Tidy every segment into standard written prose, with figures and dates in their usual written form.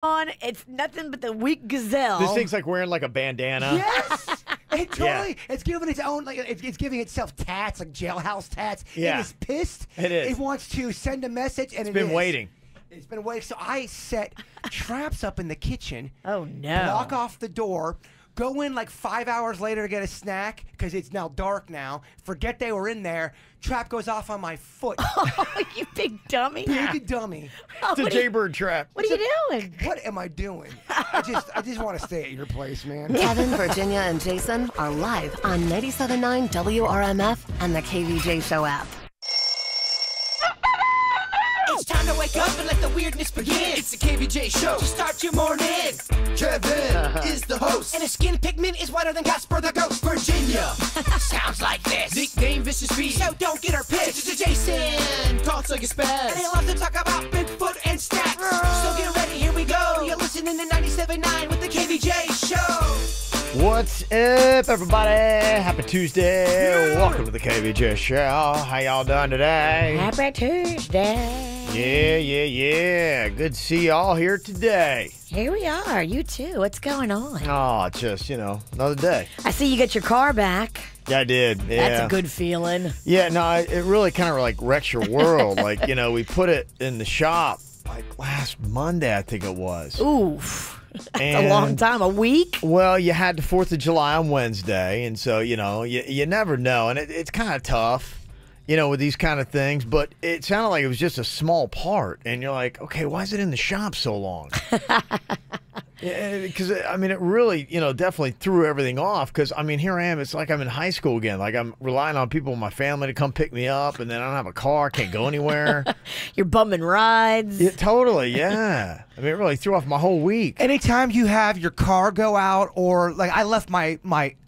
on. It's nothing but the weak gazelle. This thing's like wearing like a bandana. Yes. It totally. It's giving its own, like it's giving itself tats, like jailhouse tats. Yeah. It is pissed. It is. It wants to send a message, and It's been waiting. It's been waiting. So I set traps up in the kitchen. Oh no! Block off the door. Go in like 5 hours later to get a snack because it's now dark now. Forget they were in there. Trap goes off on my foot. Oh, you big dummy! Big dummy. It's a jaybird trap. What are you doing? What am I doing? I just want to stay at your place, man. Kevin, Virginia, and Jason are live on 97.9 WRMF and the KVJ Show app. It's time to wake up and let the weirdness begin. It's the KVJ Show to start your morning. Kevin is the host, and his skin pigment is whiter than Casper the Ghost. Virginia sounds like this. Nickname Vicious Bee, so don't get her pissed. Jason talks like a spaz, and he loves to talk about Bigfoot and stacks. So get ready, here we go. You're listening to 97.9 with the KVJ Show. What's up, everybody? Happy Tuesday. Welcome to the KVJ Show. How y'all doing today? Happy Tuesday. Yeah. Good to see y'all here today. Here we are. You too. What's going on? Oh, just, another day. I see you get your car back. Yeah, I did. Yeah. That's a good feeling. Yeah, no, it really kind of like wrecks your world. Like, we put it in the shop like last Monday, I think it was. Oof. That's a long time. A week? Well, you had the 4th of July on Wednesday, and so, you never know. And it's kind of tough, with these kind of things. But it sounded like it was just a small part. And you're like, okay, why is it in the shop so long? Because, it really, definitely threw everything off. Because, here I am. It's like I'm in high school again. Like I'm relying on people in my family to come pick me up. And then I don't have a car. Can't go anywhere. You're bumming rides. Yeah, totally, yeah. It really threw off my whole week. Anytime you have your car go out, or like I left my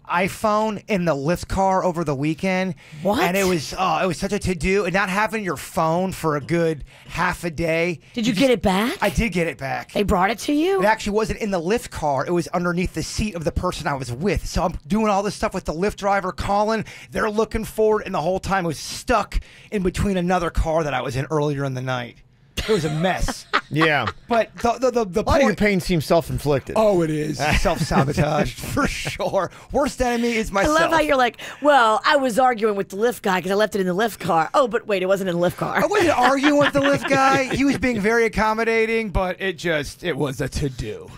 iPhone in the lift car over the weekend. What? And it was such a to-do, and not having your phone for a good half a day. Did you get it back? I did get it back. They brought it to you? It actually wasn't in the lift car. It was underneath the seat of the person I was with. So I'm doing all this stuff with the Lyft driver calling. They're looking forward, and the whole time it was stuck in between another car that I was in earlier in the night. It was a mess. Yeah. But the a lot of your pain seems self-inflicted. Oh, it is. Self-sabotage, for sure. Worst enemy is myself. I love how you're like, well, I was arguing with the Lyft guy because I left it in the Lyft car. Oh, but wait, it wasn't in the Lyft car. I wasn't arguing with the Lyft guy. He was being very accommodating, but it was a to-do.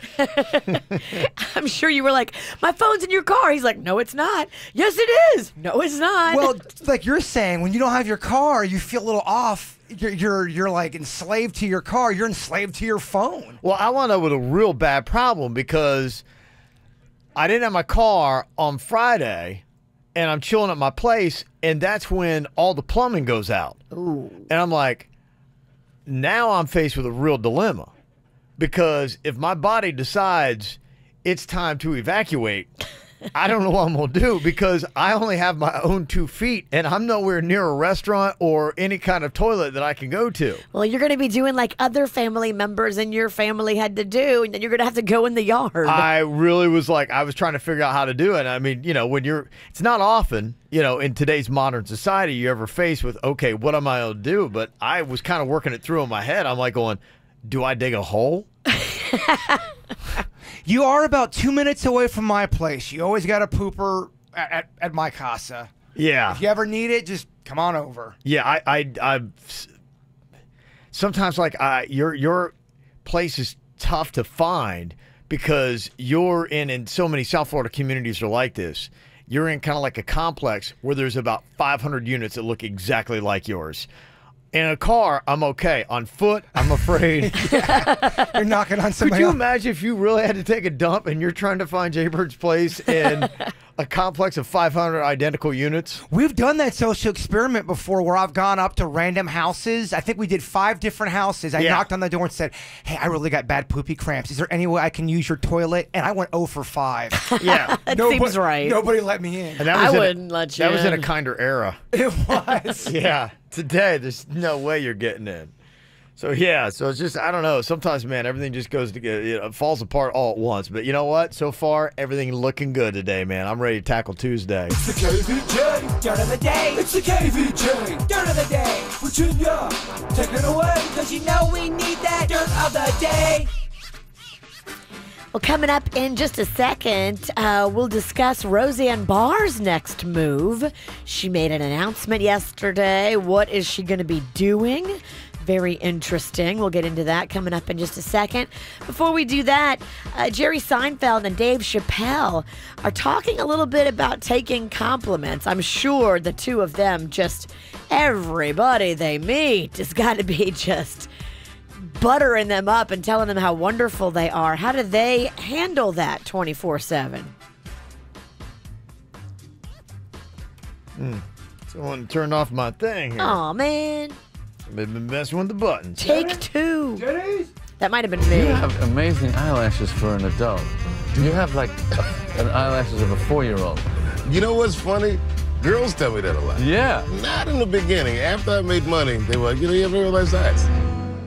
I'm sure you were like, my phone's in your car. He's like, no, it's not. Yes, it is. No, it's not. Well, like you're saying, when you don't have your car, you feel a little off. You're like enslaved to your car. You're enslaved to your phone. Well, I wound up with a real bad problem because I didn't have my car on Friday, and I'm chilling at my place, and that's when all the plumbing goes out. Ooh. And I'm like, now I'm faced with a real dilemma, because if my body decides it's time to evacuate, I don't know what I'm going to do, because I only have my own 2 feet, and I'm nowhere near a restaurant or any kind of toilet that I can go to. Well, you're going to be doing like other family members in your family had to do, and then you're going to have to go in the yard. I really was like, I was trying to figure out how to do it. I mean, when it's not often, in today's modern society, you ever faced with, okay, what am I going to do? But I was kind of working it through in my head. I'm like going, do I dig a hole? You are about 2 minutes away from my place. You always got a pooper at my casa. Yeah. If you ever need it, just come on over. Yeah, I sometimes like your place is tough to find because you're in so many South Florida communities are like this. You're in kind of like a complex where there's about 500 units that look exactly like yours. In a car, I'm okay. On foot, I'm afraid. You're knocking on somebody. Could you imagine if you really had to take a dump and you're trying to find Jaybird's place in a complex of 500 identical units? We've done that social experiment before where I've gone up to random houses. I think we did 5 different houses. I knocked on the door and said, hey, I really got bad poopy cramps. Is there any way I can use your toilet? And I went 0 for 5. Yeah. That seems right. Nobody let me in. And that was I wouldn't let you That was in in. a kinder era. It was. Yeah. Today, there's no way you're getting in. So, yeah. So, it's just, I don't know. Sometimes, man, everything just goes together. It falls apart all at once. But you know what? So far, everything looking good today, man. I'm ready to tackle Tuesday. It's the KVJ Dirt of the Day. It's the KVJ Dirt of the Day. Virginia, take it away. Because you know we need that Dirt of the Day. Well, coming up in just a second, we'll discuss Roseanne Barr's next move. She made an announcement yesterday. What is she going to be doing? Very interesting. We'll get into that coming up in just a second. Before we do that, Jerry Seinfeld and Dave Chappelle are talking a little bit about taking compliments. I'm sure the two of them, just everybody they meet has got to be just buttering them up and telling them how wonderful they are. How do they handle that 24/7? Someone turned off my thing here. Oh man. They've been messing with the buttons. Take two. That might have been me. You have amazing eyelashes for an adult. You have like an eyelashes of a 4-year-old. You know what's funny? Girls tell me that a lot. Yeah. Not in the beginning. After I made money, they were like, you have very nice eyes.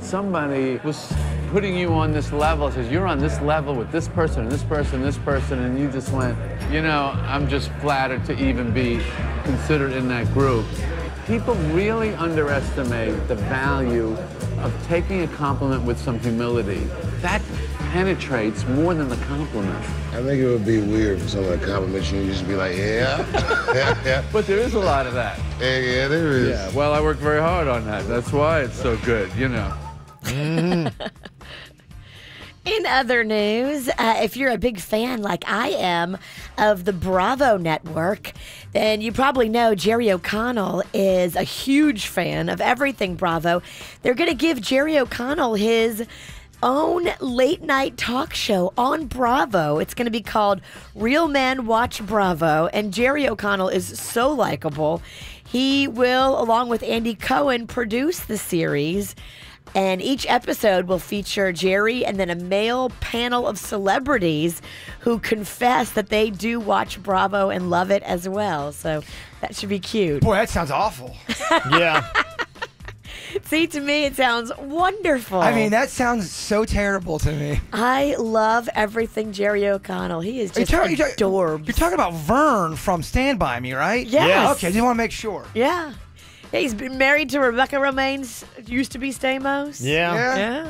Somebody was putting you on this level, says you're on this level with this person and this person and this person, and you just went, I'm just flattered to even be considered in that group. People really underestimate the value of taking a compliment with some humility. That penetrates more than the compliment. I think it would be weird for someone to compliment you and you just be like, yeah. Yeah. But there is a lot of that. Yeah, there is. Yeah, well, I worked very hard on that. That's why it's so good, In other news, if you're a big fan like I am of the Bravo network, then you probably know Jerry O'Connell is a huge fan of everything Bravo. They're going to give Jerry O'Connell his own late night talk show on Bravo. It's going to be called Real Men Watch Bravo, and Jerry O'Connell is so likable. He will, along with Andy Cohen, produce the series. And each episode will feature Jerry and then a male panel of celebrities who confess that they do watch Bravo and love it as well. So that should be cute. Boy, that sounds awful. Yeah. See, to me, it sounds wonderful. I mean, that sounds so terrible to me. I love everything Jerry O'Connell. He is just adorbs. You're talking about Vern from Stand By Me, right? Yes. Yeah. Okay, I just want to make sure. Yeah. He's been married to Rebecca Romaine's used to be Stamos. Yeah.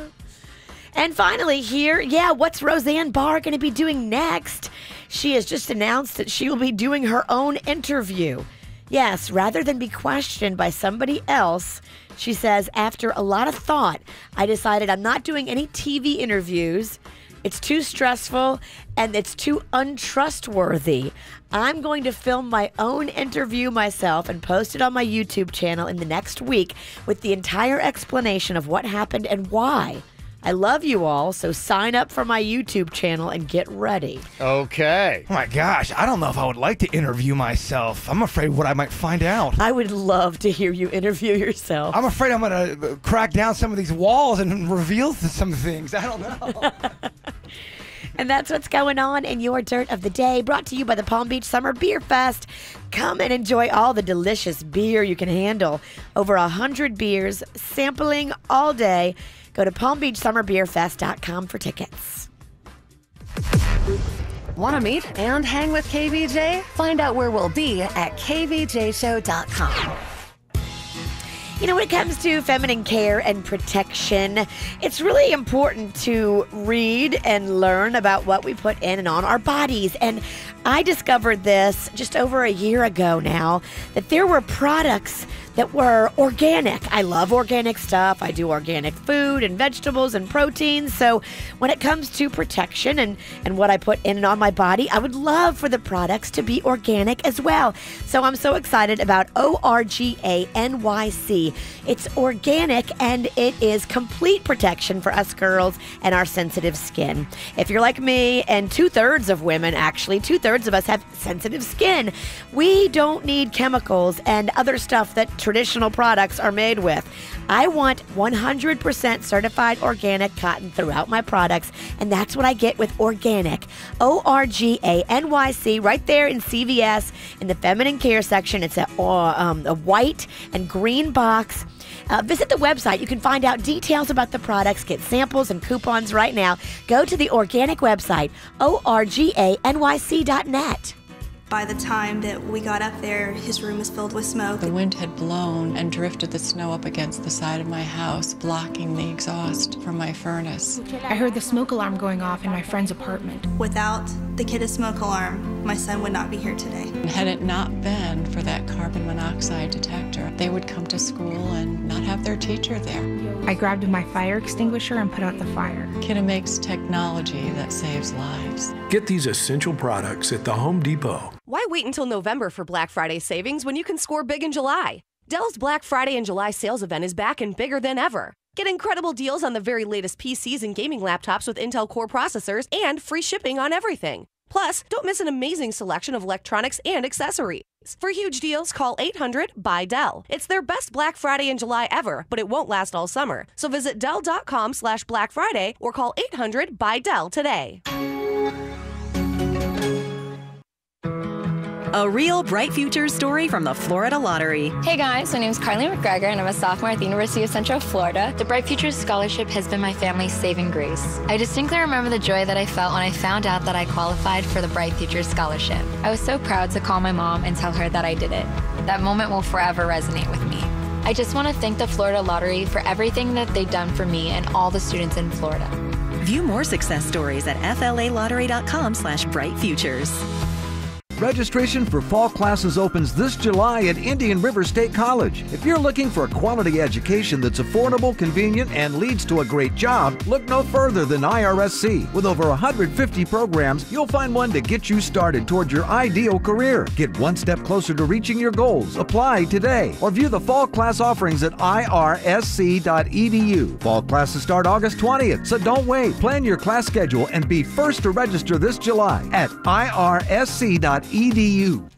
And finally here, what's Roseanne Barr going to be doing next? She has just announced that she will be doing her own interview. Yes, rather than be questioned by somebody else, she says, after a lot of thought, I decided I'm not doing any TV interviews. It's too stressful and it's too untrustworthy. I'm going to film my own interview myself and post it on my YouTube channel in the next week with the entire explanation of what happened and why. I love you all, so sign up for my YouTube channel and get ready. Okay. Oh my gosh, I don't know if I would like to interview myself. I'm afraid what I might find out. I would love to hear you interview yourself. I'm afraid I'm going to crack down some of these walls and reveal some things. I don't know. And that's what's going on in your Dirt of the Day, brought to you by the Palm Beach Summer Beer Fest. Come and enjoy all the delicious beer you can handle. Over 100 beers, sampling all day. Go to palmbeachsummerbeerfest.com for tickets. Want to meet and hang with KVJ? Find out where we'll be at kvjshow.com. You know, when it comes to feminine care and protection, it's really important to read and learn about what we put in and on our bodies. And I discovered this just over a year ago now, that there were products that were organic. I love organic stuff. I do organic food and vegetables and proteins. So when it comes to protection and what I put in and on my body, I would love for the products to be organic as well. So I'm so excited about ORGA NYC. It's organic and it is complete protection for us girls and our sensitive skin. If you're like me, and 2/3 of women, actually, 2/3 of us have sensitive skin, we don't need chemicals and other stuff that traditional products are made with. I want 100% certified organic cotton throughout my products, and that's what I get with organic. ORGA NYC, right there in CVS in the feminine care section. It's a white and green box. Visit the website. You can find out details about the products, get samples and coupons right now. Go to the organic website, organyc.net. By the time that we got up there, his room was filled with smoke. The wind had blown and drifted the snow up against the side of my house, blocking the exhaust from my furnace. I heard the smoke alarm going off in my friend's apartment. Without the kid's smoke alarm, my son would not be here today. And had it not been for that carbon monoxide detector, they would come to school and not have their teacher there. I grabbed my fire extinguisher and put out the fire. Kidda makes technology that saves lives. Get these essential products at the Home Depot. Why wait until November for Black Friday savings when you can score big in July? Dell's Black Friday and July sales event is back and bigger than ever. Get incredible deals on the very latest PCs and gaming laptops with Intel Core processors and free shipping on everything. Plus, don't miss an amazing selection of electronics and accessories. For huge deals, call 800-BUY-DELL. It's their best Black Friday in July ever, but it won't last all summer. So visit Dell.com/Black Friday or call 800-BUY-DELL today. A real bright future story from the Florida Lottery. Hey guys, my name is Carly McGregor and I'm a sophomore at the University of Central Florida. The Bright Futures Scholarship has been my family's saving grace. I distinctly remember the joy that I felt when I found out that I qualified for the Bright Futures Scholarship. I was so proud to call my mom and tell her that I did it. That moment will forever resonate with me. I just want to thank the Florida Lottery for everything that they've done for me and all the students in Florida. View more success stories at flalottery.com/brightfutures. Registration for fall classes opens this July at Indian River State College. If you're looking for a quality education that's affordable, convenient, and leads to a great job, look no further than IRSC. With over 150 programs, you'll find one to get you started toward your ideal career. Get one step closer to reaching your goals. Apply today or view the fall class offerings at irsc.edu. Fall classes start August 20th, so don't wait. Plan your class schedule and be first to register this July at irsc.edu. You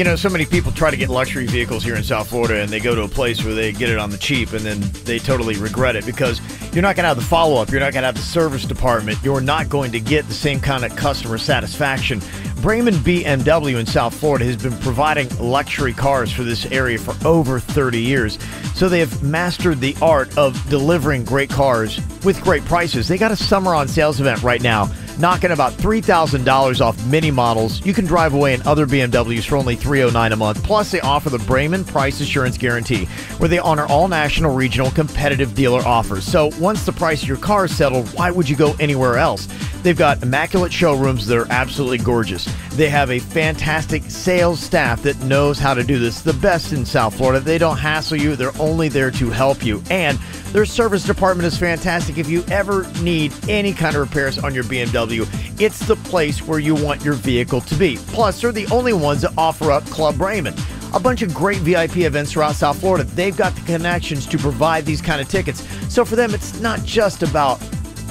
know, so many people try to get luxury vehicles here in South Florida, and they go to a place where they get it on the cheap, and then they totally regret it because you're not going to have the follow-up. You're not going to have the service department. You're not going to get the same kind of customer satisfaction. Braman BMW in South Florida has been providing luxury cars for this area for over 30 years. So they have mastered the art of delivering great cars with great prices. They got a summer on sales event right now, knocking about $3,000 off mini models. You can drive away in other BMWs for only $309 a month. Plus, they offer the Braman Price Assurance Guarantee, where they honor all national, regional, competitive dealer offers. So once the price of your car is settled, why would you go anywhere else? They've got immaculate showrooms that are absolutely gorgeous. They have a fantastic sales staff that knows how to do this. The best in South Florida. They don't hassle you. They're only there to help you. And their service department is fantastic. If you ever need any kind of repairs on your BMW, it's the place where you want your vehicle to be. Plus, they're the only ones that offer up Club Braman, a bunch of great VIP events throughout South Florida. They've got the connections to provide these kind of tickets. So for them, it's not just about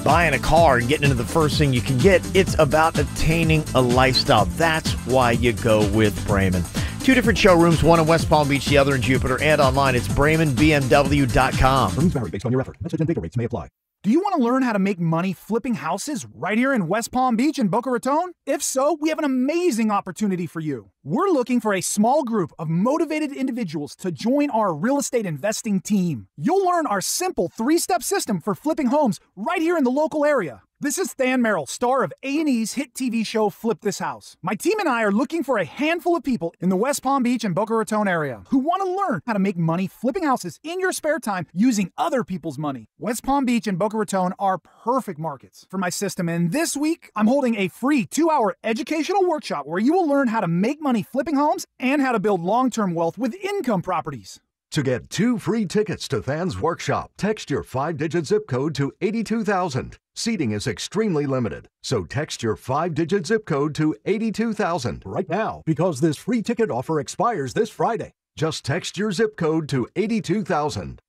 buying a car and getting into the first thing you can get. It's about attaining a lifestyle. That's why you go with Braman. 2 different showrooms, one in West Palm Beach, the other in Jupiter, and online it's BramanBMW.com. Earnings vary based on your effort. Message and data rates may apply. Do you want to learn how to make money flipping houses right here in West Palm Beach and Boca Raton? If so, we have an amazing opportunity for you. We're looking for a small group of motivated individuals to join our real estate investing team. You'll learn our simple 3-step system for flipping homes right here in the local area. This is Than Merrill, star of A&E's hit TV show Flip This House. My team and I are looking for a handful of people in the West Palm Beach and Boca Raton area who want to learn how to make money flipping houses in your spare time using other people's money. West Palm Beach and Boca Raton are perfect markets for my system, and this week I'm holding a free 2-hour educational workshop where you will learn how to make money flipping homes and how to build long-term wealth with income properties. To get 2 free tickets to Than's workshop, text your 5-digit zip code to 82,000. Seating is extremely limited, so text your 5-digit zip code to 82,000 right now because this free ticket offer expires this Friday. Just text your zip code to 82,000.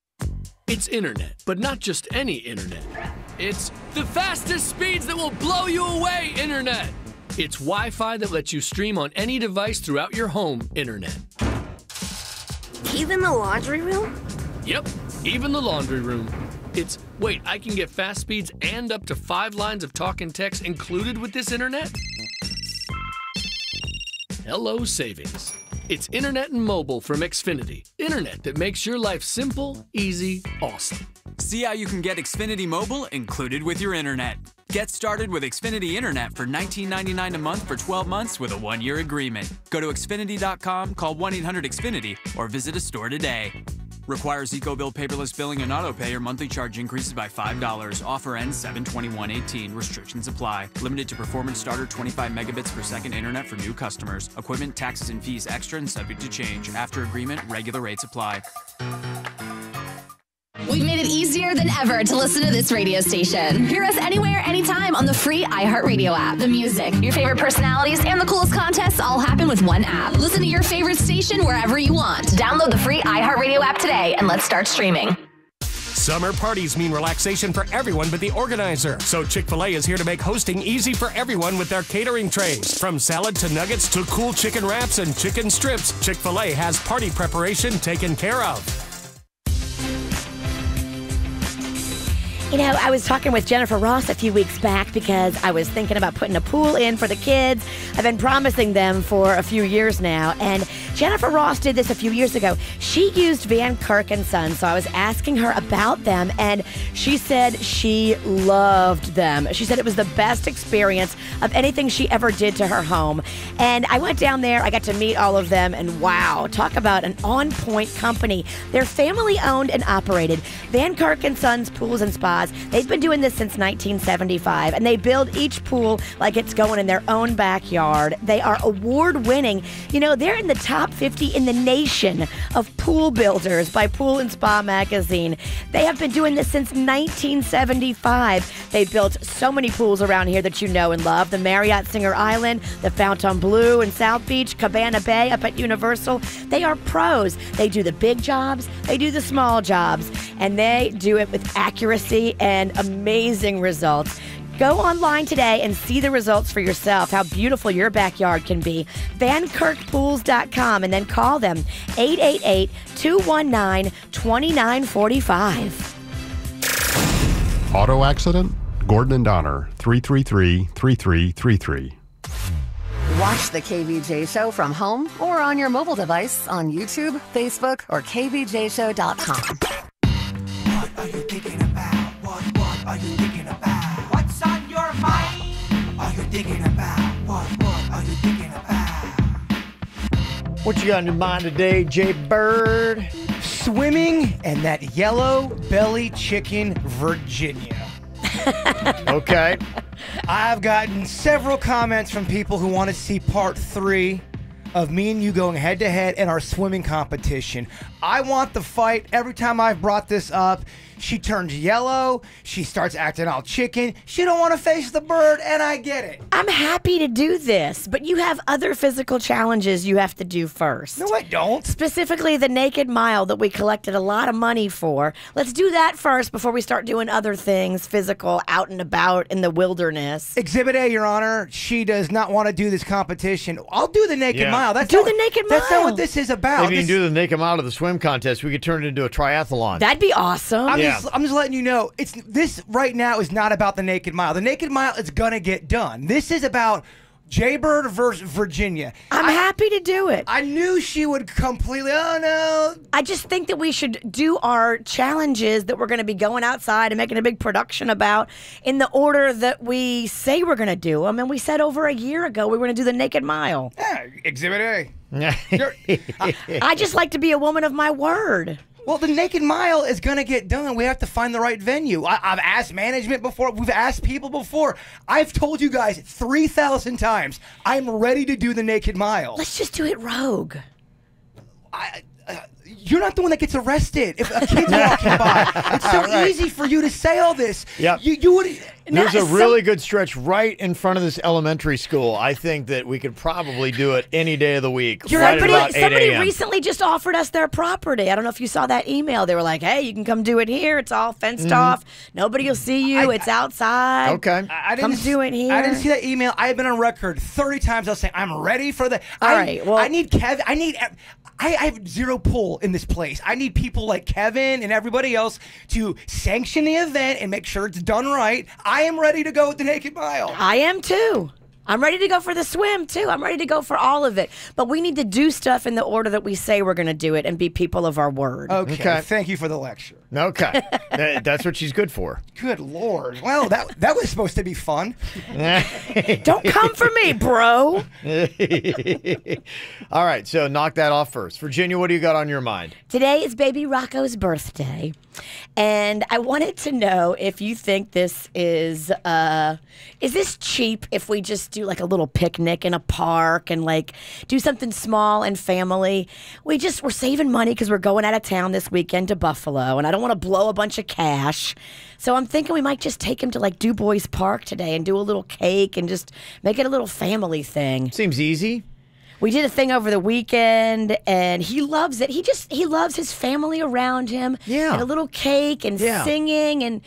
It's internet, but not just any internet. It's the fastest speeds that will blow you away internet. It's Wi-Fi that lets you stream on any device throughout your home internet. Even the laundry room? Yep, even the laundry room. It's, wait, I can get fast speeds and up to 5 lines of talk and text included with this internet? Hello, savings. It's internet and mobile from Xfinity. Internet that makes your life simple, easy, awesome. See how you can get Xfinity Mobile included with your internet. Get started with Xfinity Internet for $19.99 a month for 12 months with a 1-year agreement. Go to Xfinity.com, call 1-800-XFINITY, or visit a store today. Requires EcoBill paperless billing and autopay or monthly charge increases by $5. Offer ends 7/21/18. Restrictions apply. Limited to performance starter 25 megabits per second internet for new customers. Equipment, taxes, and fees extra and subject to change. After agreement, regular rates apply. We've made it easier than ever to listen to this radio station. Hear us anywhere, anytime on the free iHeartRadio app. The music, your favorite personalities, and the coolest contests all happen with one app. Listen to your favorite station wherever you want. Download the free iHeartRadio app today and let's start streaming. Summer parties mean relaxation for everyone but the organizer. So Chick-fil-A is here to make hosting easy for everyone with their catering trays. From salad to nuggets to cool chicken wraps and chicken strips, Chick-fil-A has party preparation taken care of. You know, I was talking with Jennifer Ross a few weeks back because I was thinking about putting a pool in for the kids. I've been promising them for a few years now, and Jennifer Ross did this a few years ago. She used Van Kirk & Sons, so I was asking her about them, and she said she loved them. She said it was the best experience of anything she ever did to her home. And I went down there, I got to meet all of them, and wow, talk about an on-point company. They're family-owned and operated. Van Kirk & Sons Pools and Spas. They've been doing this since 1975, and they build each pool like it's going in their own backyard. They are award-winning. You know, they're in the top 50 in the nation of pool builders by Pool and Spa magazine. They have been doing this since 1975. They built so many pools around here that you know and love. The Marriott Singer Island, the Fontainebleau in South Beach, Cabana Bay up at Universal. They are pros. They do the big jobs, they do the small jobs, and they do it with accuracy and amazing results. Go online today and see the results for yourself, how beautiful your backyard can be. VanKirkPools.com, and then call them 888-219-2945. Auto accident? Gordon and Donner, 333-3333. Watch the KVJ Show from home or on your mobile device on YouTube, Facebook, or kvjshow.com. What are you thinking about? What are you thinking about? What's on your mind? Are you thinking about? What are you thinking about? What you got in your mind today, Jay Bird? Swimming and that yellow belly chicken, Virginia. Okay. I've gotten several comments from people who want to see part 3 of me and you going head-to-head in our swimming competition. I want the fight. Every time I've brought this up, she turns yellow. She starts acting all chicken. She don't want to face the bird, and I get it. I'm happy to do this, but you have other physical challenges you have to do first. No, I don't. Specifically, the Naked Mile that we collected a lot of money for. Let's do that first before we start doing other things physical out and about in the wilderness. Exhibit A, Your Honor. She does not want to do this competition. I'll do the Naked Mile. The Naked Mile. That's not what this is about. If you can do the Naked Mile to the swim contest, we could turn it into a triathlon. That'd be awesome. I'm just letting you know, this right now is not about the Naked Mile. The Naked Mile is gonna get done. This is about Jaybird versus Virginia. I'm happy to do it. I knew she would completely, oh no. I just think that we should do our challenges that we're going to be going outside and making a big production about in the order that we say we're going to do them. And we said over a year ago we were going to do the Naked Mile. Yeah, Exhibit A. I just like to be a woman of my word. Well, the Naked Mile is going to get done. We have to find the right venue. I've asked management before. We've asked people before. I've told you guys 3,000 times I'm ready to do the Naked Mile. Let's just do it rogue. You're not the one that gets arrested if a kid's walking by. It's so easy for you to say all this. Yep. You would. There's a really good stretch right in front of this elementary school. I think that we could probably do it any day of the week. Somebody recently just offered us their property. I don't know if you saw that email. They were like, hey, you can come do it here. It's all fenced off. Nobody will see you. It's outside. Okay. Come do it here. I didn't see that email. I have been on record 30 times. I was saying, I'm ready for the. All right. Well, I need Kevin. I have zero pull in this place. I need people like Kevin and everybody else to sanction the event and make sure it's done right. I am ready to go with the Naked Mile. I am too. I'm ready to go for the swim, too. I'm ready to go for all of it. But we need to do stuff in the order that we say we're going to do it and be people of our word. Okay. Thank you for the lecture. Okay. That's what she's good for. Good Lord. Well, that was supposed to be fun. Don't come for me, bro. All right, so knock that off first. Virginia, what do you got on your mind? Today is baby Rocco's birthday. And I wanted to know if you think this is this cheap if we just do like a little picnic in a park and like do something small and family? We're saving money because we're going out of town this weekend to Buffalo, and I don't want to blow a bunch of cash. So I'm thinking we might just take him to like Du Bois Park today and do a little cake and just make it a little family thing. Seems easy. We did a thing over the weekend, and he loves it. He loves his family around him. Yeah. And a little cake and singing. And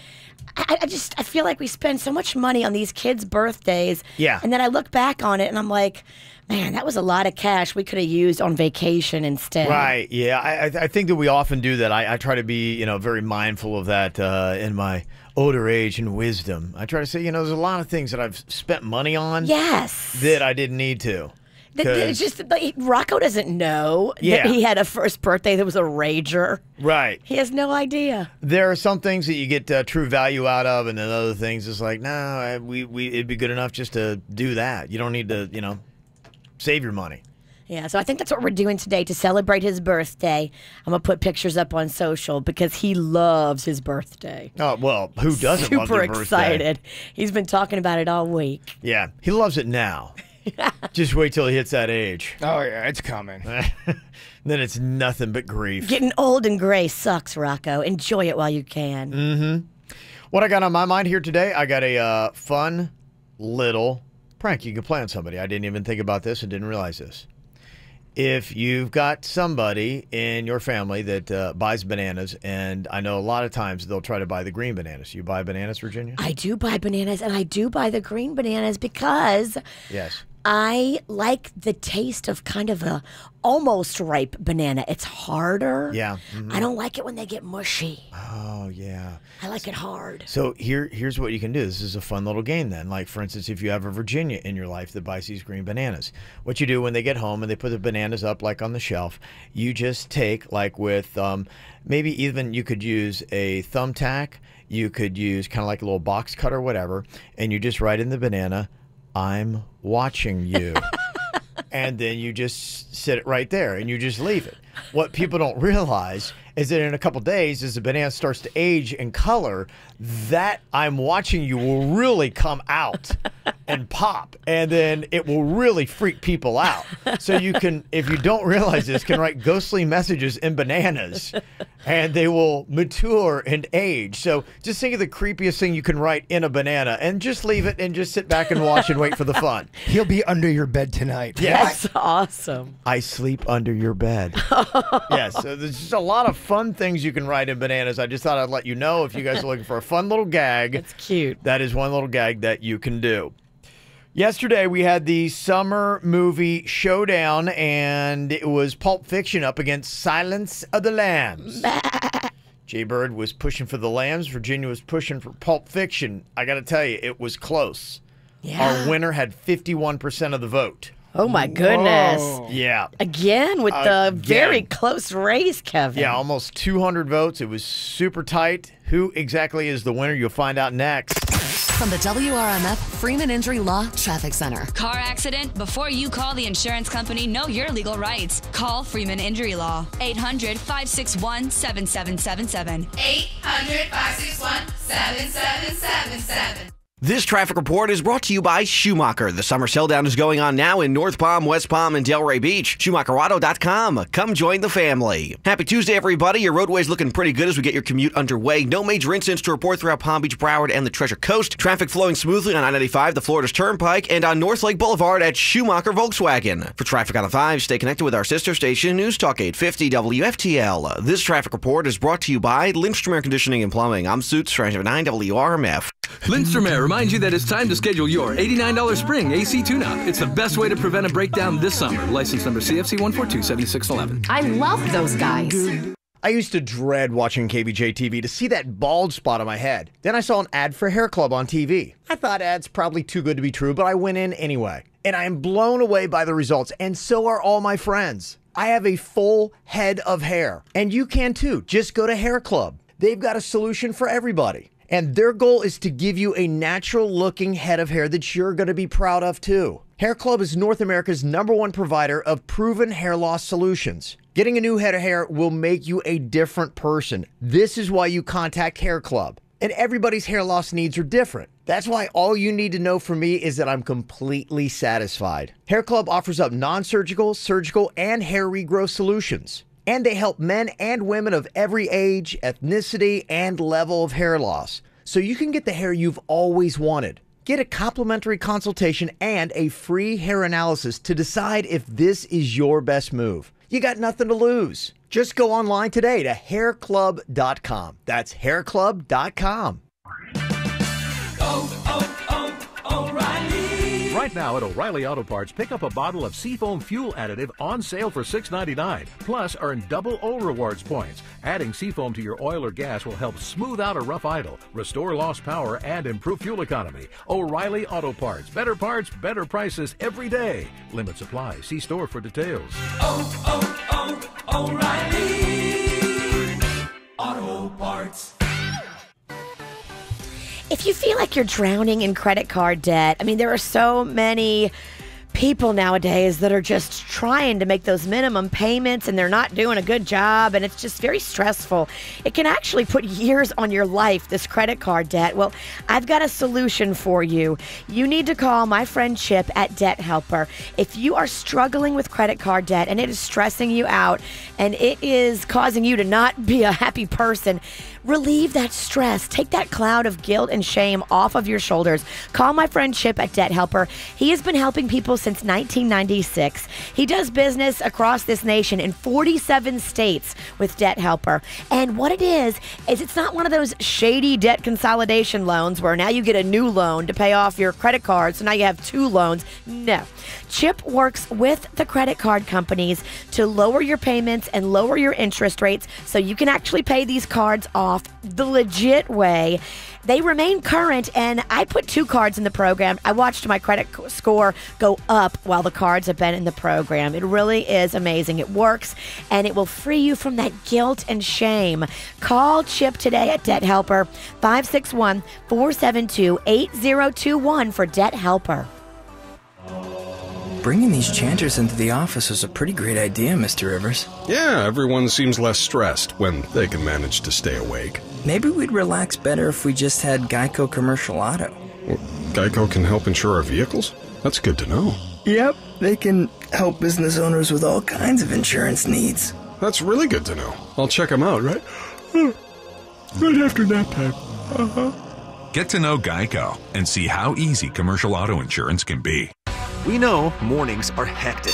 I feel like we spend so much money on these kids' birthdays. Yeah. And then I look back on it, and I'm like, man, that was a lot of cash we could have used on vacation instead. Right. Yeah. I think that we often do that. I try to be, very mindful of that in my older age and wisdom. I try to say, there's a lot of things that I've spent money on. Yes. That I didn't need to. It's just Rocco doesn't know that he had a first birthday that was a rager. Right. He has no idea. There are some things that you get true value out of, and then other things it's like, no, it'd be good enough just to do that. You don't need to, save your money. Yeah, so I think that's what we're doing today to celebrate his birthday. I'm going to put pictures up on social because he loves his birthday. Oh, well, who doesn't love their birthday? Super excited. He's been talking about it all week. Yeah, he loves it now. Just wait till he hits that age. Oh, yeah, it's coming. Then it's nothing but grief. Getting old and gray sucks, Rocco. Enjoy it while you can. Mm-hmm. What I got on my mind here today, I got a fun little prank you can play on somebody. I didn't even think about this and didn't realize this. If you've got somebody in your family that buys bananas, and I know a lot of times they'll try to buy the green bananas. You buy bananas, Virginia? I do buy bananas, and I do buy the green bananas because yes, I like the taste of kind of a almost ripe banana. It's harder. Yeah. Mm-hmm. I don't like it when they get mushy. Oh, yeah. I like it hard. So here's what you can do. This is a fun little game then. Like, for instance, if you have a Virginia in your life that buys these green bananas, what you do when they get home and they put the bananas up like on the shelf, you just take like with maybe even you could use a thumbtack. You could use kind of like a little box cutter, whatever, and you just write in the banana, "I'm watching you." And then you just sit it right there and you just leave it. What people don't realize is that in a couple days, as the banana starts to age and color, that "I'm watching you" will really come out and pop, and then it will really freak people out. So you can, if you don't realize this, can write ghostly messages in bananas, and they will mature and age. So just think of the creepiest thing you can write in a banana, and just leave it and just sit back and watch and wait for the fun. He'll be under your bed tonight. Yes. That's awesome. I sleep under your bed. Yes, so there's just a lot of fun things you can write in bananas. I just thought I'd let you know if you guys are looking for a fun little gag. That's cute. That is one little gag that you can do. Yesterday, we had the summer movie showdown, and it was Pulp Fiction up against Silence of the Lambs. Jay Bird was pushing for the Lambs. Virginia was pushing for Pulp Fiction. I got to tell you, it was close. Yeah. Our winner had 51% of the vote. Oh, my goodness. Whoa. Yeah. Again with the very close race, Kevin. Yeah, almost 200 votes. It was super tight. Who exactly is the winner? You'll find out next. From the WRMF Freeman Injury Law Traffic Center. Car accident? Before you call the insurance company, know your legal rights. Call Freeman Injury Law. 800-561-7777. 800-561-7777. This traffic report is brought to you by Schumacher. The summer sell-down is going on now in North Palm, West Palm, and Delray Beach. SchumacherAuto.com. Come join the family. Happy Tuesday, everybody. Your roadway's looking pretty good as we get your commute underway. No major incidents to report throughout Palm Beach, Broward, and the Treasure Coast. Traffic flowing smoothly on I-95, the Florida's Turnpike, and on North Lake Boulevard at Schumacher Volkswagen. For traffic on the 5, stay connected with our sister station, News Talk 850 WFTL. This traffic report is brought to you by Lindstrom Air Conditioning and Plumbing. I'm Suits, 9 WRMF. Lindstrom Air reminds you that it's time to schedule your $89 spring AC tune-up. It's the best way to prevent a breakdown this summer. License number CFC 1427611. I love those guys. I used to dread watching KVJ TV to see that bald spot on my head. Then I saw an ad for Hair Club on TV. I thought ads probably too good to be true, but I went in anyway. And I am blown away by the results, and so are all my friends. I have a full head of hair, and you can too. Just go to Hair Club. They've got a solution for everybody. And their goal is to give you a natural-looking head of hair that you're going to be proud of too. Hair Club is North America's #1 provider of proven hair loss solutions. Getting a new head of hair will make you a different person. This is why you contact Hair Club. And everybody's hair loss needs are different. That's why all you need to know from me is that I'm completely satisfied. Hair Club offers up non-surgical, surgical, and hair regrowth solutions. And they help men and women of every age, ethnicity, and level of hair loss. So you can get the hair you've always wanted. Get a complimentary consultation and a free hair analysis to decide if this is your best move. You got nothing to lose. Just go online today to hairclub.com. That's hairclub.com. O'Reilly. Right now at O'Reilly Auto Parts, pick up a bottle of Seafoam Fuel Additive on sale for $6.99. Plus, earn double O Rewards points. Adding Seafoam to your oil or gas will help smooth out a rough idle, restore lost power, and improve fuel economy. O'Reilly Auto Parts. Better parts, better prices every day. Limit supply. See store for details. O'Reilly Auto Parts. If you feel like you're drowning in credit card debt, I mean, there are so many people nowadays that are just trying to make those minimum payments and they're not doing a good job, and it's just very stressful. It can actually put years on your life, this credit card debt. Well, I've got a solution for you. You need to call my friend Chip at Debt Helper. If you are struggling with credit card debt and it is stressing you out and it is causing you to not be a happy person, relieve that stress. Take that cloud of guilt and shame off of your shoulders. Call my friend Chip at Debt Helper. He has been helping people since 1996. He does business across this nation in 47 states with Debt Helper. And what it is it's not one of those shady debt consolidation loans where now you get a new loan to pay off your credit card, so now you have two loans. No. Chip works with the credit card companies to lower your payments and lower your interest rates so you can actually pay these cards off the legit way. They remain current, and I put 2 cards in the program. I watched my credit score go up while the cards have been in the program. It really is amazing. It works, and it will free you from that guilt and shame. Call Chip today at Debt Helper, 561-472-8021 for Debt Helper. Bringing these chanters into the office is a pretty great idea, Mr. Rivers. Yeah, everyone seems less stressed when they can manage to stay awake. Maybe we'd relax better if we just had Geico Commercial Auto. Well, Geico can help insure our vehicles? That's good to know. Yep, they can help business owners with all kinds of insurance needs. That's really good to know. I'll check them out, right? Right after nap time. Get to know Geico and see how easy commercial auto insurance can be. We know mornings are hectic.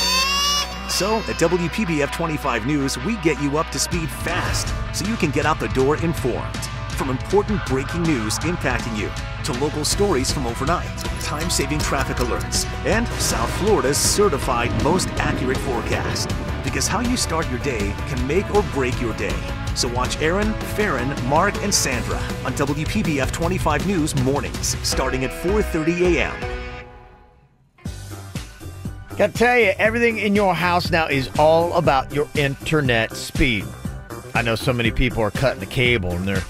So at WPBF 25 News, we get you up to speed fast so you can get out the door informed. From important breaking news impacting you to local stories from overnight, time-saving traffic alerts, and South Florida's certified most accurate forecast. Because how you start your day can make or break your day. So watch Aaron, Farron, Mark, and Sandra on WPBF 25 News mornings, starting at 4:30 a.m. Gotta tell you, everything in your house now is all about your internet speed. I know so many people are cutting the cable and they're,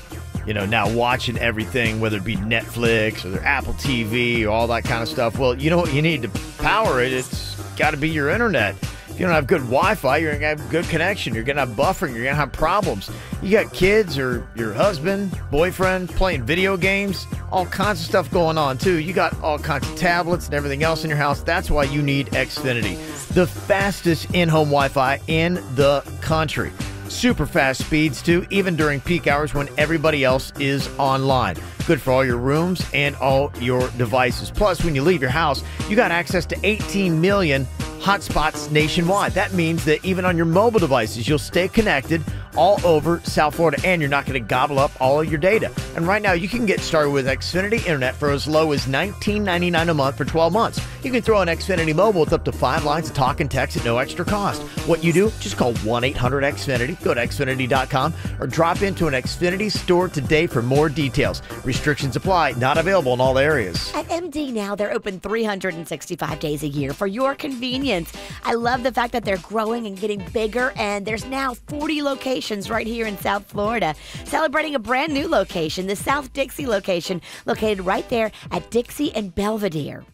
now watching everything, whether it be Netflix or their Apple TV or all that kind of stuff. Well, you know what you need to power it? It's got to be your internet. If you don't have good Wi-Fi, you're going to have good connection. You're going to have buffering. You're going to have problems. You got kids or your husband, boyfriend playing video games, all kinds of stuff going on too. You got all kinds of tablets and everything else in your house. That's why you need Xfinity, the fastest in-home Wi-Fi in the country. Super fast speeds too, even during peak hours when everybody else is online. Good for all your rooms and all your devices. Plus, when you leave your house, you got access to 18 million hotspots nationwide. That means that even on your mobile devices, you'll stay connected all over South Florida, and you're not going to gobble up all of your data. And right now, you can get started with Xfinity Internet for as low as $19.99 a month for 12 months. You can throw an Xfinity Mobile with up to 5 lines of talk and text at no extra cost. What you do, just call 1-800-XFINITY, go to Xfinity.com, or drop into an Xfinity store today for more details. Restrictions apply, not available in all areas. At MD now, they're open 365 days a year for your convenience. I love the fact that they're growing and getting bigger, and there's now 40 locations right here in South Florida, celebrating a brand new location, the South Dixie location, located right there at Dixie and Belvedere.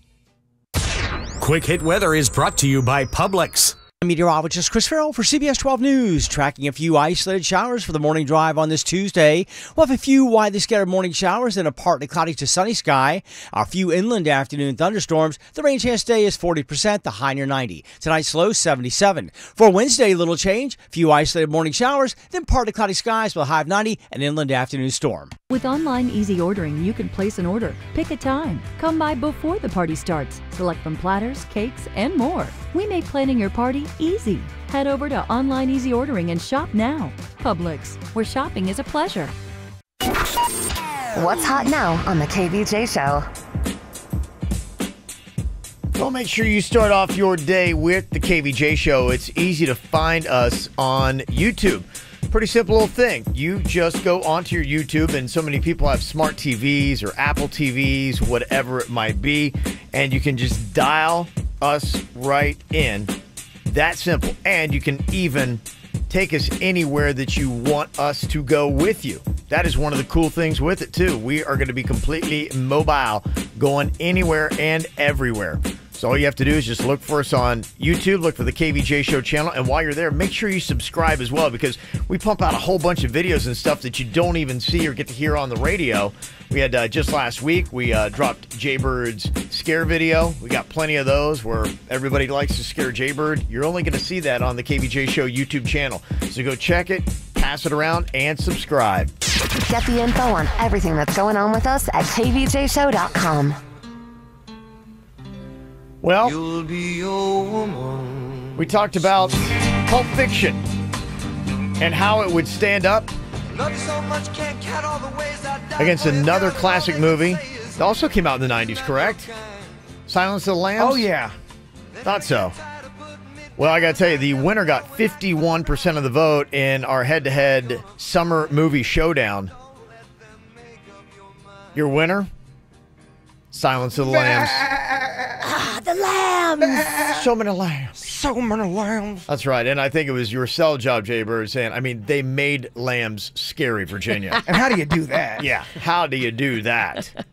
Quick Hit Weather is brought to you by Publix. Meteorologist Chris Farrell for CBS 12 News, tracking a few isolated showers for the morning drive on this Tuesday. We'll have a few widely scattered morning showers and a partly cloudy to sunny sky. A few inland afternoon thunderstorms. The rain chance today is 40%, the high near 90. Tonight's low 77. For Wednesday, little change. Few isolated morning showers, then partly cloudy skies with a high of 90, an inland afternoon storm. With online easy ordering, you can place an order, pick a time, come by before the party starts, select from platters, cakes, and more. We make planning your party easy. Head over to online easy ordering and shop now. Publix, where shopping is a pleasure. What's hot now on the KVJ show? Well, make sure you start off your day with the KVJ show. It's easy to find us on YouTube. Pretty simple little thing. You just go onto your YouTube, and so many people have smart TVs or Apple TVs, whatever it might be, and you can just dial us right in. That simple. And you can even take us anywhere that you want us to go with you. That is one of the cool things with it, too. We are going to be completely mobile, going anywhere and everywhere. So all you have to do is just look for us on YouTube, look for the KVJ Show channel, and while you're there, make sure you subscribe as well, because we pump out a whole bunch of videos and stuff that you don't even see or get to hear on the radio. We had just last week, we dropped Jaybird's scare video. We got plenty of those where everybody likes to scare Jaybird. You're only going to see that on the KVJ Show YouTube channel. So go check it, pass it around, and subscribe. Get the info on everything that's going on with us at kvjshow.com. Well, we talked about Pulp Fiction and how it would stand up against another classic movie. It also came out in the 90s, correct? Silence of the Lambs? Oh, yeah. Thought so. Well, I got to tell you, the winner got 51% of the vote in our head-to-head summer movie showdown. Your winner? Silence of the Lambs. The lambs. So many lambs. So many lambs. That's right. And I think it was your sell job, Jaybird, saying, I mean, they made lambs scary, Virginia. And how do you do that? Yeah. How do you do that?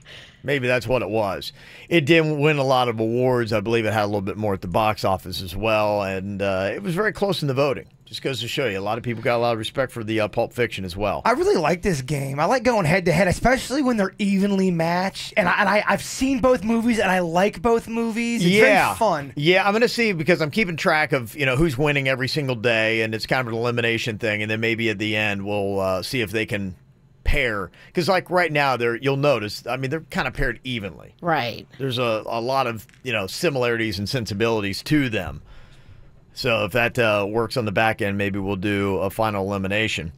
Maybe that's what it was. It didn't win a lot of awards. I believe it had a little bit more at the box office as well. And it was very close in the voting. Just goes to show you, a lot of people got a lot of respect for the Pulp Fiction as well. I really like this game. I like going head-to-head, especially when they're evenly matched. And I've seen both movies, and I like both movies. It's very fun. Yeah, I'm going to see, because I'm keeping track of, who's winning every single day, and it's kind of an elimination thing. And then maybe at the end, we'll see if they can pair. Because, like, right now, you'll notice, I mean, they're kind of paired evenly. Right. There's a lot of, similarities and sensibilities to them. So if that works on the back end, maybe we'll do a final elimination.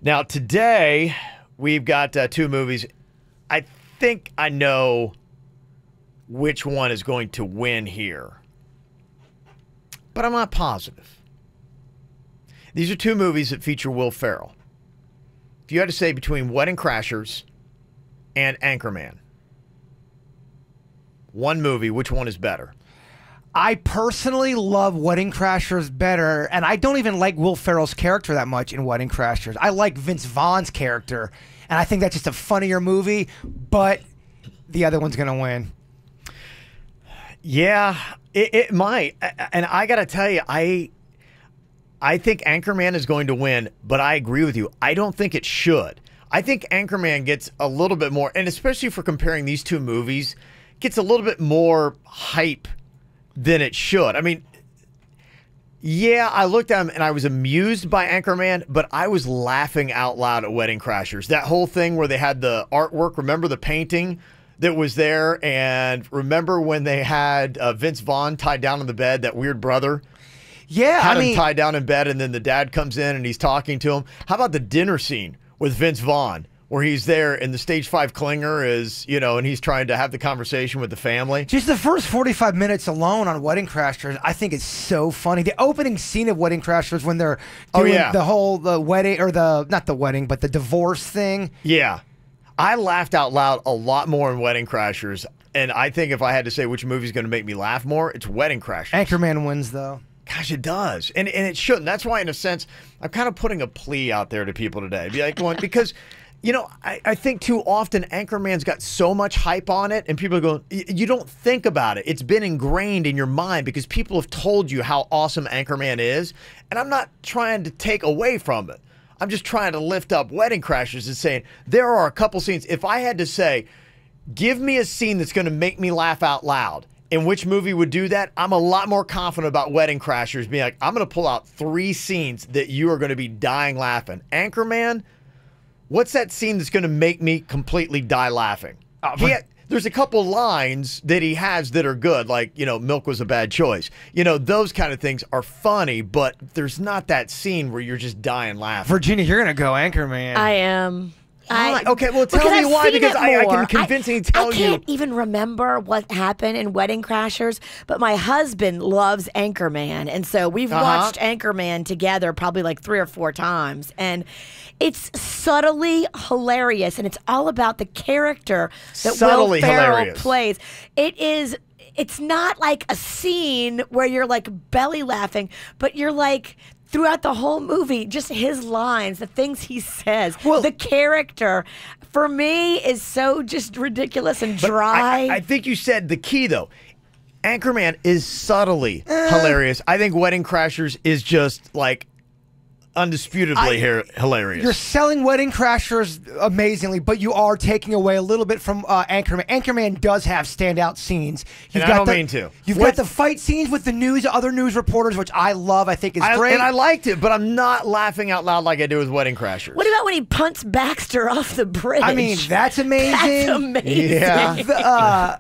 Now, today, we've got two movies. I think I know which one is going to win here, but I'm not positive. These are two movies that feature Will Ferrell. If you had to say between Wedding Crashers and Anchorman, one movie, which one is better? I personally love Wedding Crashers better, and I don't even like Will Ferrell's character that much in Wedding Crashers. I like Vince Vaughn's character, and I think that's just a funnier movie, but the other one's going to win. Yeah, it might. And I got to tell you, I think Anchorman is going to win, but I agree with you. I don't think it should. I think Anchorman gets a little bit more, and especially for comparing these two movies, gets a little bit more hype than it should. I mean, yeah, I looked at him and I was amused by Anchorman, but I was laughing out loud at Wedding Crashers. That whole thing where they had the artwork, remember the painting that was there? And remember when they had Vince Vaughn tied down on the bed, that weird brother? Yeah, had I him mean, tied down in bed, and then the dad comes in and he's talking to him. How about the dinner scene with Vince Vaughn, where he's there and the stage 5 clinger is, and he's trying to have the conversation with the family? just the first 45 minutes alone on Wedding Crashers, I think it's so funny. The opening scene of Wedding Crashers when they're doing the wedding, or not the wedding, but the divorce thing. Yeah. I laughed out loud a lot more in Wedding Crashers, and I think if I had to say which movie's going to make me laugh more, it's Wedding Crashers. Anchorman wins, though. Gosh, it does. And it shouldn't. That's why, in a sense, I'm kind of putting a plea out there to people today. Be like, because, I think too often Anchorman's got so much hype on it, and people are going, you don't think about it. It's been ingrained in your mind because people have told you how awesome Anchorman is, and I'm not trying to take away from it. I'm just trying to lift up Wedding Crashers and saying there are a couple scenes. If I had to say, give me a scene that's going to make me laugh out loud, and which movie would do that, I'm a lot more confident about Wedding Crashers being like, I'm going to pull out 3 scenes that you are going to be dying laughing. Anchorman, what's that scene that's going to make me completely die laughing? There's a couple lines that he has that are good, like, milk was a bad choice. Those kind of things are funny, but there's not that scene where you're just dying laughing. Virginia, you're going to go Anchorman. I am. Okay, well, tell me why, because I can convincingly tell you. I can't even remember what happened in Wedding Crashers, but my husband loves Anchorman, and so we've watched Anchorman together probably like 3 or 4 times, and it's subtly hilarious, and it's all about the character that Will Ferrell plays. It's not like a scene where you're like belly laughing, but you're like, throughout the whole movie, just his lines, the things he says, the character, for me, is so just ridiculous and dry. I think you said the key, though. Anchorman is subtly hilarious. I think Wedding Crashers is just, like, undisputably hilarious. You're selling Wedding Crashers amazingly, but you are taking away a little bit from Anchorman. Anchorman does have standout scenes. I don't mean to. You've got the fight scenes with the other news reporters, which I love. I think is great. And I liked it, but I'm not laughing out loud like I do with Wedding Crashers. What about when he punts Baxter off the bridge? I mean, that's amazing. That's amazing. Yeah.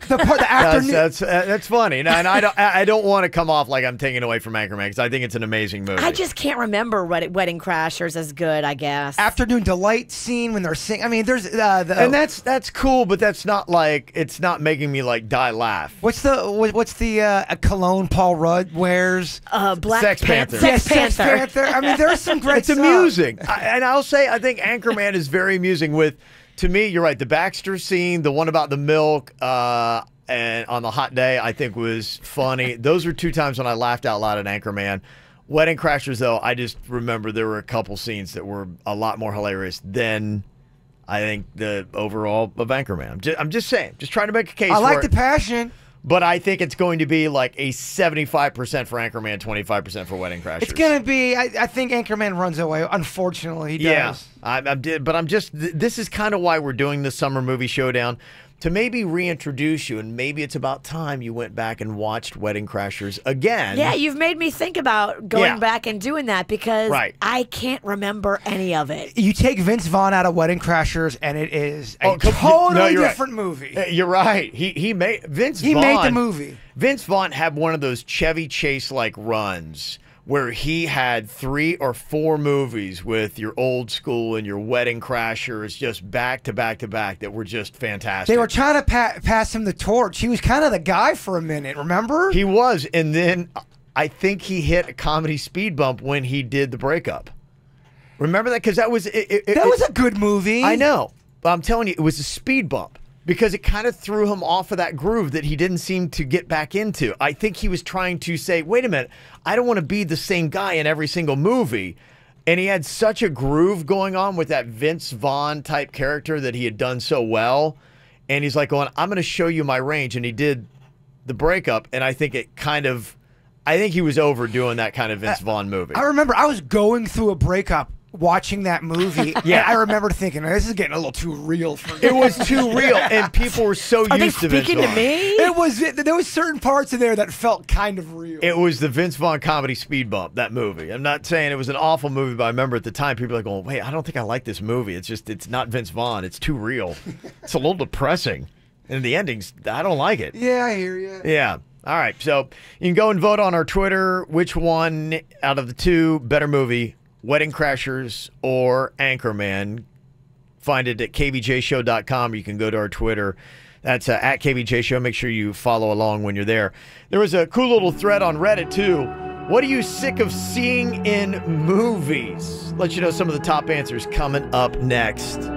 The afternoon. That's funny, and I don't want to come off like I'm taking away from Anchorman because I think it's an amazing movie. I just can't remember Wedding Crashers as good. I guess Afternoon Delight scene when they're singing. I mean, there's and that's cool, but that's not like it's not making me like die laugh. What's the cologne Paul Rudd wears? Black Sex Panther. Sex Panther. I mean, there's some great. It's amusing, and I'll say I think Anchorman is very amusing with. To me, you're right. The Baxter scene, the one about the milk, and on the hot day, I think was funny. Those are 2 times when I laughed out loud at Anchorman. Wedding Crashers, though, I just remember there were a couple scenes that were a lot more hilarious than I think the overall of Anchorman. I'm just saying, just trying to make a case. I like the passion. But I think it's going to be like a 75% for Anchorman, 25% for Wedding Crashers. It's going to be, I think Anchorman runs away. Unfortunately, he does. This is kind of why we're doing the Summer Movie Showdown, to maybe reintroduce you, and maybe it's about time you went back and watched Wedding Crashers again. Yeah, you've made me think about going back and doing that because I can't remember any of it. You take Vince Vaughn out of Wedding Crashers, and it is a totally different movie. You're right. He made the movie. Vince Vaughn had one of those Chevy Chase-like runs where he had 3 or 4 movies with your Old School and your Wedding Crashers just back to back to back that were just fantastic. They were trying to pass him the torch. He was kind of the guy for a minute, remember? He was, and then I think he hit a comedy speed bump when he did The Breakup. Remember that? Because that was... That was a good movie. I know, but I'm telling you, it was a speed bump. Because it kind of threw him off of that groove that he didn't seem to get back into. I think he was trying to say, wait a minute, I don't want to be the same guy in every single movie. And he had such a groove going on with that Vince Vaughn type character that he had done so well. And he's like going, I'm going to show you my range. And he did The Breakup. And I think I think he was overdoing that kind of Vince Vaughn movie. I remember I was going through a breakup watching that movie. Yeah, I remember thinking, this is getting a little too real for me. It was too real, and people were so used to Vince Vaughn. Are they speaking to me? There was certain parts in there that felt kind of real. It was the Vince Vaughn comedy speed bump, that movie. I'm not saying it was an awful movie, but I remember at the time people were like going, wait, I don't think I like this movie. It's not Vince Vaughn. It's too real. It's a little depressing. And the endings, I don't like it. Yeah, I hear you. Yeah. All right, so you can go and vote on our Twitter. Which one out of the two better movie, Wedding Crashers or Anchorman? Find it at kvjshow.com. You can go to our Twitter. That's at KVJ Show. Make sure you follow along when you're there. There was a cool little thread on Reddit, too. What are you sick of seeing in movies? Let you know some of the top answers coming up next.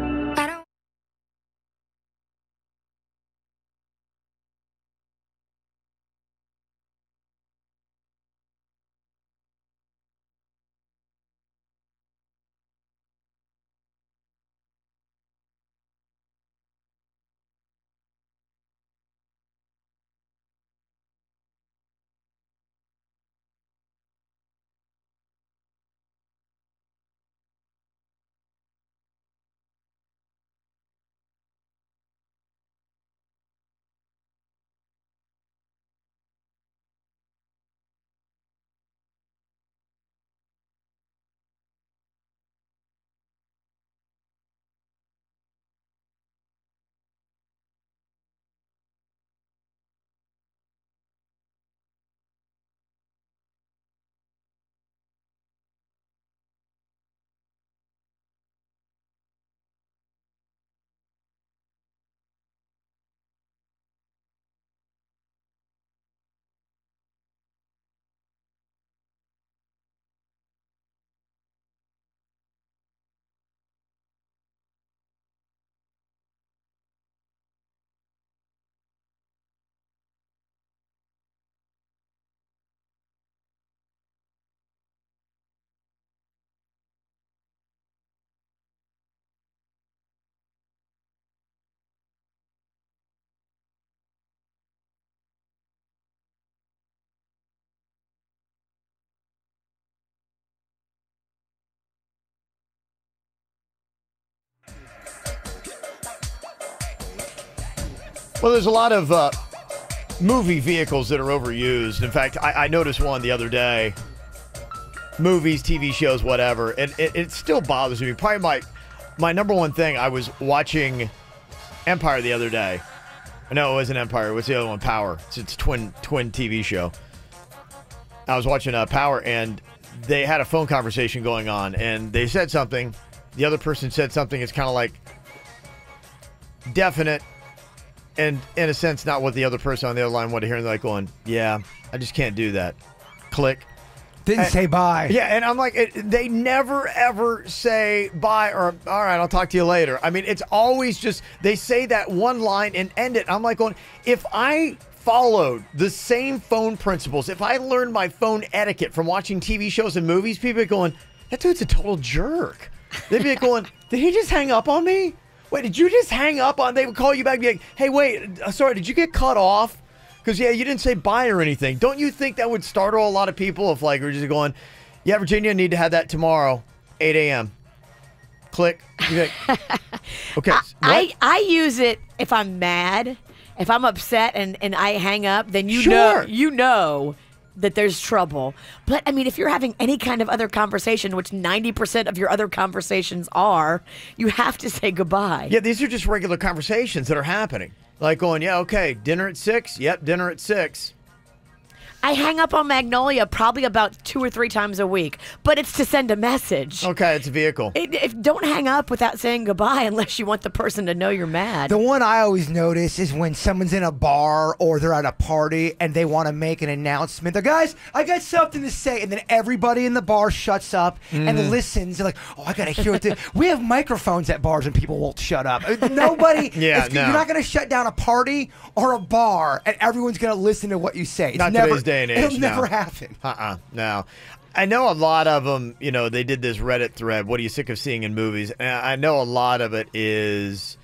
Well, there's a lot of movie vehicles that are overused. In fact, I noticed one the other day. Movies, TV shows, whatever. And it still bothers me. Probably my number one thing, I was watching Empire the other day. No, it wasn't Empire. What's the other one? Power. It's a twin TV show. I was watching Power, and they had a phone conversation going on, and they said something. The other person said something. It's kind of like definite, and in a sense, not what the other person on the other line wanted to hear. And they're like going, yeah, I just can't do that. Click. Didn't say bye. Yeah, and I'm like, they never, ever say bye or, all right, I'll talk to you later. I mean, it's always just, they say that one line and end it. I'm like going, if I followed the same phone principles, if I learned my phone etiquette from watching TV shows and movies, people are going, that dude's a total jerk. They'd be going, did he just hang up on me? Wait, did you just hang up on? They would call you back and be like, hey, wait, sorry, did you get cut off? Because, yeah, you didn't say bye or anything. Don't you think that would startle a lot of people if, like, we're just going, yeah, Virginia, need to have that tomorrow, 8 a.m. Click. Like, okay. I use it if I'm mad. If I'm upset and I hang up, then you know that there's trouble. But, I mean, if you're having any kind of other conversation, which 90% of your other conversations are, you have to say goodbye. Yeah, these are just regular conversations that are happening. Like going, yeah, okay, dinner at 6? Yep, dinner at 6. I hang up on Magnolia probably about 2 or 3 times a week, but it's to send a message. Okay, it's a vehicle. Don't hang up without saying goodbye unless you want the person to know you're mad. The one I always notice is when someone's in a bar or they're at a party and they want to make an announcement. They're, guys, I got something to say. And then everybody in the bar shuts up and listens. They're like, oh, I got to hear it. We have microphones at bars and people won't shut up. Nobody. You're not going to shut down a party or a bar and everyone's going to listen to what you say. It's not today's day and age. It'll never happen. No. I know a lot of them, you know, they did this Reddit thread, what are you sick of seeing in movies? And I know a lot of it is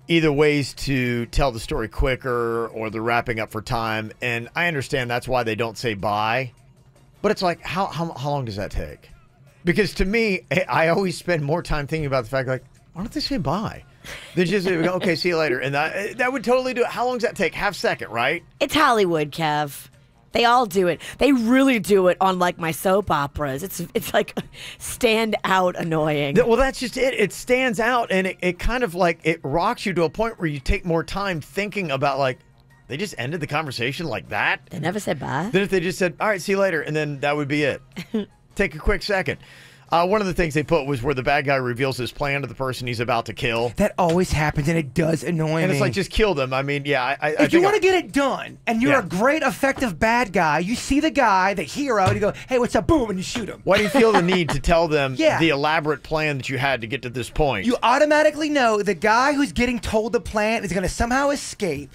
either ways to tell the story quicker or they're wrapping up for time. And I understand that's why they don't say bye. But it's like, how long does that take? Because to me, I always spend more time thinking about the fact, like, why don't they say bye? They just go, okay, see you later. And that would totally do it. How long does that take? Half second, right? It's Hollywood, Kev. They all do it. They really do it on, like, my soap operas. It's like stand out annoying. Well, that's just it. It stands out, and it kind of, like, it rocks you to a point where you take more time thinking about, like, They just ended the conversation like that? They never said bye. Then if they just said, all right, see you later, and then that would be it. Take a quick second. One of the things they put was where the bad guy reveals his plan to the person he's about to kill. That always happens, and it does annoy me. And it's like, just kill them. I mean, yeah. If you want to get it done, and you're a great, effective bad guy, you see the guy, the hero, and you go, hey, what's up, boom, and you shoot him. Why do you feel the need to tell them the elaborate plan that you had to get to this point? You automatically know the guy who's getting told the plan is going to somehow escape.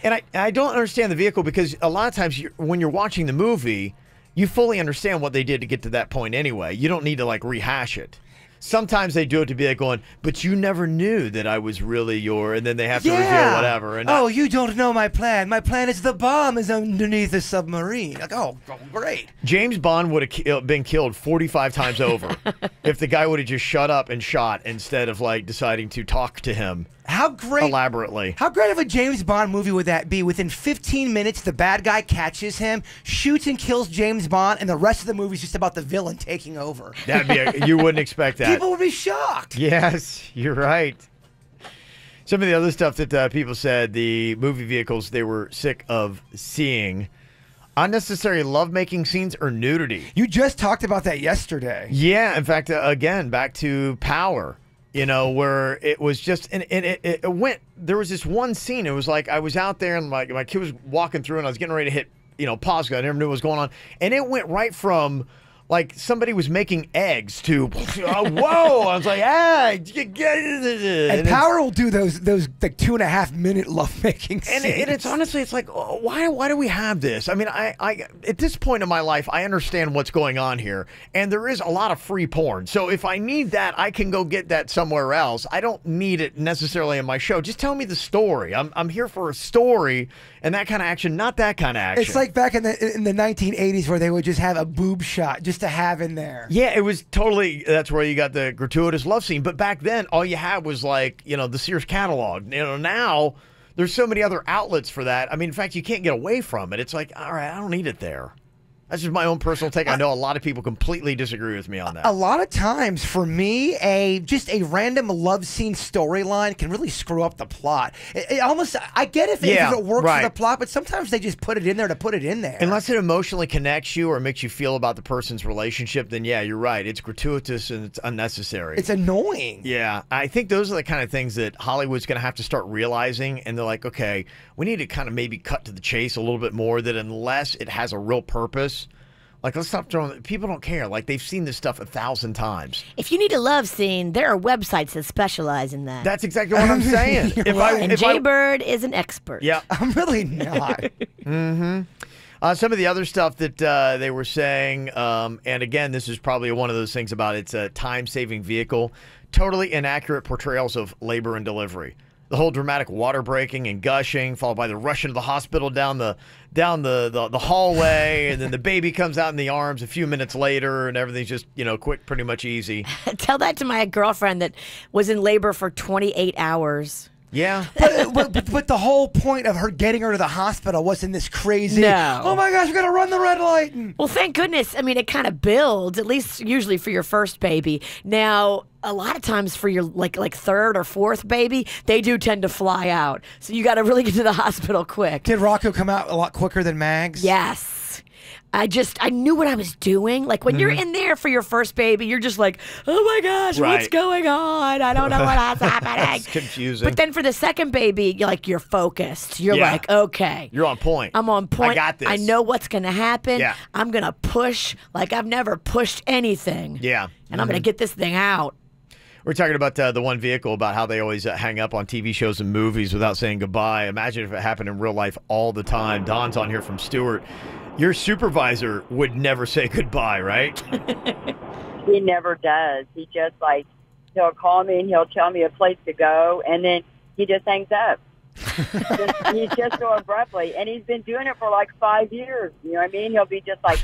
And I don't understand the vehicle, because a lot of times when you're watching the movie, you fully understand what they did to get to that point anyway. You don't need to, like, rehash it. Sometimes they do it to be like going, but you never knew that I was really your, and then they have to reveal whatever. And oh, you don't know my plan. My plan is the bomb is underneath the submarine. Like, oh, great. James Bond would have been killed 45 times over if the guy would have just shut up and shot instead of, like, deciding to talk to him. How great elaborately. How great of a James Bond movie would that be? Within 15 minutes, the bad guy catches him, shoots and kills James Bond, and the rest of the movie is just about the villain taking over. That'd be you wouldn't expect that. People would be shocked. Yes, you're right. Some of the other stuff that people said, the movie vehicles they were sick of seeing. Unnecessary lovemaking scenes or nudity. You just talked about that yesterday. Yeah, in fact, again, back to Power. You know, where it was just, and it went, there was this one scene, it was like I was out there and my kid was walking through and I was getting ready to hit, pause, because I never knew what was going on. And it went right from, like, somebody was making eggs to, whoa, I was like, get it. And Power will do those like 2.5-minute lovemaking scenes. And it's honestly, it's like, why do we have this? I mean, I at this point in my life, I understand what's going on here, and there is a lot of free porn. So if I need that, I can go get that somewhere else. I don't need it necessarily in my show. Just tell me the story. I'm here for a story and that kind of action, not that kind of action. It's like back in the 1980s where they would just have a boob shot just to have in there. Yeah, it was totally, that's where you got the gratuitous love scene. But back then, all you had was, like, the Sears catalog. Now there's so many other outlets for that. I mean, in fact, you can't get away from it. It's like, all right, I don't need it there. That's just my own personal take. I know a lot of people completely disagree with me on that. A lot of times, for me, just a random love scene storyline can really screw up the plot. It almost, I get if it works for the plot, but sometimes they just put it in there to put it in there. Unless it emotionally connects you or makes you feel about the person's relationship, then yeah, you're right. It's gratuitous and it's unnecessary. It's annoying. Yeah, I think those are the kind of things that Hollywood's going to have to start realizing, and they're like, okay, we need to kind of maybe cut to the chase a little bit more, that unless it has a real purpose, like, let's stop throwing. People don't care. Like, they've seen this stuff 1,000 times. If you need a love scene, there are websites that specialize in that. That's exactly what I'm saying. Jaybird is an expert. Yeah, I'm really not. Some of the other stuff that they were saying, and again, this is probably one of those things about it's a time-saving vehicle. Totally inaccurate portrayals of labor and delivery. The whole dramatic water breaking and gushing, followed by the rush into the hospital down the hallway, and then the baby comes out in the arms a few minutes later, and everything's just, quick, pretty much easy. Tell that to my girlfriend that was in labor for 28 hours. Yeah. But the whole point of her getting her to the hospital wasn't this crazy, no. Oh my gosh, we're going to run the red light. Well, thank goodness. I mean, it kind of builds, at least usually for your first baby. Now, a lot of times for your like third or fourth baby, they do tend to fly out. So you got to really get to the hospital quick. Did Rocco come out a lot quicker than Mags? Yes. I knew what I was doing. Like, when you're in there for your first baby, you're just like, oh my gosh, what's going on? I don't know what's happening. It's confusing. But then for the second baby, you're focused. You're like, okay. You're on point. I'm on point. I got this. I know what's going to happen. Yeah. I'm going to push like I've never pushed anything. Yeah. And I'm going to get this thing out. We're talking about the one vehicle, about how they always hang up on TV shows and movies without saying goodbye. Imagine if it happened in real life all the time. Don's on here from Stewart. Your supervisor would never say goodbye, right? He never does. He just, he'll call me and he'll tell me a place to go, and then he just hangs up. He's just so abruptly, and he's been doing it for 5 years. You know what I mean? He'll be just like,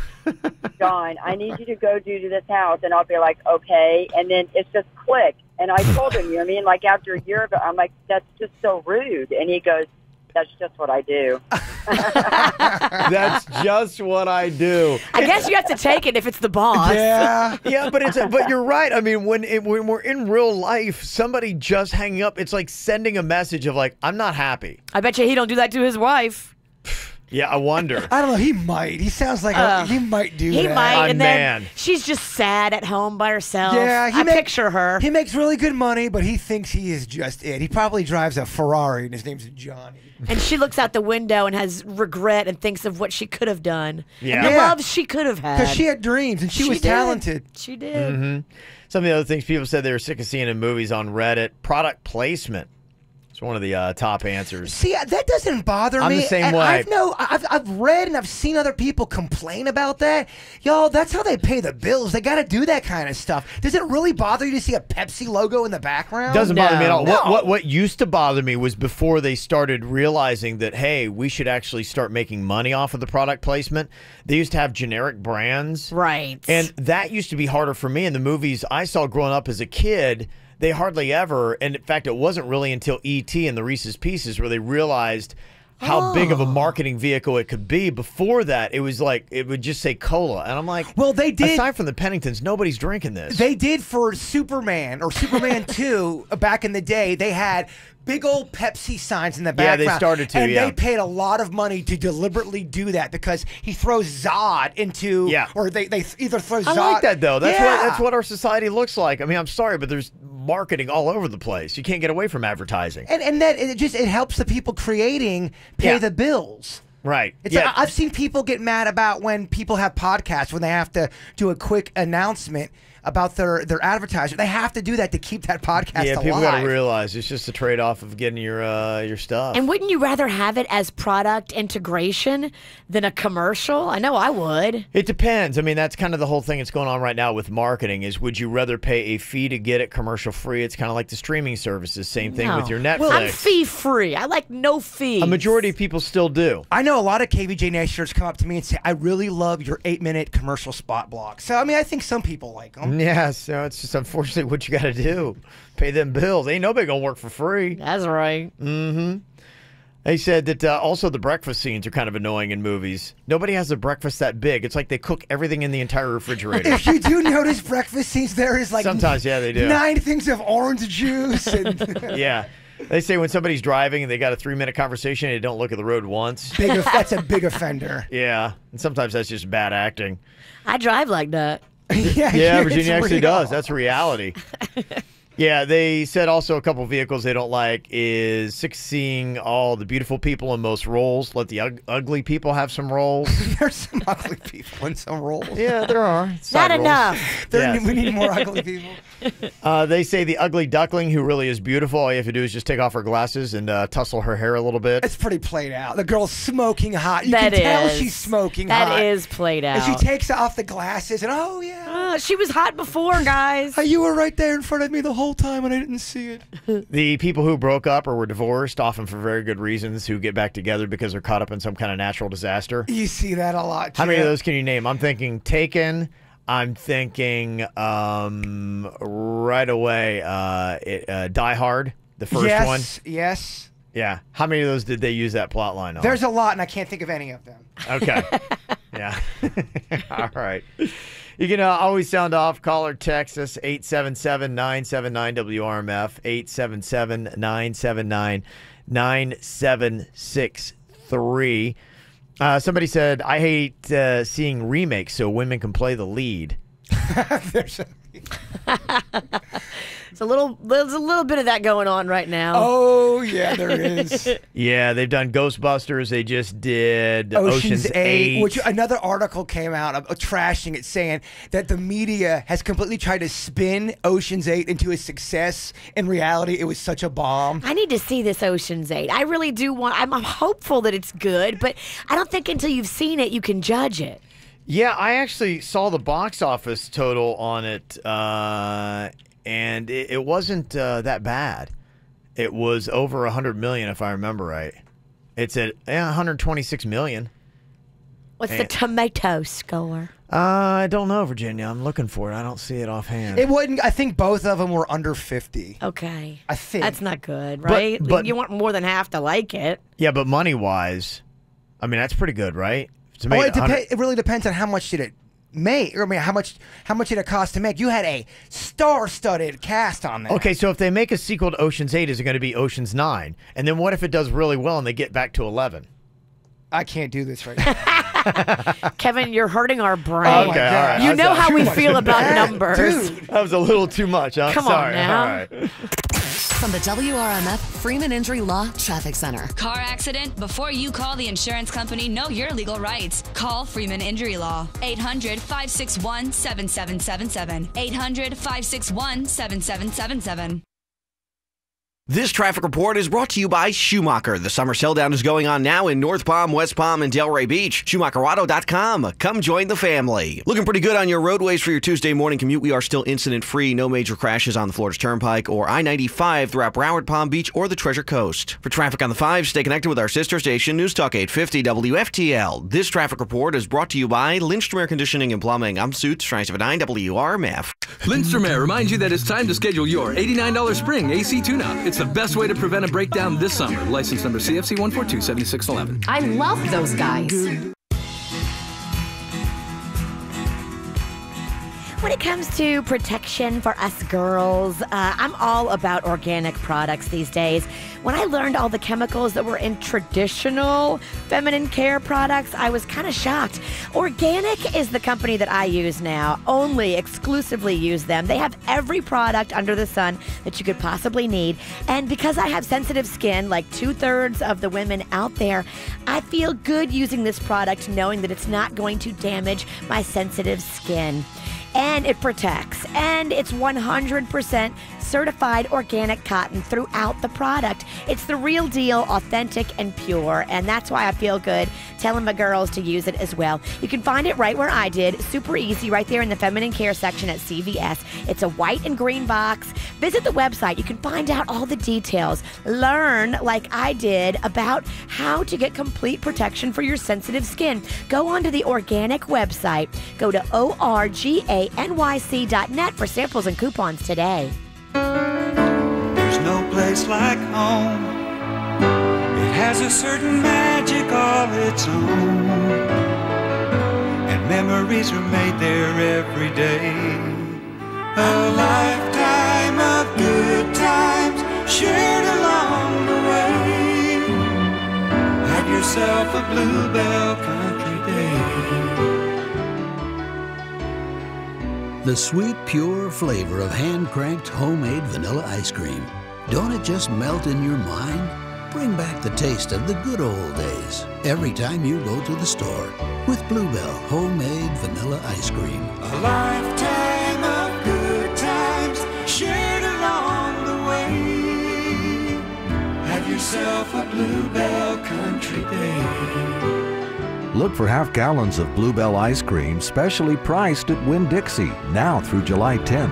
Dawn, I need you to go to this house, and I'll be like, okay, and then it's just click. And I told him, you know what I mean? After a year ago, I'm like, that's just so rude. And he goes, that's just what I do. That's just what I do. I guess you have to take it if it's the boss. Yeah. Yeah, but you're right. I mean, when we're in real life, somebody just hanging up, it's like sending a message of like, I'm not happy. I bet you he don't do that to his wife. Yeah, I wonder. I don't know. He might. He sounds like he might do that. He might, and man. then she's just sad at home by herself. Yeah, I picture her. He makes really good money, but he thinks he is just it. He probably drives a Ferrari, and his name's Johnny. And she looks out the window and has regret and thinks of what she could have done. Yeah. And the love she could have had. Because she had dreams, and she was did. talented. She did. Mm-hmm. Some of the other things people said they were sick of seeing in movies on Reddit. Product placement. It's one of the top answers. See, that doesn't bother me. I'm the same And way. I've read and I've seen other people complain about that. Y'all, that's how they pay the bills. They got to do that kind of stuff. Does it really bother you to see a Pepsi logo in the background? Doesn't bother me at all. No. What used to bother me was before they started realizing that, hey, we should actually start making money off of the product placement. They used to have generic brands. Right. And that used to be harder for me in the movies I saw growing up as a kid. They hardly ever, and in fact, it wasn't really until E.T. and the Reese's Pieces where they realized how big of a marketing vehicle it could be. Before that, it was like, it would just say cola. And I'm like, well, they did. Aside from the Penningtons, nobody's drinking this. They did for Superman or Superman 2 back in the day. They had big old Pepsi signs in the background. Yeah, they started to, and yeah. they paid a lot of money to deliberately do that because he throws Zod into, or they either throw Zod. I like that, though. That's Yeah. that's what our society looks like. I mean, I'm sorry, but there's marketing all over the place. You can't get away from advertising. And that it helps the people creating pay the bills. Right. It's like, I've seen people get mad about when people have podcasts when they have to do a quick announcement about their advertiser. They have to do that to keep that podcast alive. People got to realize it's just a trade-off of getting your stuff. And wouldn't you rather have it as product integration than a commercial? I know I would. It depends. I mean, that's kind of the whole thing that's going on right now with marketing is would you rather pay a fee to get it commercial-free? It's kind of like the streaming services. Same thing with your Netflix. Well, I'm fee-free. I like no fees. A majority of people still do. I know a lot of KVJ Nationers come up to me and say, I really love your 8-minute commercial spot block. So, I mean, I think some people like them. Yeah, so it's just unfortunately what you got to do. Pay them bills. Ain't nobody going to work for free. That's right. Mm-hmm. They said that also the breakfast scenes are kind of annoying in movies. Nobody has a breakfast that big. It's like they cook everything in the entire refrigerator. If you do notice breakfast scenes, there is like sometimes, yeah, they do 9 things of orange juice. And yeah. They say when somebody's driving and they got a 3-minute conversation, they don't look at the road once. That's a big offender. Yeah, and sometimes that's just bad acting. I drive like that. Yeah, Virginia actually does. That's reality. Yeah, they said also a couple vehicles they don't like is seeing all the beautiful people in most roles. Let the ugly people have some roles. There's some ugly people in some roles. Yeah, there are. Not enough. We need more ugly people. They say the ugly duckling who really is beautiful, all you have to do is just take off her glasses and tussle her hair a little bit. It's pretty played out. The girl's smoking hot. You can tell she's smoking hot. That is played out. And she takes off the glasses and, oh, yeah. She was hot before, guys. You were right there in front of me the whole time and I didn't see it. The people who broke up or were divorced, often for very good reasons, who get back together because they're caught up in some kind of natural disaster. You see that a lot, too. How many of those can you name? I'm thinking Taken. I'm thinking right away Die Hard, the first one. Yes. Yeah. How many of those did they use that plot line on? There's a lot, and I can't think of any of them. Okay. Yeah. All right. You can always sound off. Call or text us 877-979-WRMF, 877-979-9763. Somebody said, I hate seeing remakes so women can play the lead. There's a little bit of that going on right now. Oh, yeah, there is. Yeah, they've done Ghostbusters. They just did Ocean's 8. Which another article came out of trashing it, saying that the media has completely tried to spin Ocean's 8 into a success. In reality, it was such a bomb. I need to see this Ocean's 8. I really do want. I'm hopeful that it's good, but I don't think until you've seen it you can judge it. Yeah, I actually saw the box office total on it, and it wasn't that bad. It was over 100 million, if I remember right. It's at 126 million. What's the tomato score? I don't know, Virginia. I'm looking for it. I don't see it offhand. It wouldn't. I think both of them were under 50. Okay. I think that's not good, right? But you want more than half to like it. Yeah, but money-wise, I mean, that's pretty good, right? It really depends on how much did it make. I mean, how much did it cost to make? You had a star-studded cast on there. Okay, so if they make a sequel to Ocean's 8, is it going to be Ocean's 9? And then what if it does really well and they get back to 11? I can't do this right now. Kevin, you're hurting our brain. Okay, all right. You know how we feel about numbers. Dude. That was a little too much, huh? Come Sorry. on now. All right. From the WRMF Freeman Injury Law Traffic Center. Car accident? Before you call the insurance company, know your legal rights. Call Freeman Injury Law. 800-561-7777. 800-561-7777. This traffic report is brought to you by Schumacher. The summer sell down is going on now in North Palm, West Palm, and Delray Beach. SchumacherAuto.com. Come join the family. Looking pretty good on your roadways for your Tuesday morning commute. We are still incident free. No major crashes on the Florida's Turnpike or I-95 throughout Broward, Palm Beach, or the Treasure Coast. For traffic on the 5, stay connected with our sister station, News Talk 850 WFTL. This traffic report is brought to you by Lindstrom Air Conditioning and Plumbing. I'm Suits, 979 WRMF. Lindstrom Air reminds you that it's time to schedule your $89 spring AC tune-up. It's the best way to prevent a breakdown this summer. License number CFC 1427611. I love those guys. When it comes to protection for us girls, I'm all about organic products these days. When I learned all the chemicals that were in traditional feminine care products, I was kind of shocked. Organic is the company that I use now. Only exclusively use them. They have every product under the sun that you could possibly need. And because I have sensitive skin, like 2/3 of the women out there, I feel good using this product knowing that it's not going to damage my sensitive skin. And it protects. And it's 100% certified organic cotton throughout the product. It's the real deal, authentic and pure. And that's why I feel good telling my girls to use it as well. You can find it right where I did. Super easy, right there in the feminine care section at CVS. It's a white and green box. Visit the website. You can find out all the details. Learn, like I did, about how to get complete protection for your sensitive skin. Go onto the organic website. Go to organyc.net for samples and coupons today. There's no place like home. It has a certain magic all its own. And memories are made there every day. A lifetime of good times shared along the way. Have yourself a Bluebell Country Day. The sweet, pure flavor of hand-cranked homemade vanilla ice cream. Don't it just melt in your mind? Bring back the taste of the good old days every time you go to the store with Bluebell homemade vanilla ice cream. A lifetime of good times shared along the way. Have yourself a Bluebell Country Day. Look for half gallons of Bluebell ice cream, specially priced at Winn-Dixie, now through July 10th.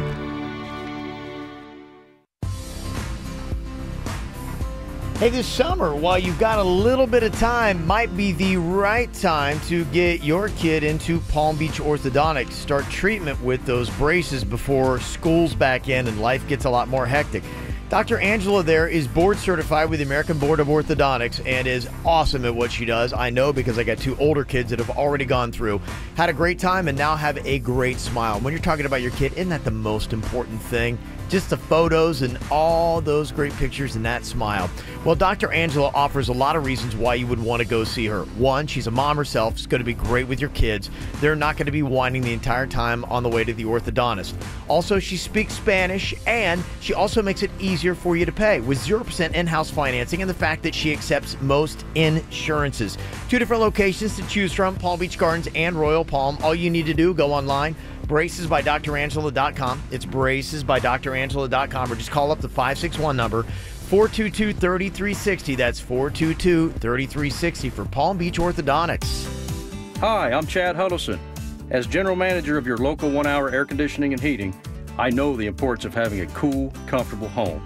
Hey, this summer, while you've got a little bit of time, might be the right time to get your kid into Palm Beach Orthodontics. Start treatment with those braces before school's back in and life gets a lot more hectic. Dr. Angela there is board certified with the American Board of Orthodontics and is awesome at what she does. I know because I got 2 older kids that have already gone through, had a great time, and now have a great smile. When you're talking about your kid, isn't that the most important thing? Just the photos and all those great pictures and that smile. Well, Dr. Angela offers a lot of reasons why you would want to go see her. One, she's a mom herself. It's going to be great with your kids. They're not going to be whining the entire time on the way to the orthodontist. Also, she speaks Spanish, and she also makes it easier for you to pay with 0% in-house financing and the fact that she accepts most insurances. 2 different locations to choose from, Palm Beach Gardens and Royal Palm. All you need to do, go online, bracesbydrangela.com. It's bracesbydrangela.com, or just call up the 561 number, 422-3360. That's 422-3360 for Palm Beach Orthodontics. Hi, I'm Chad Huddleston. As general manager of your local 1-hour air conditioning and heating, I know the importance of having a cool, comfortable home.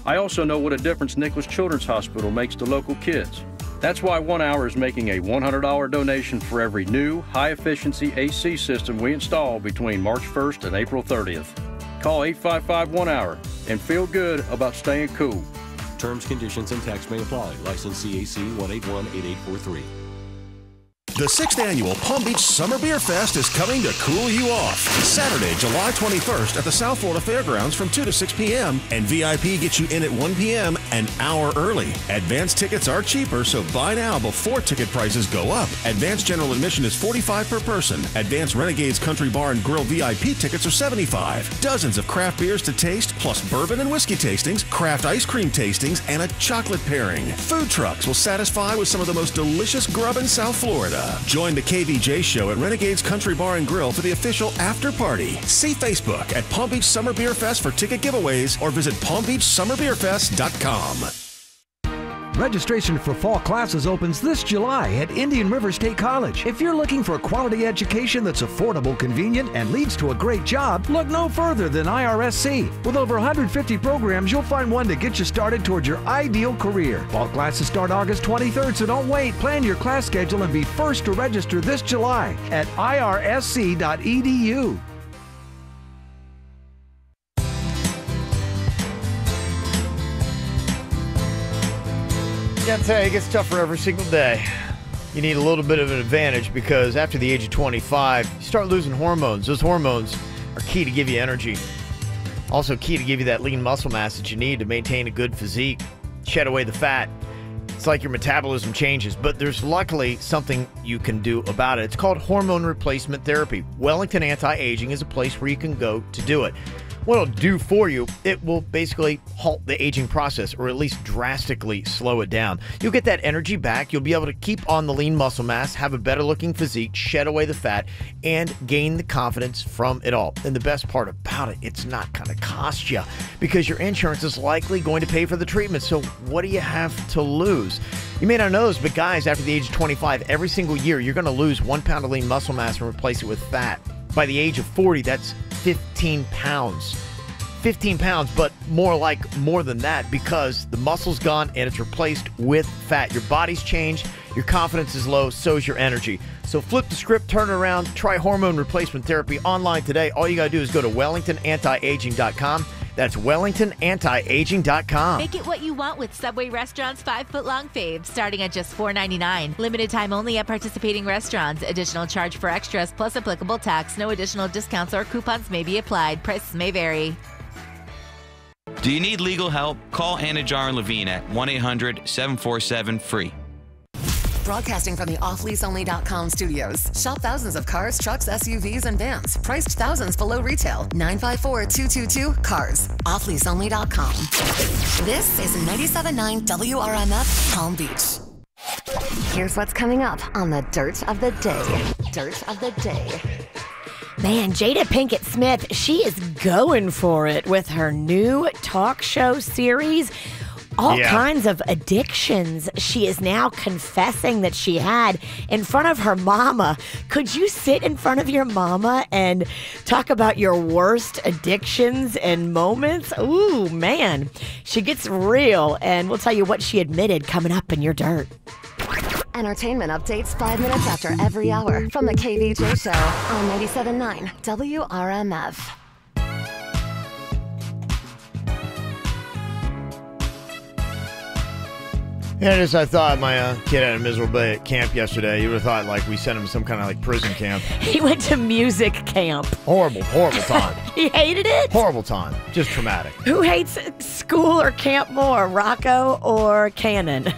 I also know what a difference Nicholas Children's Hospital makes to local kids. That's why 1 Hour is making a $100 donation for every new, high-efficiency AC system we install between March 1st and April 30th. Call 855-1-HOUR and feel good about staying cool. Terms, conditions, and tax may apply. License CAC 1818843. The 6th annual Palm Beach Summer Beer Fest is coming to cool you off. Saturday, July 21st at the South Florida Fairgrounds from 2 to 6 p.m. and VIP gets you in at 1 p.m. an hour early. Advance tickets are cheaper, so buy now before ticket prices go up. Advance general admission is $45 per person. Advance Renegades Country Bar and Grill VIP tickets are $75. Dozens of craft beers to taste, plus bourbon and whiskey tastings, craft ice cream tastings, and a chocolate pairing. Food trucks will satisfy with some of the most delicious grub in South Florida. Join the KVJ show at Renegades Country Bar and Grill for the official after party. See Facebook at Palm Beach Summer Beer Fest for ticket giveaways or visit palmbeachsummerbeerfest.com. Registration for fall classes opens this July at Indian River State College. If you're looking for a quality education that's affordable, convenient, and leads to a great job, look no further than IRSC. With over 150 programs, you'll find one to get you started towards your ideal career. Fall classes start August 23rd, so don't wait. Plan your class schedule and be first to register this July at irsc.edu. I gotta tell you, it gets tougher every single day. You need a little bit of an advantage because after the age of 25, you start losing hormones. Those hormones are key to give you energy. Also key to give you that lean muscle mass that you need to maintain a good physique, shed away the fat. It's like your metabolism changes, but there's luckily something you can do about it. It's called hormone replacement therapy. Wellington Anti-Aging is a place where you can go to do it. What it'll do for you, it will basically halt the aging process or at least drastically slow it down. You'll get that energy back. You'll be able to keep on the lean muscle mass, have a better looking physique, shed away the fat, and gain the confidence from it all. And the best part about it, it's not going to cost you because your insurance is likely going to pay for the treatment. So what do you have to lose? You may not know this, but guys, after the age of 25, every single year, you're going to lose 1 pound of lean muscle mass and replace it with fat. By the age of 40, that's 15 pounds. 15 pounds, but more than that because the muscle's gone and it's replaced with fat. Your body's changed, your confidence is low, so's your energy. So flip the script, turn it around, try hormone replacement therapy online today. All you gotta do is go to WellingtonAntiAging.com. That's WellingtonAntiAging.com. Make it what you want with Subway Restaurants 5-foot-long faves, starting at just $4.99. Limited time only at participating restaurants. Additional charge for extras plus applicable tax. No additional discounts or coupons may be applied. Prices may vary. Do you need legal help? Call Anna Jar and Levine at 1-800-747-FREE. Broadcasting from the offleaseonly.com studios. Shop thousands of cars, trucks, SUVs, and vans. Priced thousands below retail. 954-222-CARS. Offleaseonly.com. This is 97.9 WRMF Palm Beach. Here's what's coming up on the Dirt of the Day. Dirt of the Day. Man, Jada Pinkett Smith, she is going for it with her new talk show series. All kinds of addictions she is now confessing that she had in front of her mama. Could you sit in front of your mama and talk about your worst addictions and moments? Ooh, man. She gets real, and we'll tell you what she admitted coming up in your dirt. Entertainment updates 5 minutes after every hour from the KVJ Show on 97.9 WRMF. Yeah, just I thought my kid had a miserable day at camp yesterday. You would have thought like we sent him to some kind of like prison camp. He went to music camp. Horrible time. He hated it? Horrible time. Just traumatic. Who hates school or camp more, Rocco or Cannon?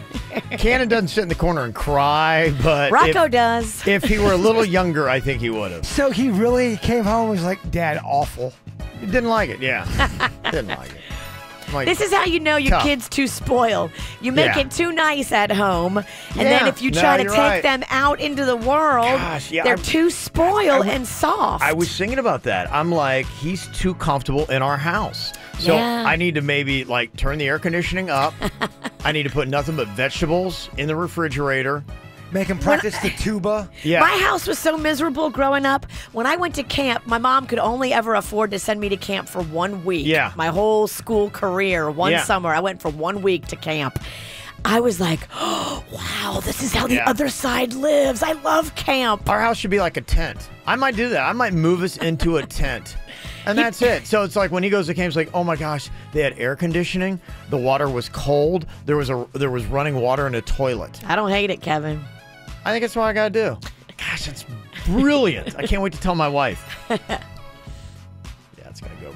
Cannon doesn't sit in the corner and cry, but Rocco does. If he were a little younger, I think he would have. So he really came home and was like, Dad, awful. He didn't like it, yeah. Didn't like it. Like, this is how you know your kid's too spoiled. You make it too nice at home, and then if you try to take them out into the world, they're too spoiled and soft. I was thinking about that. I'm like, he's too comfortable in our house. So I need to maybe like turn the air conditioning up. I need to put nothing but vegetables in the refrigerator. Make him practice the tuba. Yeah. My house was so miserable growing up. When I went to camp, my mom could only ever afford to send me to camp for 1 week. Yeah. My whole school career, one summer, I went for 1 week to camp. I was like, oh, wow, this is how the other side lives. I love camp. Our house should be like a tent. I might do that. I might move us into a tent. And that's it. So it's like when he goes to camp, it's like, oh my gosh, they had air conditioning. The water was cold. There was running water in a toilet. I don't hate it, Kevin. I think that's what I got to do. Gosh, that's brilliant. I can't wait to tell my wife. It's going to go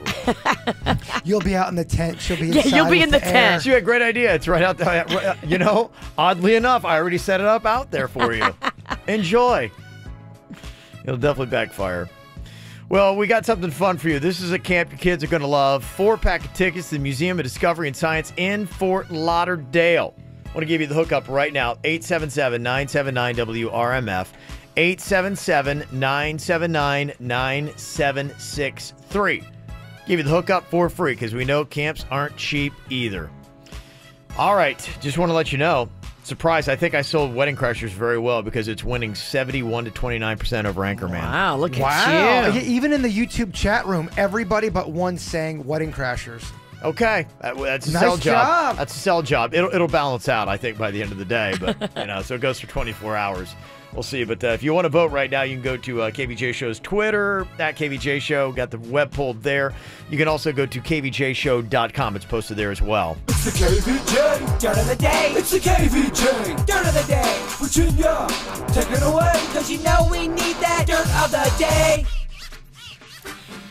well. You'll be out in the tent. She'll be inside. Yeah, you'll be in the air. tent. You had a great idea. It's right out there. You know, oddly enough, I already set it up out there for you. Enjoy. It'll definitely backfire. Well, we got something fun for you. This is a camp your kids are going to love. 4-pack of tickets to the Museum of Discovery and Science in Fort Lauderdale. I want to give you the hookup right now. 877-979-WRMF. 877-979-9763. Give you the hookup for free because we know camps aren't cheap either. All right. Just want to let you know. Surprise, I think I sold Wedding Crashers very well because it's winning 71 to 29% over Anchorman. Wow, look at you. Even in the YouTube chat room, everybody but one saying Wedding Crashers. Okay, that's a Nice sell job. job. That's a sell job. It'll balance out, I think, by the end of the day. But so it goes for 24 hours. We'll see. But if you want to vote right now, you can go to KVJ Show's Twitter, at KVJ Show. Got the web pulled there. You can also go to kvjshow.com. It's posted there as well. It's the KVJ Dirt of the Day. It's the KVJ Dirt of the Day. Virginia, take it away, because you know we need that Dirt of the Day.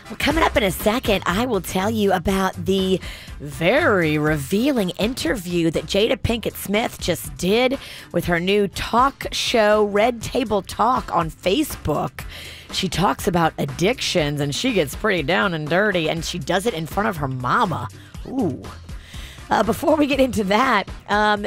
Well, coming up in a second, I will tell you about the very revealing interview that Jada Pinkett Smith just did with her new talk show, Red Table Talk, on Facebook. She talks about addictions, and she gets pretty down and dirty, and she does it in front of her mama. Ooh. Before we get into that,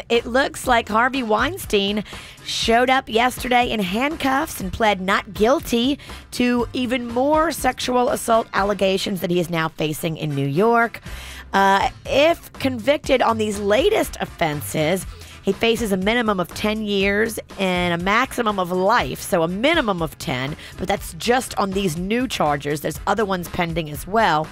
it looks like Harvey Weinstein showed up yesterday in handcuffs and pled not guilty to even more sexual assault allegations that he is now facing in New York. If convicted on these latest offenses, he faces a minimum of 10 years and a maximum of life, so a minimum of 10, but that's just on these new charges. There's other ones pending as well.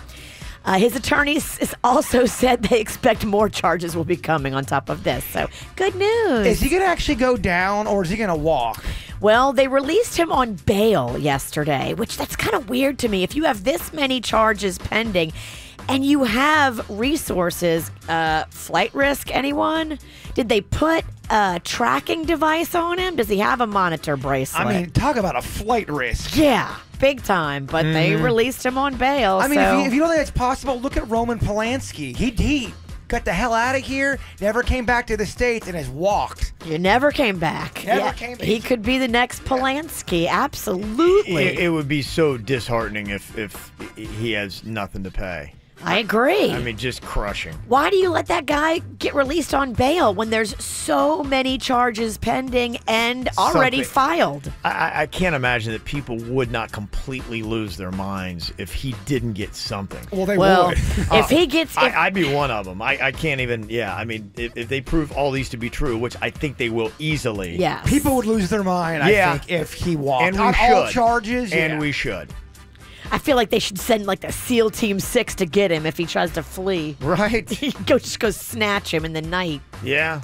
His attorneys also said they expect more charges will be coming on top of this. So, good news. Is he going to actually go down, or is he going to walk? Well, they released him on bail yesterday, which that's kind of weird to me. If you have this many charges pending and you have resources, flight risk, anyone? Did they put a tracking device on him? Does he have a monitor bracelet? I mean, talk about a flight risk. Yeah. Big time, but they released him on bail. I mean, if you don't think it's possible, look at Roman Polanski. He got the hell out of here, never came back to the States, and has walked. You never came back. Came back. He could be the next Polanski. Absolutely. It would be so disheartening if he has nothing to pay. I agree. I mean, just crushing. Why do you let that guy get released on bail when there's so many charges pending and already filed? I can't imagine that people would not completely lose their minds if he didn't get something. Well, they would. If he gets... I'd be one of them. I can't even... Yeah, I mean, if they prove all these to be true, which I think they will easily... Yeah. People would lose their mind, I think, if he walked. And we on should. all charges. And we should. I feel like they should send like the SEAL Team 6 to get him if he tries to flee. Right. Just go snatch him in the night. Yeah.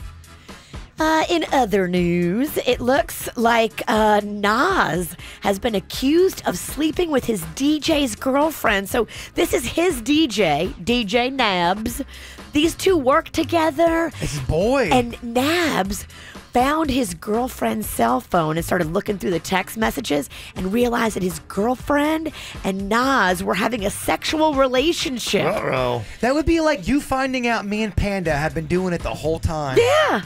In other news, it looks like Nas has been accused of sleeping with his DJ's girlfriend. So this is his DJ Nabs. These two work together. It's his boy. And Nabs found his girlfriend's cell phone and started looking through the text messages and realized that his girlfriend and Nas were having a sexual relationship. Uh-oh. That would be like you finding out me and Panda have been doing it the whole time. Yeah.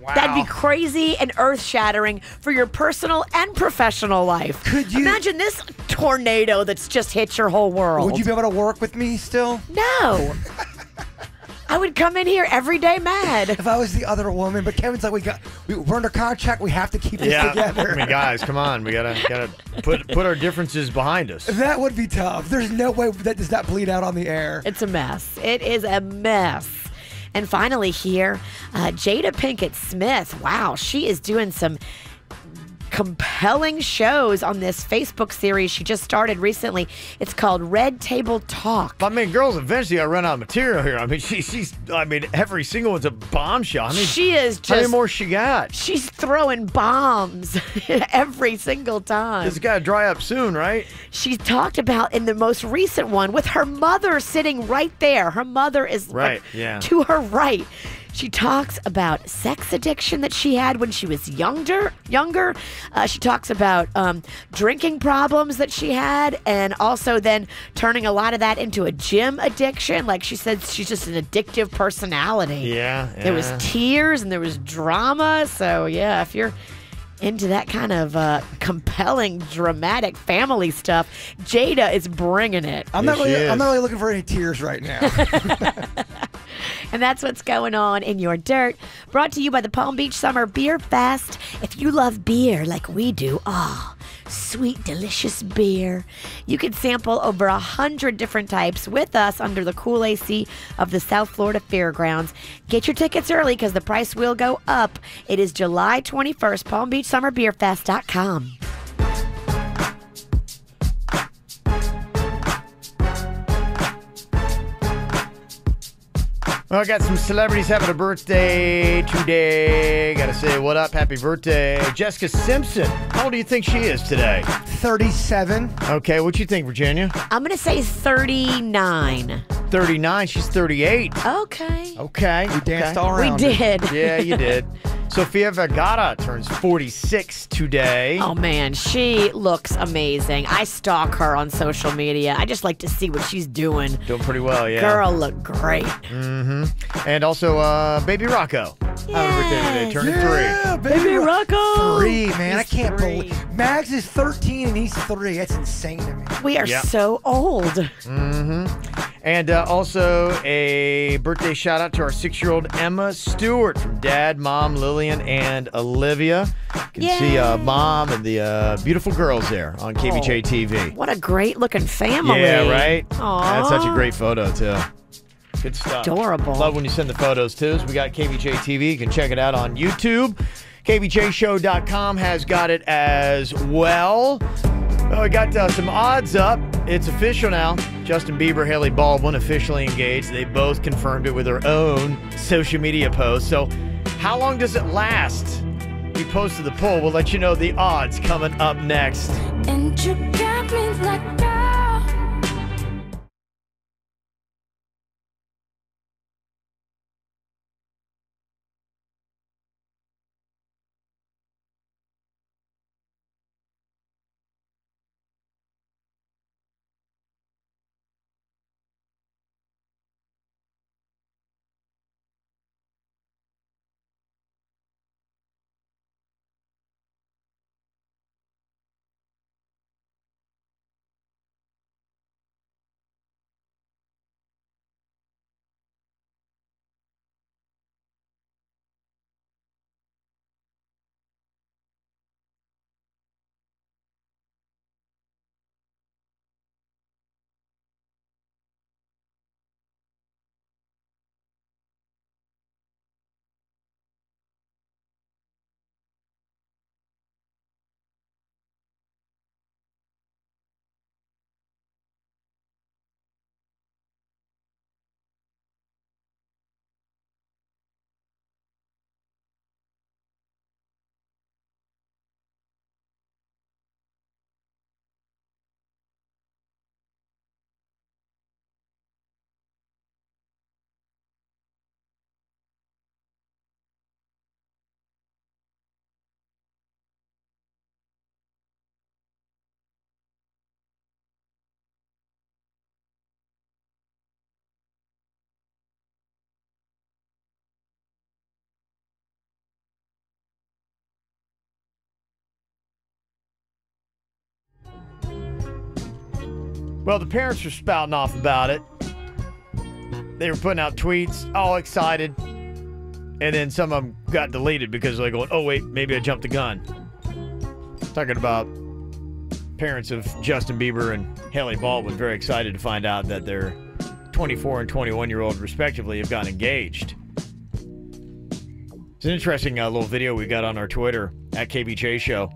Wow. That'd be crazy and earth-shattering for your personal and professional life. Could you imagine this tornado that's just hit your whole world? Would you be able to work with me still? No. I would come in here every day mad. If I was the other woman, but Kevin's like, we're under contract. We have to keep this together. I mean, guys, come on. We gotta put our differences behind us. That would be tough. There's no way that does not bleed out on the air. It's a mess. It is a mess. And finally here, Jada Pinkett Smith. Wow, she is doing some compelling shows on this Facebook series she just started recently. It's called Red Table Talk. I mean, girls eventually gotta run out of material here. I mean, she's every single one's a bombshell. I mean, she is just... How many more she got? She's throwing bombs every single time. This has got to dry up soon, right? She talked about in the most recent one with her mother sitting right there. Her mother is right, yeah, to her right. She talks about sex addiction that she had when she was younger. She talks about drinking problems that she had, and also then turning a lot of that into a gym addiction. Like she said, she's just an addictive personality. Yeah. There was tears and there was drama. So, yeah, if you're into that kind of compelling, dramatic family stuff, Jada is bringing it. I'm not really looking for any tears right now. And that's what's going on in your dirt. Brought to you by the Palm Beach Summer Beer Fest. If you love beer like we do, sweet, delicious beer. You can sample over 100 different types with us under the cool AC of the South Florida Fairgrounds. Get your tickets early because the price will go up. It is July 21st, PalmBeachSummerBeerFest.com. Well, I got some celebrities having a birthday today. Gotta say, what up? Happy birthday. Jessica Simpson. How old do you think she is today? 37. Okay, what you think, Virginia? I'm going to say 39. 39. She's 38. Okay. Okay. We danced all around. We did. Yeah, you did. Sofia Vergara turns 46 today. Oh, man, she looks amazing. I stalk her on social media. I just like to see what she's doing. Doing pretty well, yeah. Girl look great. Mm-hmm. And also, Baby Rocco. Happy birthday today, turning 3. Yeah, Baby Rocco. 3, man. I He's can't 3. believe. Mags is 13 and he's 3. That's insane to me. We are so old. Mm-hmm. And also a birthday shout out to our 6-year-old Emma Stewart from Dad, Mom, Lillian, and Olivia. You can see Mom and the beautiful girls there on KVJ TV. What a great looking family. Yeah, right? Aw. That's such a great photo, too. Good stuff. Adorable. Love when you send the photos, too. So we got KVJ TV. You can check it out on YouTube. KVJShow.com has got it as well. Well, we got some odds up. It's official now. Justin Bieber, Haley Baldwin officially engaged. They both confirmed it with their own social media posts. So how long does it last? We posted the poll. We'll let you know the odds coming up next. And you got me like Well, the parents were spouting off about it. They were putting out tweets, all excited. And then some of them got deleted because they're going, oh, wait, maybe I jumped the gun. Talking about parents of Justin Bieber and Haley Baldwin, very excited to find out that their 24 and 21-year-old, respectively, have gotten engaged. It's an interesting little video we got on our Twitter, at KVJ Show.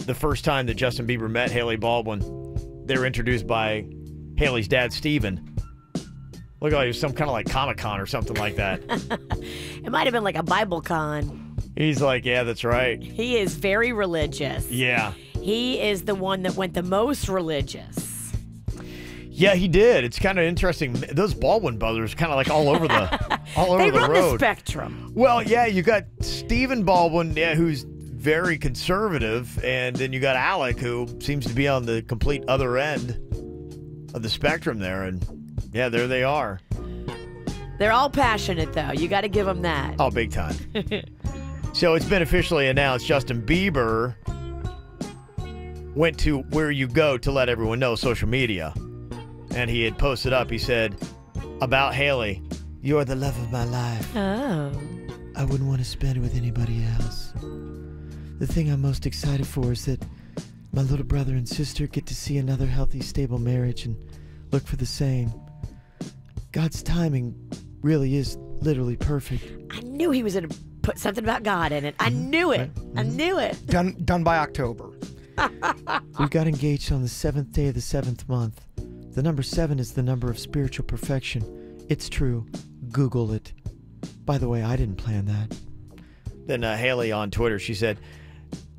The first time that Justin Bieber met Haley Baldwin, they were introduced by Haley's dad, Steven. Looked like it was some kind of like Comic-Con or something like that. It might have been like a Bible con. He's like, yeah, that's right. He is very religious. Yeah. He is the one that went the most religious. Yeah, he did. It's kind of interesting. Those Baldwin brothers kind of like all over the all over They the run road. the spectrum. Well, yeah, you got Stephen Baldwin, who's very conservative, and then you got Alec, who seems to be on the complete other end of the spectrum there, and yeah, there they are. They're all passionate, though. You got to give them that. Oh, big time. So it's been officially announced Justin Bieber went to Where You Go to let everyone know, social media. And he had posted up, he said, about Haley, "You're the love of my life. Oh. I wouldn't want to spend it with anybody else. The thing I'm most excited for is that my little brother and sister get to see another healthy, stable marriage and look for the same. God's timing really is literally perfect." I knew he was going to put something about God in it. I knew it. I knew it. Done by October. We got engaged on the 7th day of the 7th month. The number 7 is the number of spiritual perfection. It's true. Google it. By the way, I didn't plan that. Then Haley on Twitter, she said,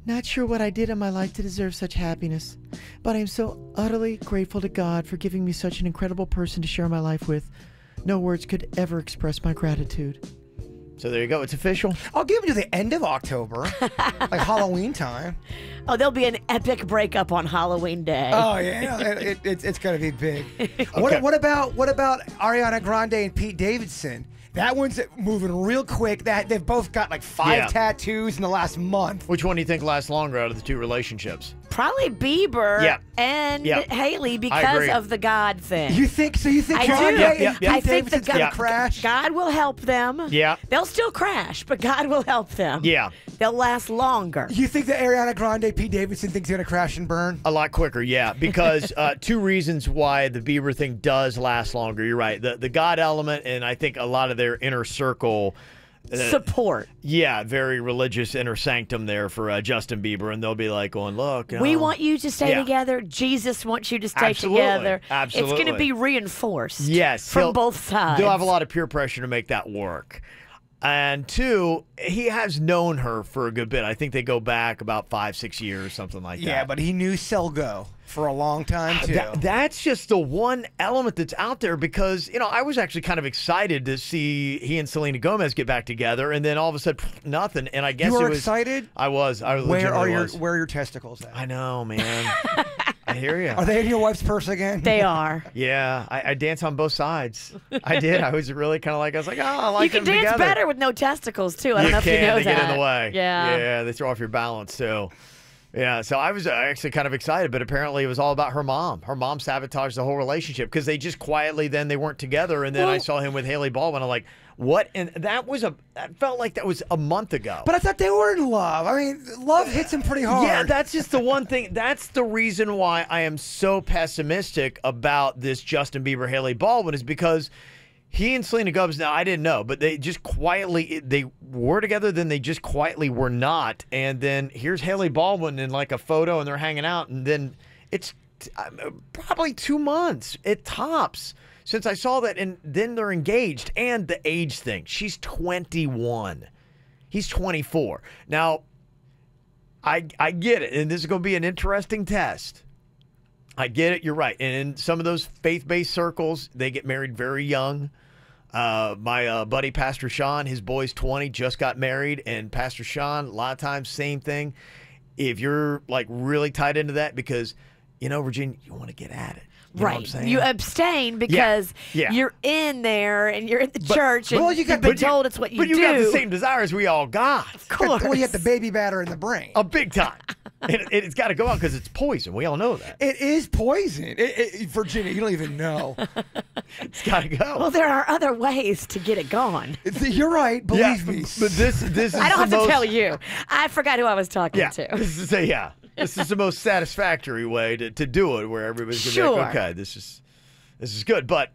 "Not sure what I did in my life to deserve such happiness, but I am so utterly grateful to God for giving me such an incredible person to share my life with. No words could ever express my gratitude." So there you go. It's official. I'll give it to the end of October, like Halloween time. Oh, there'll be an epic breakup on Halloween Day. Oh yeah, it's gonna be big. What about Ariana Grande and Pete Davidson? That one's moving real quick. They've both got like 5 tattoos in the last month. Which one do you think lasts longer out of the two relationships? Probably Bieber and Yeah. Haley I because agree. of the God thing. You think so? You think I Kanye do. and Pete I think Davidson's gonna crash? God will help them. Yeah. They'll still crash, but God will help them. Yeah. They'll last longer. You think that Ariana Grande, Pete Davidson thing's gonna crash and burn? A lot quicker, yeah. Because two reasons why the Bieber thing does last longer. You're right. The God element, and I think a lot of their inner circle support. Yeah, very religious inner sanctum there for Justin Bieber, and they'll be like going, "Look, We want you to stay together. Jesus wants you to stay Absolutely. together. Absolutely. It's going to be reinforced. Yes, from both sides. They'll have a lot of peer pressure to make that work. And two, he has known her for a good bit. I think they go back about 5-6 years, something like that. Yeah, but he knew Selgo for a long time too. That's just the one element that's out there because, I was actually kind of excited to see he and Selena Gomez get back together, and then all of a sudden, nothing. And I guess You were it was excited? I was. I Where are legitimately your testicles at? I know, man. I hear you. Are they in your wife's purse again? They are. Yeah, I dance on both sides. I did. I was really kind of like, I was like, oh, I like you can them dance together. better with no testicles, too. I don't know if you know they that. get in the way. Yeah. Yeah, they throw off your balance, too. Yeah, so I was actually kind of excited, but apparently it was all about her mom. Her mom sabotaged the whole relationship because they just quietly then they weren't together, and then I saw him with Haley Baldwin. I'm like, what? And that felt like that was a month ago. But I thought they were in love. I mean, love hits him pretty hard. Yeah, that's just the one thing. That's the reason why I am so pessimistic about this Justin Bieber Haley Baldwin is because he and Selena Gomez, now I didn't know, but they just quietly, they were together, then they just quietly were not. And then here's Haley Baldwin in like a photo and they're hanging out. And then it's probably 2 months at tops since I saw that. And then they're engaged. And the age thing. She's 21. He's 24. Now, I get it. And this is going to be an interesting test. I get it. You're right. And in some of those faith-based circles, they get married very young. My buddy, Pastor Sean, his boy's 20, just got married. And Pastor Sean, a lot of times, same thing. If you're like really tied into that because, Virginia, you want to get at it. You know what I'm saying? You abstain because you're in there and you're in the church and you've been told it's what you do. But you got the same desires we all got. Of course. Well, you got the baby batter in the brain. A big time. And it's got to go out because it's poison. We all know that. It is poison. Virginia, you don't even know. It's got to go. Well, there are other ways to get it gone. You're right. Believe me. But this is I don't have the to tell you. I forgot who I was talking to. This is the most satisfactory way to do it, where everybody's gonna be like, okay, this is good. But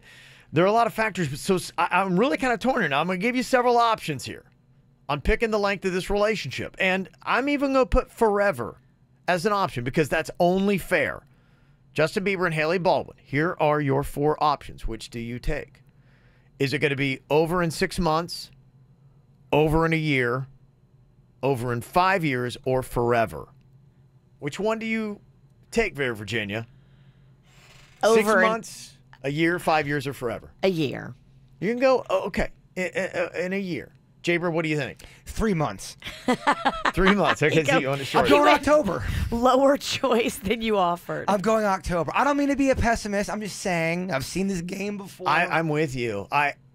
there are a lot of factors. So I'm really kind of torn here. Now I'm going to give you several options here on picking the length of this relationship, and I'm even going to put forever as an option because that's only fair. Justin Bieber and Haley Baldwin. Here are your 4 options. Which do you take? Is it going to be over in 6 months, over in a year, over in 5 years, or forever? Which one do you take, Virginia? Over 6 months, a year, 5 years, or forever? A year. You can go, okay. in a year? Jaber, what do you think? 3 months. 3 months. Okay, so you want to short. I'm going October. Lower choice than you offered. I'm going October. I don't mean to be a pessimist. I'm just saying I've seen this game before. I'm with you.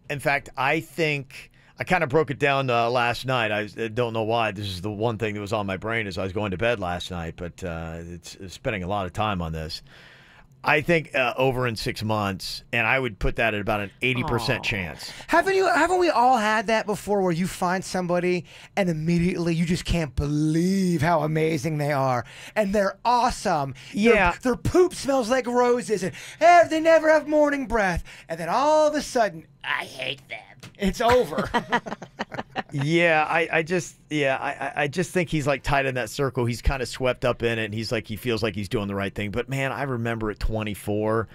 In fact, I think I kind of broke it down last night. I don't know why. This is the one thing that was on my brain as I was going to bed last night, but it's spending a lot of time on this. I think over in 6 months, and I would put that at about an 80% chance. Haven't we all had that before, where you find somebody and immediately you just can't believe how amazing they are, and they're awesome. Yeah, their poop smells like roses, and they never have morning breath, and then all of a sudden, I hate them. It's over. Yeah, I just think he's like tight in that circle. He's kind of swept up in it, and he feels like he's doing the right thing. But man, I remember at 24.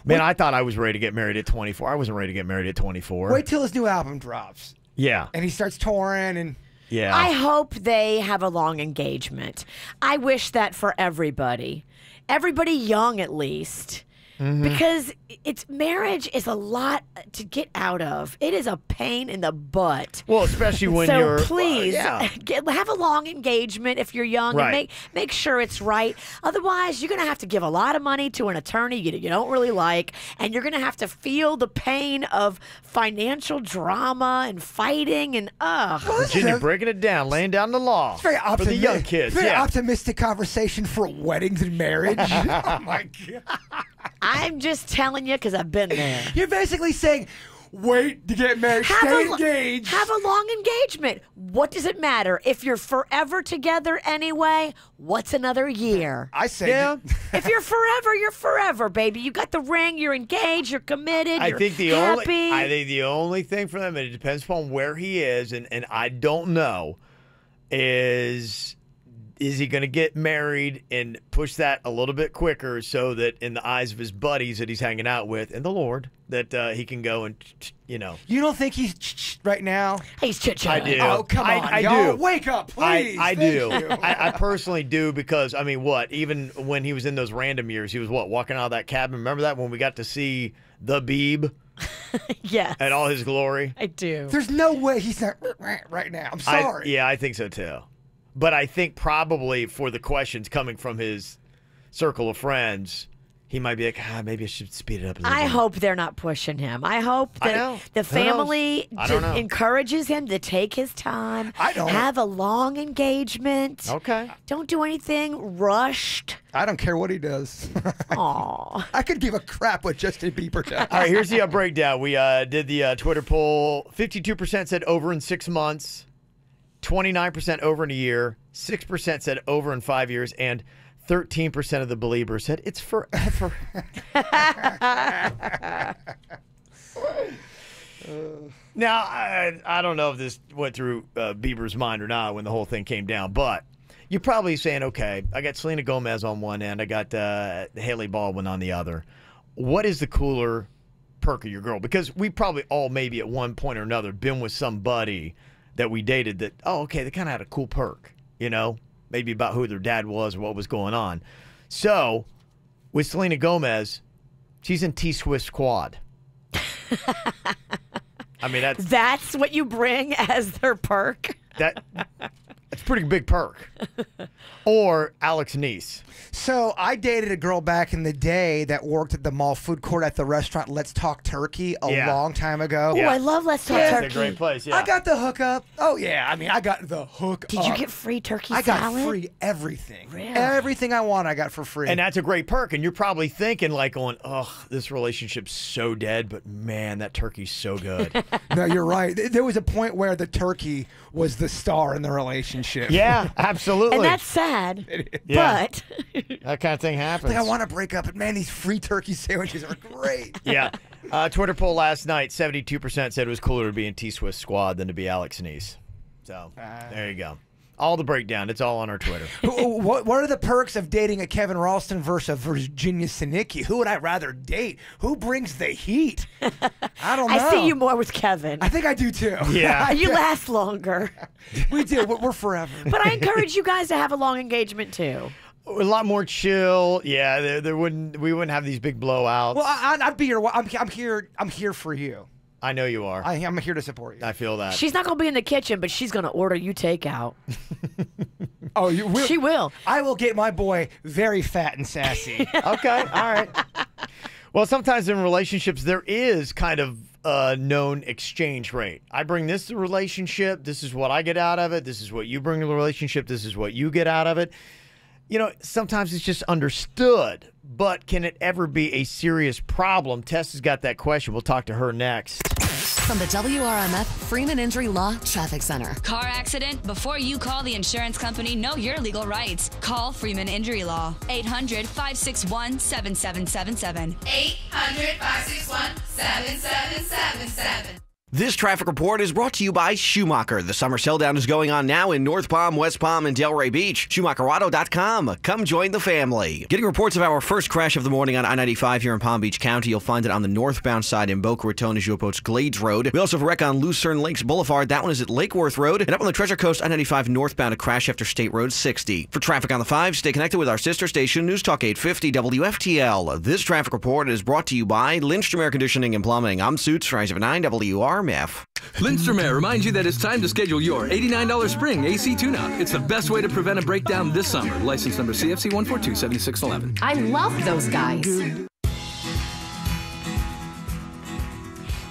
Man, I thought I was ready to get married at 24. I wasn't ready to get married at 24. Wait till his new album drops. Yeah. And he starts touring and... Yeah. I hope they have a long engagement. I wish that for everybody. Everybody young, at least. Mm-hmm. Because marriage is a lot to get out of. It is a pain in the butt. Well, especially when so please yeah. Have a long engagement if you're young, Right. and make sure it's right. Otherwise, you're going to have to give a lot of money to an attorney you don't really like, and you're going to have to feel the pain of financial drama and fighting and Virginia breaking it down, laying down the law It's very for the young kids. Very yeah. optimistic conversation for weddings and marriage. Oh my God. I'm just telling you because I've been there. You're basically saying, wait to get married, stay engaged. Have a long engagement. What does it matter? If you're forever together anyway, what's another year? I say, if you're forever, you're forever, baby. You got the ring, you're engaged, you're committed, I you're think the happy. only thing for them, and it depends upon where he is, and I don't know, is he going to get married and push that a little bit quicker so that in the eyes of his buddies that he's hanging out with and the Lord, that he can go and, You don't think he's right now? He's I do. Oh, come on, I y'all. do. Wake up, please. I Thank do. you. I personally do because, I mean, even when he was in those random years, he was walking out of that cabin. Remember that when we got to see the Beeb? Yes. And all his glory? I do. There's no way he's not right now. I'm sorry. I think so too. But I think probably for the questions coming from his circle of friends, he might be like, maybe I should speed it up a little bit. I hope they're not pushing him. I hope that the family encourages him to take his time. I don't. Have a long engagement. Okay. Don't do anything rushed. I don't care what he does. Aw. I could give a crap what Justin Bieber does. All right, here's the breakdown. We did the Twitter poll. 52% said over in 6 months. 29% over in a year, 6% said over in 5 years, and 13% of the believers said it's forever. Now, I don't know if this went through Bieber's mind or not when the whole thing came down, but you're probably saying, okay, I got Selena Gomez on one end, I got Haley Baldwin on the other. What is the cooler perk of your girl? Because we probably all maybe at one point or another been with somebody that we dated that, okay, they kind of had a cool perk, maybe about who their dad was or what was going on. So, with Selena Gomez, she's in T-Swift Squad. I mean, that's what you bring as their perk? That's a pretty big perk. Or Alex Neese. So I dated a girl back in the day that worked at the mall food court at the restaurant Let's Talk Turkey a long time ago. Oh, I love Let's Talk Turkey. It's a great place, yeah. I got the hookup. Oh, yeah. I mean, I got the hook Did you get free turkey salad? I got free everything. Really? Everything I want, I got for free. And that's a great perk. And you're probably thinking this relationship's so dead, but man, that turkey's so good. No, you're right. There was a point where the turkey was the star in the relationship. Yeah, absolutely. And that's sad. Yeah. But that kind of thing happens. I want to break up, but man, these free turkey sandwiches are great. Yeah. Twitter poll last night, 72% said it was cooler to be in T-Swift Squad than to be Alex Neese. So, there you go. All the breakdown. It's all on our Twitter. What are the perks of dating a Kevin Ralston versus a Virginia Sinicki? Who would I rather date? Who brings the heat? I don't know. I see you more with Kevin. I think I do too. Yeah. You last longer. We do. We're forever. But I encourage you guys to have a long engagement too. A lot more chill. Yeah, we wouldn't have these big blowouts. Well, I'd be your. I'm here for you. I know you are. I'm here to support you. I feel that. She's not going to be in the kitchen, but she's going to order you takeout. Oh, you will? She will. I will get my boy very fat and sassy. Okay, all right. Well, sometimes in relationships, there is kind of a known exchange rate. I bring this to the relationship. This is what I get out of it. This is what you bring to the relationship. This is what you get out of it. You know, sometimes it's just understood, but can it ever be a serious problem? Tess has got that question. We'll talk to her next. From the WRMF Freeman Injury Law Traffic Center. Car accident? Before you call the insurance company, know your legal rights. Call Freeman Injury Law. 800-561-7777. 800-561-7777. This traffic report is brought to you by Schumacher. The summer sell down is going on now in North Palm, West Palm, and Delray Beach. SchumacherAuto.com. Come join the family. Getting reports of our first crash of the morning on I-95 here in Palm Beach County. You'll find it on the northbound side in Boca Raton as you approach Glades Road. We also have a wreck on Lucerne Lakes Boulevard. That one is at Lake Worth Road. And up on the Treasure Coast, I-95 northbound, a crash after State Road 60. For traffic on the 5, stay connected with our sister station, News Talk 850 WFTL. This traffic report is brought to you by Lindstrom Air Conditioning and Plumbing. I'm Suits, Rise of 9 WRMF. Lindstrom Air reminds you that it's time to schedule your $89 spring AC tune-up. It's the best way to prevent a breakdown this summer. License number CFC 1427611. I love those guys.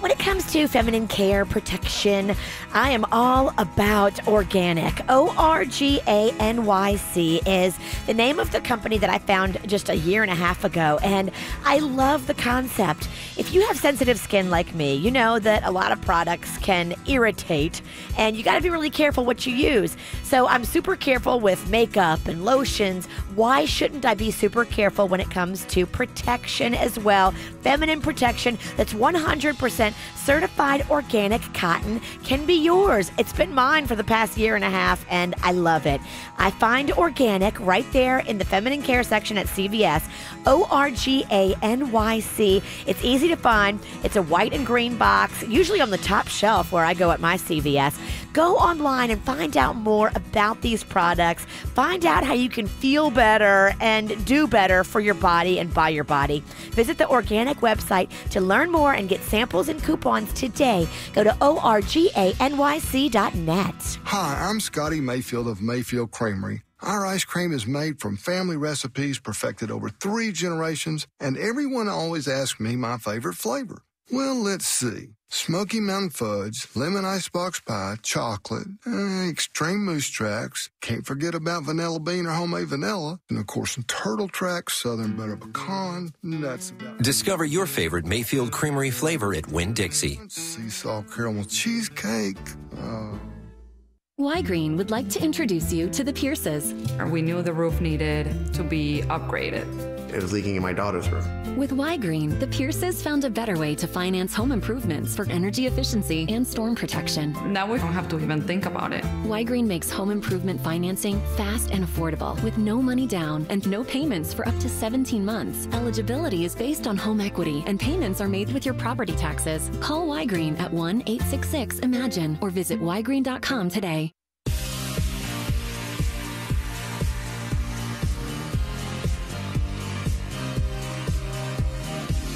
When it comes to feminine care protection, I am all about organic. ORGANYC is the name of the company that I found just a year and a half ago, and I love the concept. If you have sensitive skin like me, you know that a lot of products can irritate, and you got to be really careful what you use. So I'm super careful with makeup and lotions. Why shouldn't I be super careful when it comes to protection as well? Feminine protection that's 100% certified organic cotton can be yours. It's been mine for the past year and a half, and I love it. I find organic right there in the feminine care section at CVS. ORGANYC. It's easy to find. It's a white and green box, usually on the top shelf where I go at my CVS. Go online and find out more about these products. Find out how you can feel better and do better for your body and by your body. Visit the organic website to learn more and get samples and coupons today. Go to ORGANYC.net. Hi, I'm Scotty Mayfield of Mayfield Creamery. Our ice cream is made from family recipes perfected over 3 generations, and everyone always asks me my favorite flavor. Well, let's see. Smoky Mountain Fudge, Lemon Icebox Pie, Chocolate, Extreme Moose Tracks, can't forget about Vanilla Bean or Homemade Vanilla, and of course some Turtle Tracks, Southern Butter Pecan, nuts about Discover your favorite Mayfield Creamery flavor at Winn-Dixie. Sea Salt Caramel Cheesecake. Y-Green would like to introduce you to the Pierces. We knew the roof needed to be upgraded. It was leaking in my daughter's room. With Y-Green, the Pierces found a better way to finance home improvements for energy efficiency and storm protection. Now we don't have to even think about it. Y-Green makes home improvement financing fast and affordable with no money down and no payments for up to 17 months. Eligibility is based on home equity and payments are made with your property taxes. Call Y-Green at 1-866-IMAGINE or visit ygreen.com today.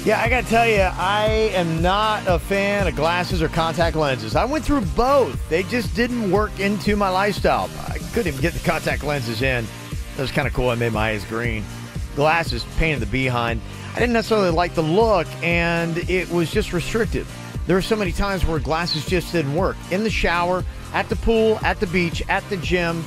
Yeah, I got to tell you, I am not a fan of glasses or contact lenses. I went through both. They just didn't work into my lifestyle. I couldn't even get the contact lenses in. That was kind of cool. I made my eyes green. Glasses, pain in the behind. I didn't necessarily like the look, and it was just restrictive. There were so many times where glasses just didn't work. In the shower, at the pool, at the beach, at the gym.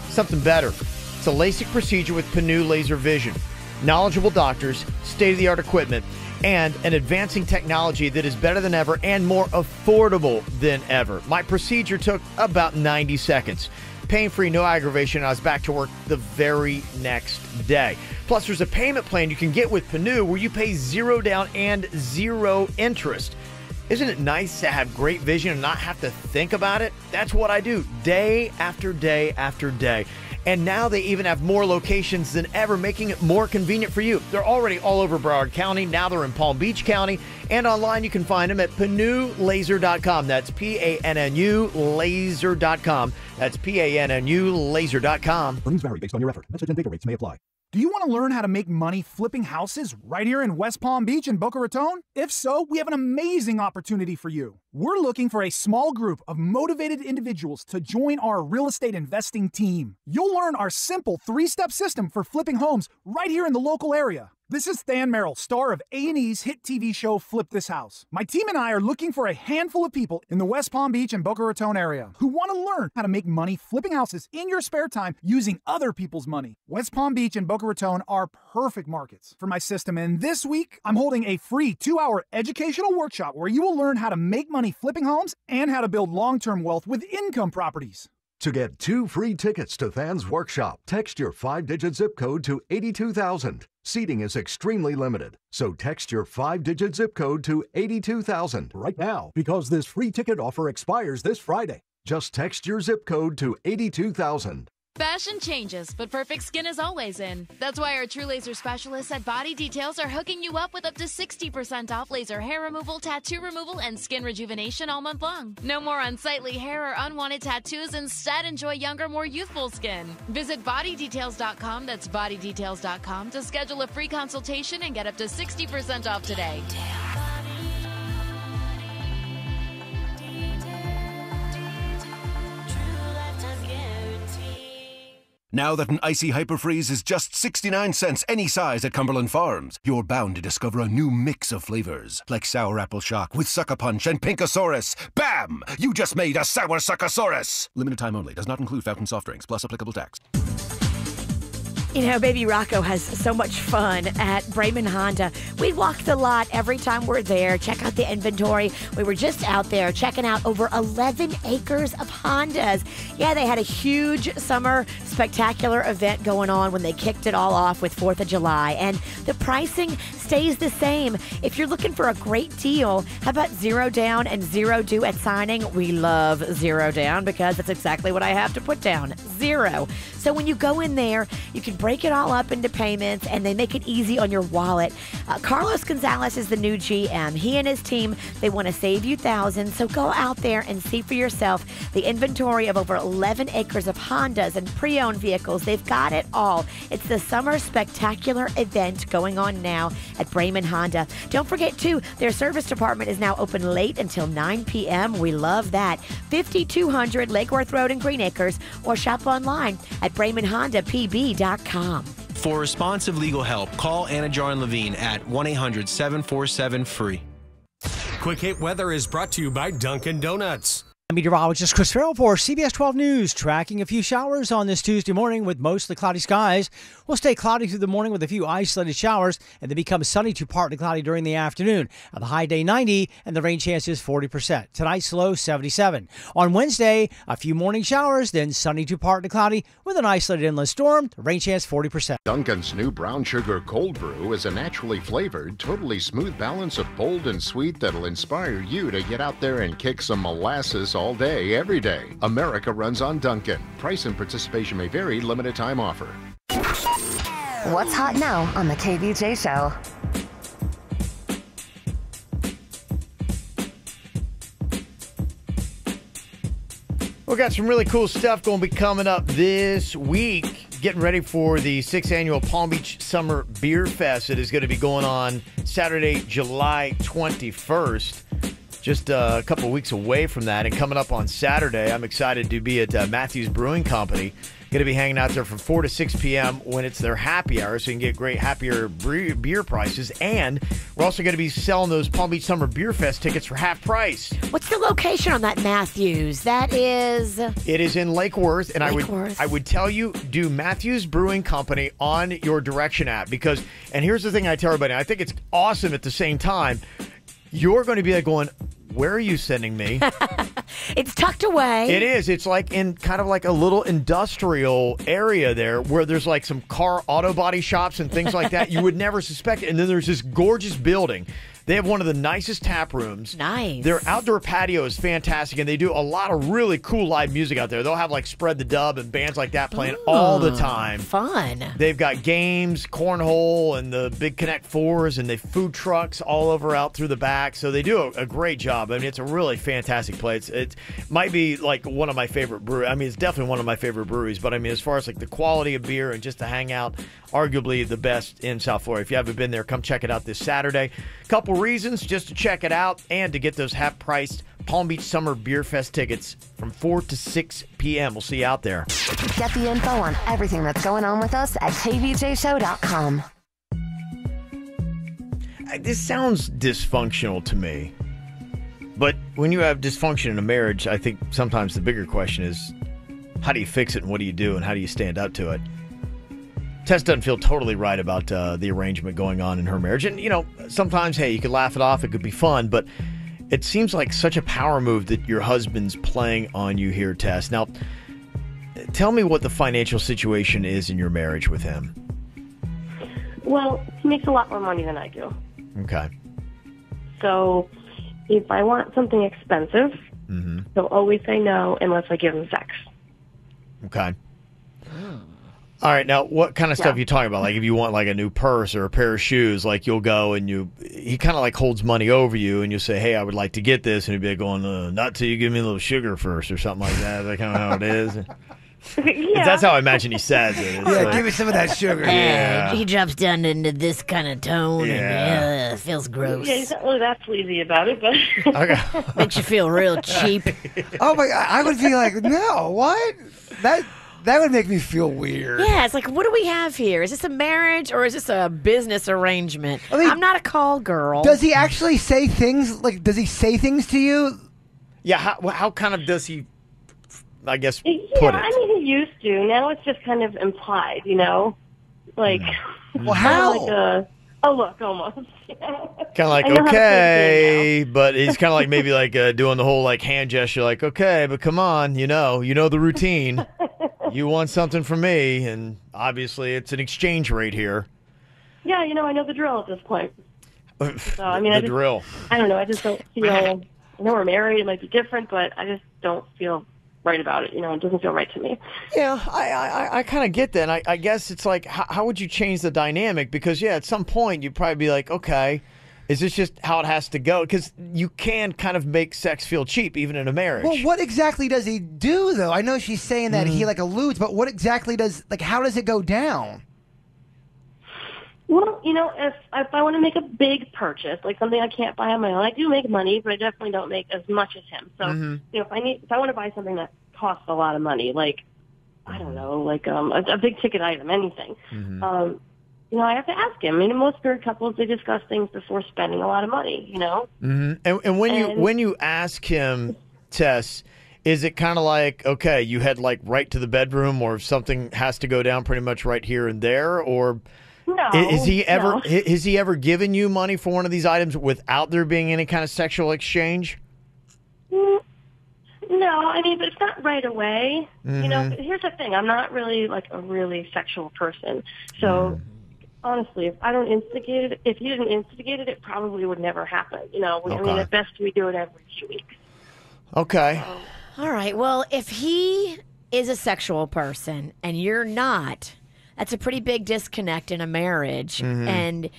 Something better. It's a LASIK procedure with Panu Laser Vision. Knowledgeable doctors, state-of-the-art equipment, and an advancing technology that is better than ever and more affordable than ever. My procedure took about 90 seconds. Pain-free, no aggravation, and I was back to work the very next day. Plus, there's a payment plan you can get with Panu where you pay 0 down and 0 interest. Isn't it nice to have great vision and not have to think about it? That's what I do day after day after day. And now they even have more locations than ever, making it more convenient for you. They're already all over Broward County. Now they're in Palm Beach County. And online you can find them at PanuLaser.com. That's P-A-N-N-U Laser.com. That's P-A-N-N-U Laser.com. Earnings vary based on your effort. Message and data rates may apply. Do you want to learn how to make money flipping houses right here in West Palm Beach and Boca Raton? If so, we have an amazing opportunity for you. We're looking for a small group of motivated individuals to join our real estate investing team. You'll learn our simple 3-step system for flipping homes right here in the local area. This is Than Merrill, star of A&E's hit TV show Flip This House. My team and I are looking for a handful of people in the West Palm Beach and Boca Raton area who want to learn how to make money flipping houses in your spare time using other people's money. West Palm Beach and Boca Raton are perfect markets for my system, and this week I'm holding a free 2-hour educational workshop where you will learn how to make money flipping homes and how to build long-term wealth with income properties. To get 2 free tickets to Than's workshop, text your 5-digit zip code to 82,000. Seating is extremely limited, so text your 5-digit zip code to 82,000 right now because this free ticket offer expires this Friday. Just text your zip code to 82,000. Fashion changes, but perfect skin is always in. That's why our True Laser specialists at Body Details are hooking you up with up to 60% off laser hair removal, tattoo removal, and skin rejuvenation all month long. No more unsightly hair or unwanted tattoos. Instead, enjoy younger, more youthful skin. Visit bodydetails.com, that's bodydetails.com, to schedule a free consultation and get up to 60% off today. Now that an icy hyperfreeze is just 69 cents any size at Cumberland Farms, you're bound to discover a new mix of flavors, like Sour Apple Shock with Sucker Punch and Pinkosaurus. Bam! You just made a Sour Suckosaurus! Limited time only. Does not include fountain soft drinks, plus applicable tax. You know, baby Rocco has so much fun at Brayman Honda. We walk the lot every time we're there, check out the inventory. We were just out there checking out over 11 acres of Hondas. Yeah, they had a huge summer spectacular event going on when they kicked it all off with 4th of July. And the pricing stays the same. If you're looking for a great deal, how about 0 down and 0 due at signing? We love 0 down because that's exactly what I have to put down, 0. So when you go in there, you can break it all up into payments, and they make it easy on your wallet. Carlos Gonzalez is the new GM. He and his team, they want to save you thousands, so go out there and see for yourself the inventory of over 11 acres of Hondas and pre-owned vehicles. They've got it all. It's the Summer Spectacular event going on now at Brayman Honda. Don't forget, too, their service department is now open late until 9 p.m. We love that. 5200 Lake Worth Road in Green Acres, or shop online at BraymanHondaPB.com. For responsive legal help, call Anna Jar Levine at 1-800-747-FREE. Quick Hit Weather is brought to you by Dunkin' Donuts. Meteorologist Chris Farrell for CBS 12 News, tracking a few showers on this Tuesday morning with mostly cloudy skies. We'll stay cloudy through the morning with a few isolated showers and then become sunny to partly cloudy during the afternoon. The high day 90 and the rain chance is 40%. Tonight's low 77. On Wednesday, a few morning showers, then sunny to partly cloudy with an isolated inland storm. The rain chance 40%. Dunkin's new brown sugar cold brew is a naturally flavored, totally smooth balance of bold and sweet that'll inspire you to get out there and kick some molasses all day, every day. America runs on Dunkin'. Price and participation may vary. Limited time offer. What's hot now on the KVJ Show? We got some really cool stuff going to be coming up this week. Getting ready for the 6th annual Palm Beach Summer Beer Fest. It is going to be going on Saturday, July 21st. Just a couple of weeks away from that. And coming up on Saturday, I'm excited to be at Matthews Brewing Company. Going to be hanging out there from 4 to 6 p.m. when it's their happy hour, so you can get great happier beer prices. And we're also going to be selling those Palm Beach Summer Beer Fest tickets for half price. What's the location on that Matthews? That is... It is in Lake Worth, and I would tell you, do Matthews Brewing Company on your Direction app, because, and here's the thing I tell everybody, I think it's awesome at the same time, you're going to be like going, where are you sending me? It's tucked away. It is. It's like in kind of like a little industrial area there where there's like some car auto body shops and things like that. You would never suspect it. And then there's this gorgeous building They have one of the nicest tap rooms. Nice. Their outdoor patio is fantastic, and they do a lot of really cool live music out there. They'll have like Spread the Dub and bands like that playing all the time. Fun. They've got games, cornhole, and the big Connect Fours, and they food trucks all over out through the back. So they do a great job. I mean, it's a really fantastic place. It might be like one of my favorite breweries. I mean, it's definitely one of my favorite breweries. But I mean, as far as like the quality of beer and just to hang out, arguably the best in South Florida. If you haven't been there, come check it out this Saturday. Couple reasons just to check it out and to get those half-priced Palm Beach Summer Beer Fest tickets from 4 to 6 p.m. We'll see you out there. Get the info on everything that's going on with us at kvjshow.com. This sounds dysfunctional to me. But when you have dysfunction in a marriage, I think sometimes the bigger question is, how do you fix it and what do you do and how do you stand up to it? Tess doesn't feel totally right about the arrangement going on in her marriage. And, you know, sometimes, hey, you could laugh it off. It could be fun. But it seems like such a power move that your husband's playing on you here, Tess. Now, tell me what the financial situation is in your marriage with him. Well, he makes a lot more money than I do. Okay. So if I want something expensive, he'll always say no unless I give him sex. Okay. All right, now what kind of stuff are you talking about? Like if you want like a new purse or a pair of shoes, like you'll go and he kind of like holds money over you and you'll say, hey, I would like to get this. And he'd be like going, not till you give me a little sugar first or something like that. Is that kind of how it is? Yeah. That's how I imagine he says it. It's like, give me some of that sugar. Yeah. He drops down into this kind of tone Yeah. and it feels gross. Yeah, he's not really that sleazy about it, but Makes you feel real cheap. Oh my God, I would be like, no, what? That would make me feel weird. Yeah, it's like, what do we have here? Is this a marriage or is this a business arrangement? I mean, I'm not a call girl. Does he actually say things? Like, does he say things to you? Yeah, how kind of does he, I guess, yeah, put it? I mean, he used to. Now it's just kind of implied, you know? Like, well, how? Like a, oh, look, almost. Kind of like, okay, but he's kind of like maybe like doing the whole like hand gesture, like, okay, but come on, you know the routine. You want something from me, and obviously it's an exchange rate here. Yeah, you know, I know the drill at this point. So, I mean, drill. I don't know. I just don't feel, I know we're married. It might be different, but I just don't feel right about it. You know, it doesn't feel right to me. Yeah, I kind of get that. And I guess it's like, how would you change the dynamic? Because, yeah, at some point you'd probably be like, okay, is this just how it has to go? Because you can kind of make sex feel cheap, even in a marriage. Well, what exactly does he do, though? I know she's saying that he like alludes, but what exactly how does it go down? Well, you know, if I want to make a big purchase, like something I can't buy on my own, I do make money, but I definitely don't make as much as him. So, you know, if I want to buy something that costs a lot of money, like, I don't know, like a big ticket item, anything, you know, I have to ask him. I mean, most married couples, they discuss things before spending a lot of money, you know? And when you ask him, Tess, is it kind of like, okay, you head like right to the bedroom, or if something has to go down pretty much right here and there, or... No. Has he ever given you money for one of these items without there being any kind of sexual exchange? No, I mean, but it's not right away. You know, here's the thing. I'm not really like a really sexual person. So honestly, if I don't instigate it, if you didn't instigate it, it probably would never happen. You know, I mean, at best we do it every 2 weeks. Okay. All right. Well, if he is a sexual person and you're not, that's a pretty big disconnect in a marriage. And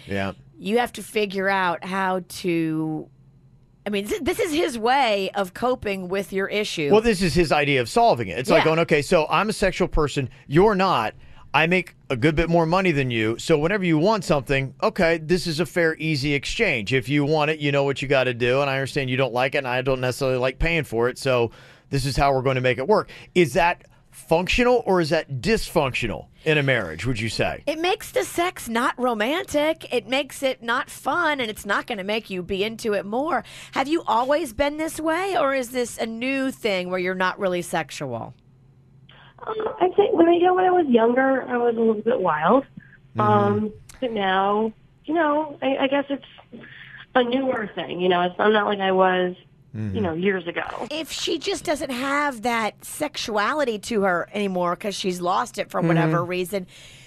you have to figure out how to... I mean, this is his way of coping with your issue. Well, this is his idea of solving it. It's like going, okay, so I'm a sexual person. You're not. I make a good bit more money than you. So whenever you want something, okay, this is a fair, easy exchange. If you want it, you know what you got to do. And I understand you don't like it, and I don't necessarily like paying for it. So this is how we're going to make it work. Is that functional or is that dysfunctional in a marriage, would you say? It makes the sex not romantic. It makes it not fun, and it's not going to make you be into it more. Have you always been this way, or is this a new thing where you're not really sexual? I think when I was younger, I was a little bit wild. But now, you know, I guess it's a newer thing. You know, I'm not like I was, you know, years ago. If she just doesn't have that sexuality to her anymore because she's lost it for whatever reason,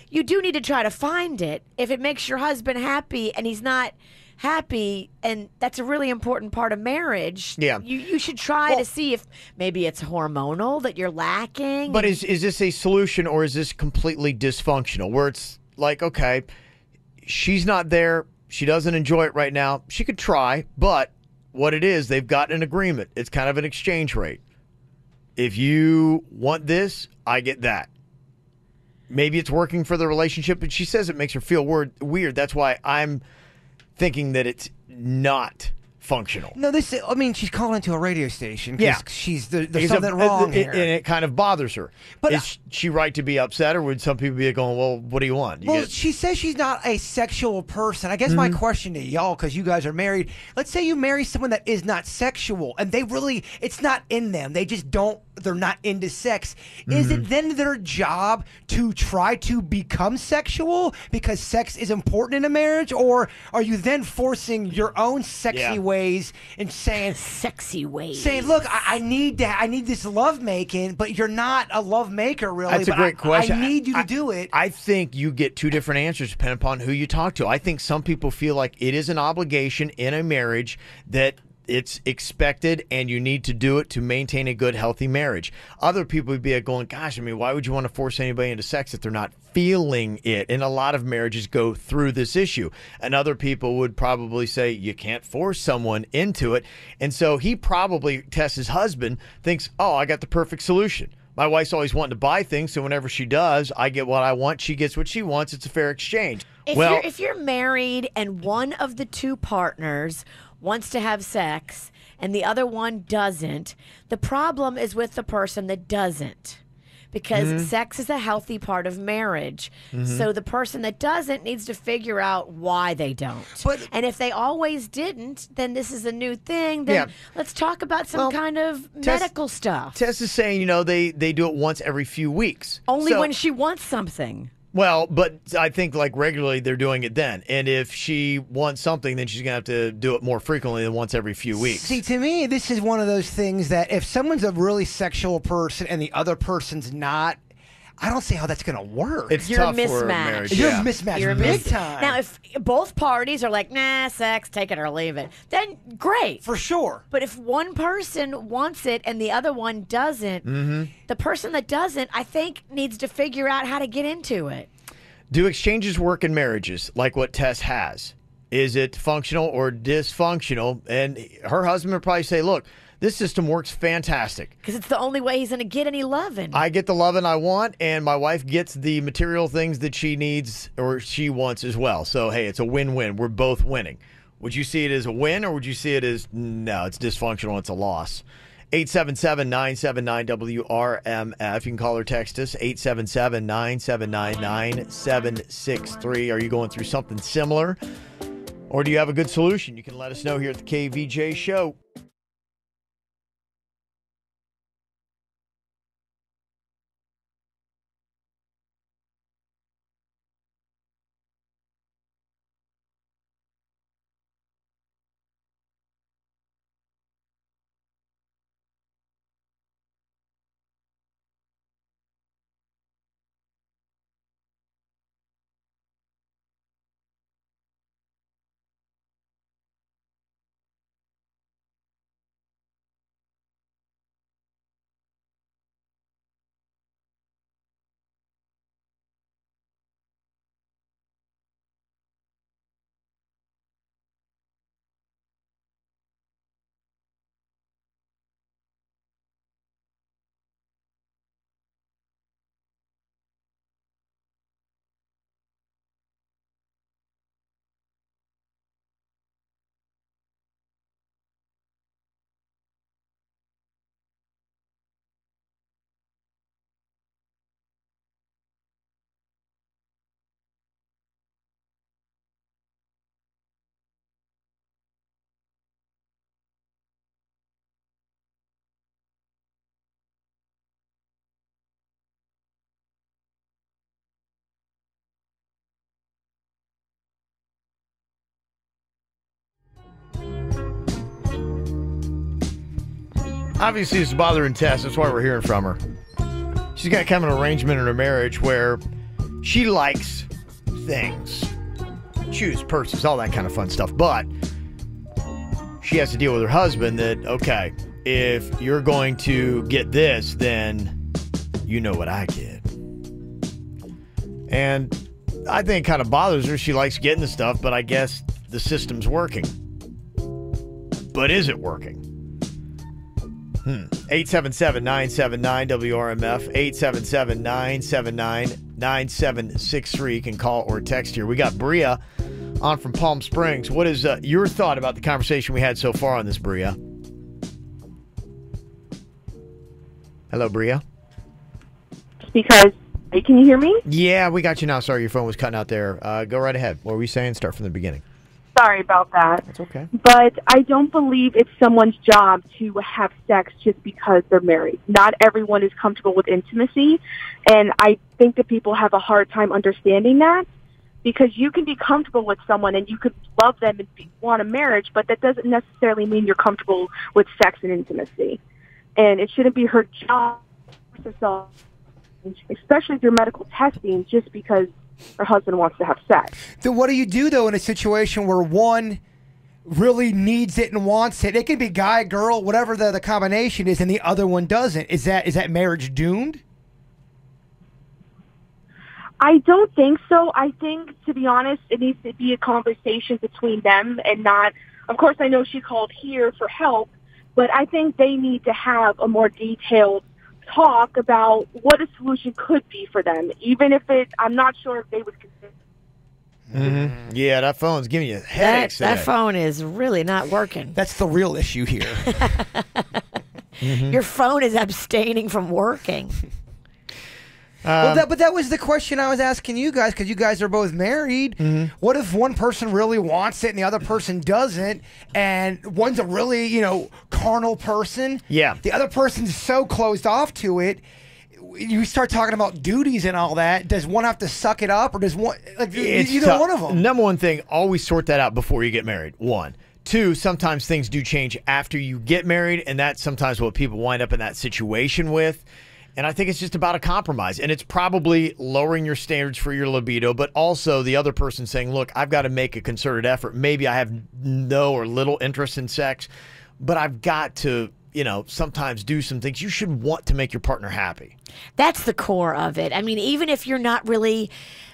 you do need to try to find it. If it makes your husband happy and he's not happy, and that's a really important part of marriage. Yeah. You should try to see if maybe it's hormonal that you're lacking. But is this a solution, or is this completely dysfunctional, where it's like, okay, she's not there, she doesn't enjoy it right now, she could try, but what it is, they've got an agreement. It's kind of an exchange rate. If you want this, I get that. Maybe it's working for the relationship, but she says it makes her feel weird. That's why I'm thinking that it's not functional. No, she's calling into a radio station because there's Because something wrong here. And it kind of bothers her. But is she right to be upset, or would some people be going, well, what do you want? She says she's not a sexual person. I guess my question to y'all, because you guys are married, let's say you marry someone that is not sexual, and it's not in them. They just they're not into sex. Is it then their job to try to become sexual because sex is important in a marriage? Or are you then forcing your own sexy ways and saying, look, I need this love making, but you're not a love maker, really. That's a great question. I need you to do it. I think you get two different answers depending upon who you talk to. I think some people feel like it is an obligation in a marriage that it's expected and you need to do it to maintain a good, healthy marriage. Other people would be going, gosh, why would you want to force anybody into sex if they're not feeling it? And a lot of marriages go through this issue. And other people would probably say you can't force someone into it. And so he probably, Tess's husband, thinks, oh, I got the perfect solution. My wife's always wanting to buy things, so whenever she does, I get what I want, she gets what she wants. It's a fair exchange. If you're married and one of the two partners wants to have sex and the other one doesn't, the problem is with the person that doesn't. Because sex is a healthy part of marriage. So the person that doesn't needs to figure out why they don't. And if they always didn't, then this is a new thing. Then let's talk about some kind of medical stuff. Tess is saying, they do it once every few weeks. Only when she wants something. Well, but I think like regularly they're doing it then. And if she wants something, then she's going to have to do it more frequently than once every few weeks. See, to me, this is one of those things that if someone's a really sexual person and the other person's not, I don't see how that's going to work. You're tough for a marriage. You're mismatched. You're big time. Now, if both parties are like, nah, sex, take it or leave it, then great. For sure. But if one person wants it and the other one doesn't, the person that doesn't, I think, needs to figure out how to get into it. Do exchanges work in marriages like what Tess has? Is it functional or dysfunctional? And her husband would probably say, look, this system works fantastic. Because it's the only way he's going to get any loving. I get the loving I want, and my wife gets the material things that she needs or she wants as well. So, hey, it's a win-win. We're both winning. Would you see it as a win, or would you see it as, no, it's dysfunctional, it's a loss? 877-979-WRMF. You can call or text us, 877-979-9763. Are you going through something similar, or do you have a good solution? You can let us know here at the KVJ Show. Obviously, it's bothering Tess. That's why we're hearing from her. She's got kind of an arrangement in her marriage where she likes things. shoes, purses, all that kind of fun stuff. But she has to deal with her husband that, okay, if you're going to get this, then you know what I get. And I think it kind of bothers her. She likes getting the stuff, but I guess the system's working. But is it working? 877-979-WRMF, 877-979-9763. You can call or text here. We got Bria on from Palm Springs. What is your thought about the conversation we had so far on this, Bria? Hello, Bria. Because, can you hear me? Yeah, we got you now. Sorry, your phone was cutting out there. Go right ahead. What were we saying? Start from the beginning. Sorry about that. That's okay. But I don't believe it's someone's job to have sex just because they're married. Not everyone is comfortable with intimacy, and I think that people have a hard time understanding that, because you can be comfortable with someone and you could love them and want a marriage, but that doesn't necessarily mean you're comfortable with sex and intimacy. And it shouldn't be her job, especially through medical testing, just because her husband wants to have sex. Then what do you do, though, in a situation where one really needs it and wants it? It can be guy, girl, whatever the combination is, and the other one doesn't. Is that marriage doomed? I don't think so. I think, to be honest, it needs to be a conversation between them and not... Of course, I know she called here for help, but I think they need to have a more detailed talk about what a solution could be for them, even if I'm not sure if they would consider. Mm-hmm. Yeah, that phone's giving you headaches. That phone is really not working. That's the real issue here. Your phone is abstaining from working. But that was the question I was asking you guys, because you guys are both married. What if one person really wants it and the other person doesn't, and one's a really, carnal person? Yeah. The other person's so closed off to it. You start talking about duties and all that. Does one have to suck it up, or does one, either one of them? Number one thing, always sort that out before you get married. One. Two, sometimes things do change after you get married, and that's sometimes what people wind up in that situation with. And I think it's just about a compromise. And it's probably lowering your standards for your libido, but also the other person saying, look, I've got to make a concerted effort. Maybe I have no or little interest in sex, but I've got to, sometimes do some things. You should want to make your partner happy. That's the core of it. I mean, even if you're not really,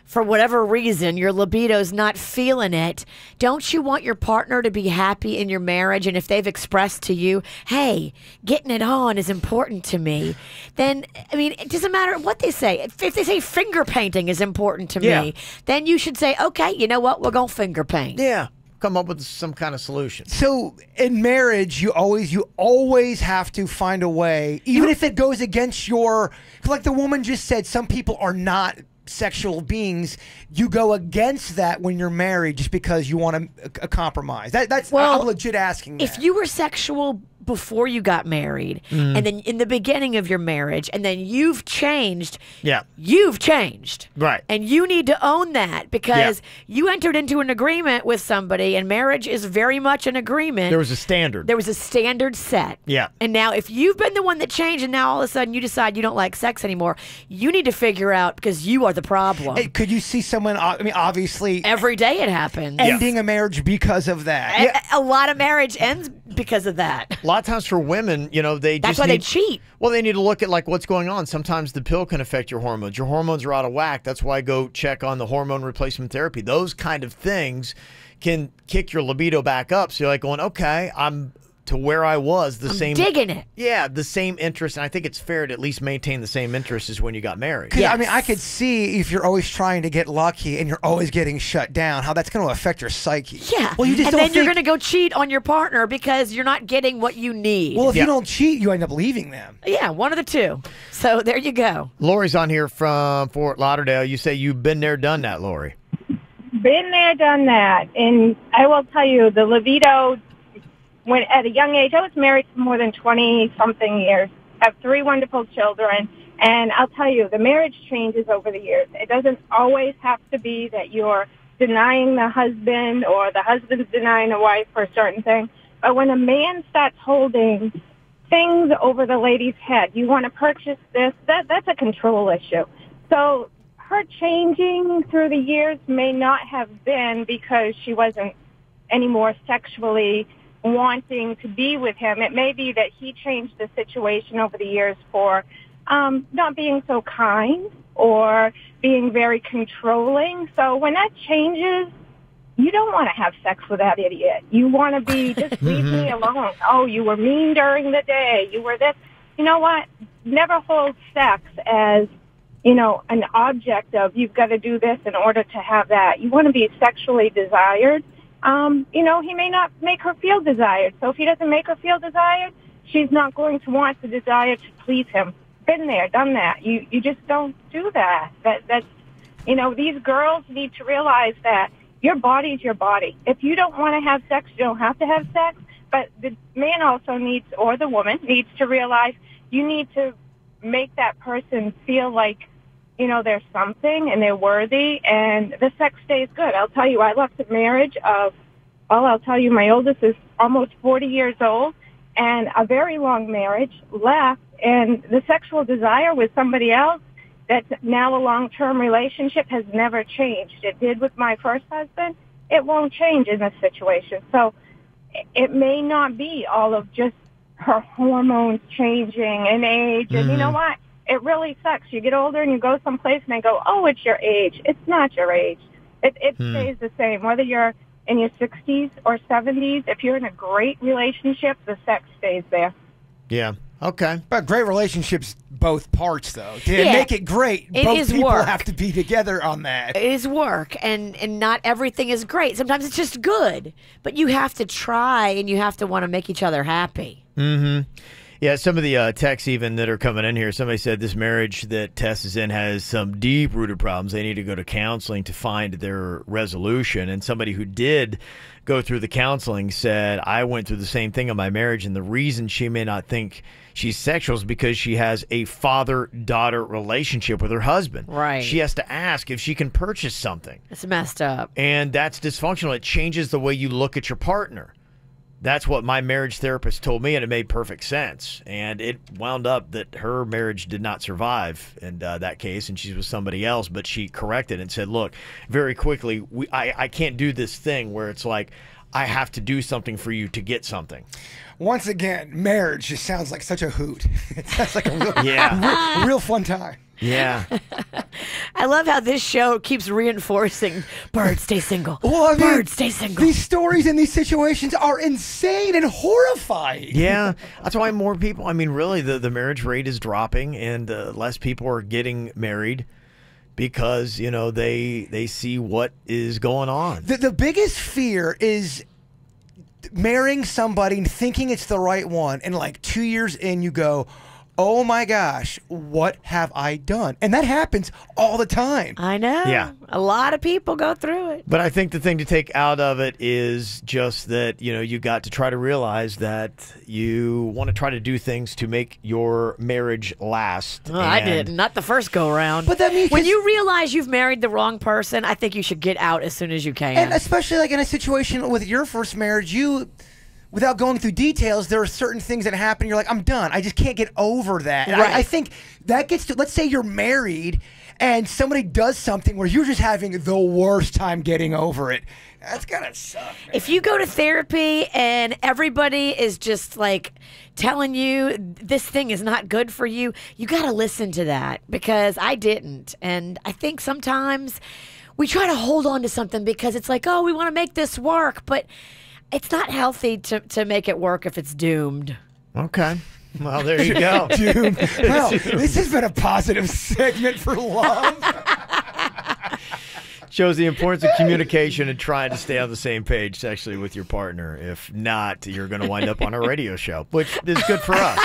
for whatever reason, your libido's not feeling it, don't you want your partner to be happy in your marriage? And if they've expressed to you, hey, getting it on is important to me, then, it doesn't matter what they say. If they say finger painting is important to me, then you should say, okay, you know what? We're going to finger paint. Yeah. Come up with some kind of solution. So in marriage, you always have to find a way, even if it goes against like the woman just said, some people are not sexual beings. You go against that when you're married just because you want a compromise. I'm legit asking that. If you were sexual before you got married, and then in the beginning of your marriage, and then you've changed. Yeah. You've changed. Right. And you need to own that, because you entered into an agreement with somebody, and marriage is very much an agreement. There was a standard. There was a standard set. Yeah. And now if you've been the one that changed, and now all of a sudden you decide you don't like sex anymore, you need to figure out, because you are the problem. Hey, could you see someone, obviously... Every day it happens. Ending a marriage because of that. A lot of marriage ends because of that. A lot of times for women, That's why they cheat. Well, they need to look at what's going on. Sometimes the pill can affect your hormones. Your hormones are out of whack. That's why I go check on the hormone replacement therapy. Those kind of things can kick your libido back up. So you're going, okay, I'm to where I was. I'm digging it. Yeah, the same interest. And I think it's fair to at least maintain the same interest as when you got married. Yes. I could see if you're always trying to get lucky and you're always getting shut down, how that's going to affect your psyche. Yeah. Well, you just and then you're going to go cheat on your partner because you're not getting what you need. Well, if you don't cheat, you end up leaving them. Yeah, one of the two. So there you go. Lori's on here from Fort Lauderdale. You say you've been there, done that, Lori. Been there, done that. And I will tell you, the libido... When at a young age, I was married for more than 20-something years. I have 3 wonderful children, and I'll tell you, the marriage changes over the years. It doesn't always have to be that you're denying the husband or the husband's denying the wife for a certain thing. But when a man starts holding things over the lady's head, you want to purchase this, that's a control issue. So her changing through the years may not have been because she wasn't any more sexually wanting to be with him. It may be that he changed the situation over the years for not being so kind or being very controlling. So when that changes, you don't want to have sex with that idiot. You want to be, just leave me alone. Oh, you were mean during the day. You were this. You know what? Never hold sex as, you know, an object of you've got to do this in order to have that. You want to be sexually desired. You know, he may not make her feel desired. So if he doesn't make her feel desired, she's not going to want the desire to please him. Been there, done that. You just don't do that. That's, you know, these girls need to realize that your body's your body. If you don't want to have sex, you don't have to have sex. But the man also needs, or the woman needs to realize you need to make that person feel like, you know, there's something and they're worthy and the sex stays good. I'll tell you, I left a marriage of, well, I'll tell you, my oldest is almost 40 years old and a very long marriage, left, and the sexual desire with somebody else that's now a long-term relationship has never changed. It did with my first husband. It won't change in this situation. So it may not be all of just her hormones changing and age. And you know what? It really sucks. You get older and you go someplace and they go, oh, it's your age. It's not your age. It stays the same. Whether you're in your 60s or 70s, if you're in a great relationship, the sex stays there. Yeah. Okay. But great relationships, both parts, though. To make it great, both people have to be together on that. It is work, and not everything is great. Sometimes it's just good, but you have to try, and you have to want to make each other happy. Mm-hmm. Yeah, some of the texts even that are coming in here, somebody said this marriage that Tess is in has some deep-rooted problems. They need to go to counseling to find their resolution. And somebody who did go through the counseling said, I went through the same thing in my marriage, and the reason she may not think she's sexual is because she has a father-daughter relationship with her husband. Right. She has to ask if she can purchase something. It's messed up. And that's dysfunctional. It changes the way you look at your partner. That's what my marriage therapist told me, and it made perfect sense. And it wound up that her marriage did not survive in that case, and she was somebody else. But she corrected and said, look, very quickly, I can't do this thing where it's like I have to do something for you to get something. Once again, marriage just sounds like such a hoot. It sounds like a real fun time. Yeah. I love how this show keeps reinforcing birds stay single. Well, I mean, birds stay single. These stories in these situations are insane and horrifying. Yeah. That's why more people, I mean, really, the marriage rate is dropping and less people are getting married because, you know, they see what is going on. The biggest fear is marrying somebody and thinking it's the right one, and like 2 years in you go, oh my gosh, what have I done? And that happens all the time. I know. Yeah. A lot of people go through it. But I think the thing to take out of it is just that, you know, you got to try to realize that you want to try to do things to make your marriage last. Oh, I didn't. Not the first go around. But that means when you realize you've married the wrong person, I think you should get out as soon as you can. And especially like in a situation with your first marriage, without going through details, there are certain things that happen. You're like, I'm done. I just can't get over that. Right. I think that gets to, let's say you're married and somebody does something where you're just having the worst time getting over it. That's gotta suck, man. If you go to therapy and everybody is just like telling you this thing is not good for you, you gotta listen to that, because I didn't. And I think sometimes we try to hold on to something because it's like, oh, we want to make this work, but it's not healthy to make it work if it's doomed. Okay. Well, there you go. Doomed. Well, this has been a positive segment for love. Shows the importance of communication and trying to stay on the same page sexually with your partner. If not, you're going to wind up on a radio show, which is good for us.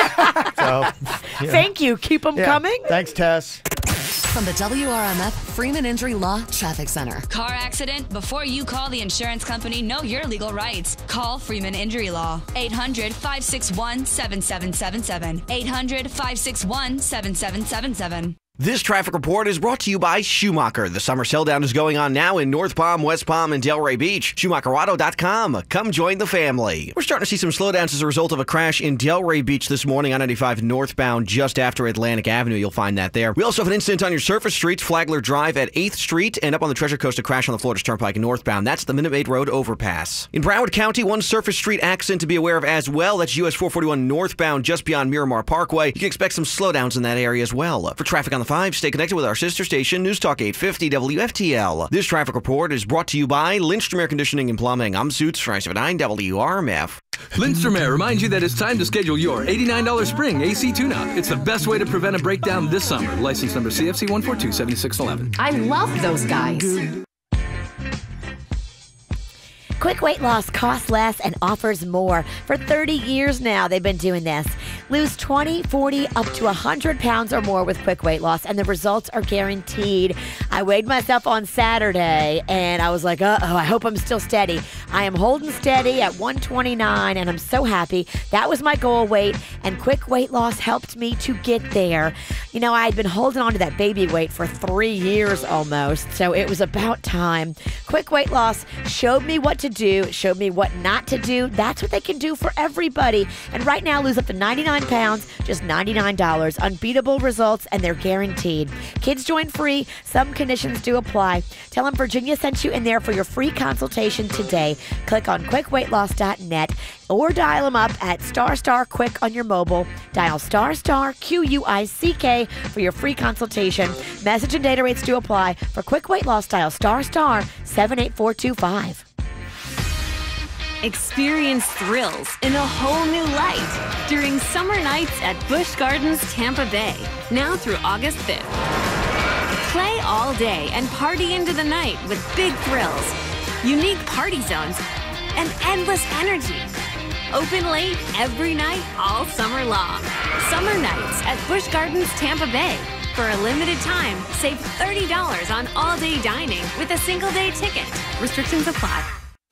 So, yeah. Thank you. Keep them coming. Thanks, Tess. From the WRMF Freeman Injury Law Traffic Center. Car accident? Before you call the insurance company, know your legal rights. Call Freeman Injury Law. 800-561-7777. 800-561-7777. This traffic report is brought to you by Schumacher. The summer sell down is going on now in North Palm, West Palm, and Delray Beach. SchumacherAuto.com. Come join the family. We're starting to see some slowdowns as a result of a crash in Delray Beach this morning on 95 northbound just after Atlantic Avenue. You'll find that there. We also have an incident on your surface streets, Flagler Drive at 8th Street, and up on the Treasure Coast, a crash on the Florida Turnpike northbound. That's the Minute Maid Road overpass. In Broward County, one surface street accident to be aware of as well. That's US 441 northbound just beyond Miramar Parkway. You can expect some slowdowns in that area as well. For traffic on the 5, stay connected with our sister station, News Talk 850 WFTL. This traffic report is brought to you by Lindstrom Air Conditioning and Plumbing. I'm Suits for 979 WRMF. Lindstrom Air reminds you that it's time to schedule your $89 spring AC tune-up. It's the best way to prevent a breakdown this summer. License number CFC 1427611. I love those guys. Quick weight loss costs less and offers more. For 30 years now, they've been doing this. Lose 20, 40, up to 100 pounds or more with quick weight loss, and the results are guaranteed. I weighed myself on Saturday, and I was like, uh-oh, I hope I'm still steady. I am holding steady at 129, and I'm so happy. That was my goal weight, and quick weight loss helped me to get there. You know, I had been holding on to that baby weight for 3 years almost, so it was about time. Quick weight loss showed me what to do, showed me what not to do. That's what they can do for everybody. And right now, lose up to 99 pounds, just $99. Unbeatable results, and they're guaranteed. Kids join free. Some conditions do apply. Tell them Virginia sent you in there for your free consultation today. Click on quickweightloss.net or dial them up at ** quick on your mobile. Dial ** QUICK for your free consultation. Message and data rates do apply. For quick weight loss, dial ** 78425. Experience thrills in a whole new light during Summer Nights at Busch Gardens, Tampa Bay, now through August 5th. Play all day and party into the night with big thrills, unique party zones, and endless energy. Open late every night all summer long. Summer Nights at Busch Gardens, Tampa Bay. For a limited time, save $30 on all-day dining with a single-day ticket. Restrictions apply.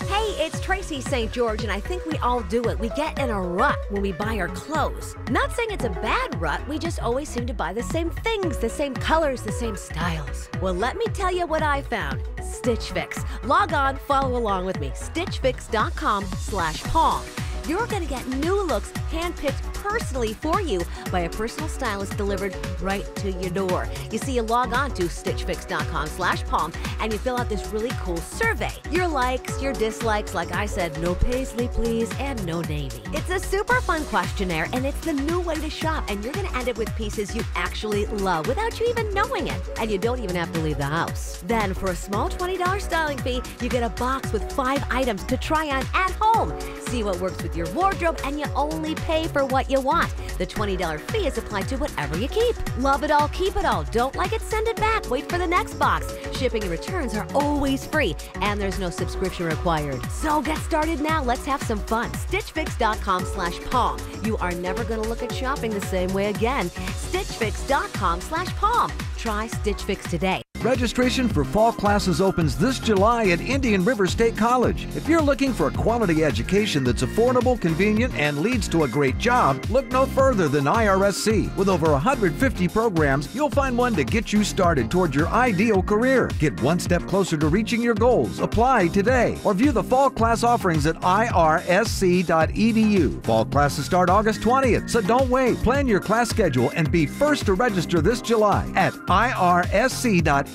Hey, it's Tracy St. George, and I think we all do it. We get in a rut when we buy our clothes. Not saying it's a bad rut, we just always seem to buy the same things, the same colors, the same styles. Well, let me tell you what I found. Stitch Fix. Log on, follow along with me. StitchFix.com/Palm. You're going to get new looks handpicked personally for you by a personal stylist delivered right to your door. You see, you log on to StitchFix.com/Palm and you fill out this really cool survey. Your likes, your dislikes, like I said, no paisley please and no navy. It's a super fun questionnaire and it's the new way to shop, and you're going to end up with pieces you actually love without you even knowing it. And you don't even have to leave the house. Then for a small $20 styling fee, you get a box with 5 items to try on at home. See what works with your wardrobe, and you only pay for what you want. The $20 fee is applied to whatever you keep. Love it all, keep it all. Don't like it, send it back. Wait for the next box. Shipping and returns are always free, and there's no subscription required. So get started now. Let's have some fun. StitchFix.com/Palm. You are never going to look at shopping the same way again. StitchFix.com/Palm. Try Stitch Fix today. Registration for fall classes opens this July at Indian River State College. If you're looking for a quality education that's affordable, convenient, and leads to a great job, look no further than IRSC. With over 150 programs, you'll find one to get you started toward your ideal career. Get one step closer to reaching your goals. Apply today or view the fall class offerings at irsc.edu. Fall classes start August 20th, so don't wait. Plan your class schedule and be first to register this July at irsc.edu.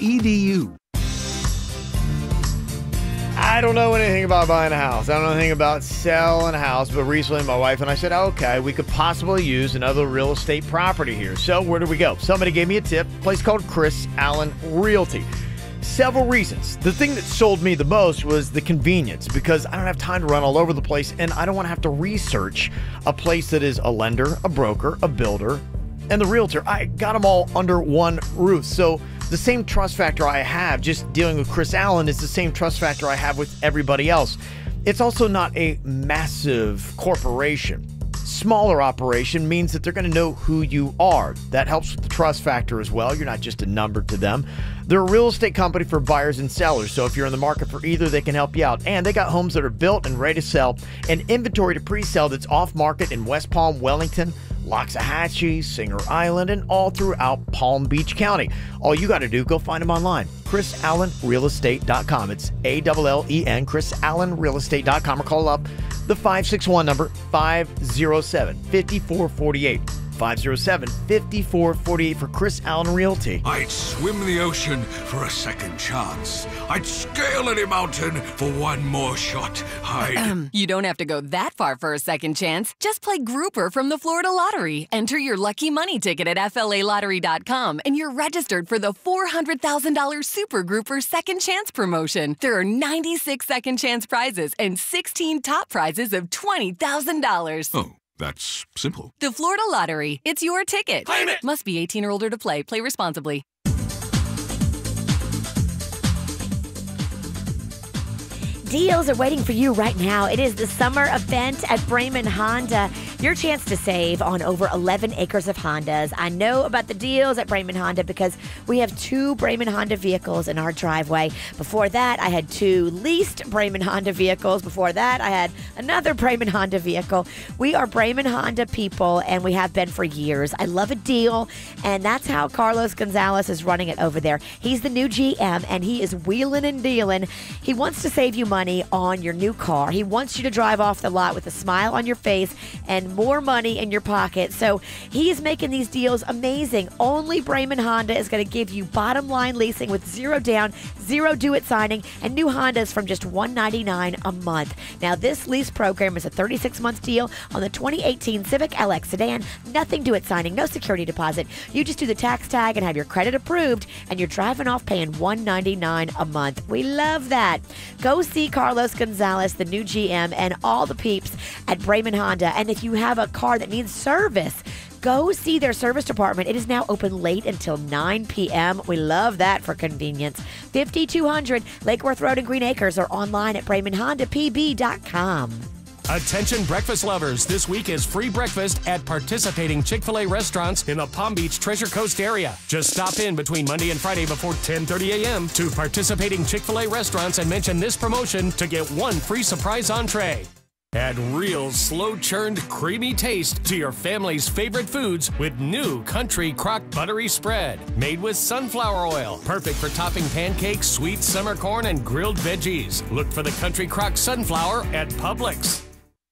I don't know anything about buying a house. I don't know anything about selling a house, but recently my wife and I said, okay, we could possibly use another real estate property here. So where do we go? Somebody gave me a tip, a place called Chris Allen Realty. Several reasons. The thing that sold me the most was the convenience, because I don't have time to run all over the place, and I don't want to have to research a place that is a lender, a broker, a builder, and the realtor. I got them all under one roof. So the same trust factor I have just dealing with Chris Allen is the same trust factor I have with everybody else. It's also not a massive corporation. Smaller operation means that they're going to know who you are. That helps with the trust factor as well. You're not just a number to them. They're a real estate company for buyers and sellers, so if you're in the market for either, they can help you out. And they got homes that are built and ready to sell, and inventory to pre-sell that's off market in West Palm, Wellington, Loxahatchee, Singer Island, and all throughout Palm Beach County. All you got to do, go find him online. ChrisAllenRealEstate.com. It's ALLEN, ChrisAllenRealEstate.com, or call up the 561 number, 507-5448. 507-5448 for Chris Allen Realty. I'd swim the ocean for a second chance. I'd scale any mountain for one more shot. You don't have to go that far for a second chance. Just play Grouper from the Florida Lottery. Enter your lucky money ticket at FLALottery.com and you're registered for the $400,000 Super Grouper Second Chance promotion. There are 96 second chance prizes and 16 top prizes of $20,000. Oh. That's simple. The Florida Lottery. It's your ticket. Claim it! Must be 18 or older to play. Play responsibly. Deals are waiting for you right now. It is the summer event at Brayman Honda. Your chance to save on over 11 acres of Hondas. I know about the deals at Brayman Honda because we have 2 Brayman Honda vehicles in our driveway. Before that, I had 2 leased Brayman Honda vehicles. Before that, I had another Brayman Honda vehicle. We are Brayman Honda people, and we have been for years. I love a deal, and that's how Carlos Gonzalez is running it over there. He's the new GM, and he is wheeling and dealing. He wants to save you money on your new car. He wants you to drive off the lot with a smile on your face and more money in your pocket. So he is making these deals amazing. Only Brayman Honda is going to give you bottom line leasing with 0 down, 0 due at signing, and new Hondas from just $199 a month. Now, this lease program is a 36-month deal on the 2018 Civic LX sedan. Nothing due at signing, no security deposit. You just do the tax tag and have your credit approved, and you're driving off paying $199 a month. We love that. Go see Carlos Gonzalez, the new GM, and all the peeps at Brayman Honda. And if you have a car that needs service, go see their service department. It is now open late until 9 p.m. We love that for convenience. 5200 Lake Worth Road in Green Acres, or online at BraymanHondaPB.com. Attention breakfast lovers, this week is free breakfast at participating Chick-fil-A restaurants in the Palm Beach Treasure Coast area. Just stop in between Monday and Friday before 10:30 a.m. to participating Chick-fil-A restaurants and mention this promotion to get 1 free surprise entree. Add real slow-churned creamy taste to your family's favorite foods with new Country Crock Buttery Spread. Made with sunflower oil. Perfect for topping pancakes, sweet summer corn, and grilled veggies. Look for the Country Crock Sunflower at Publix.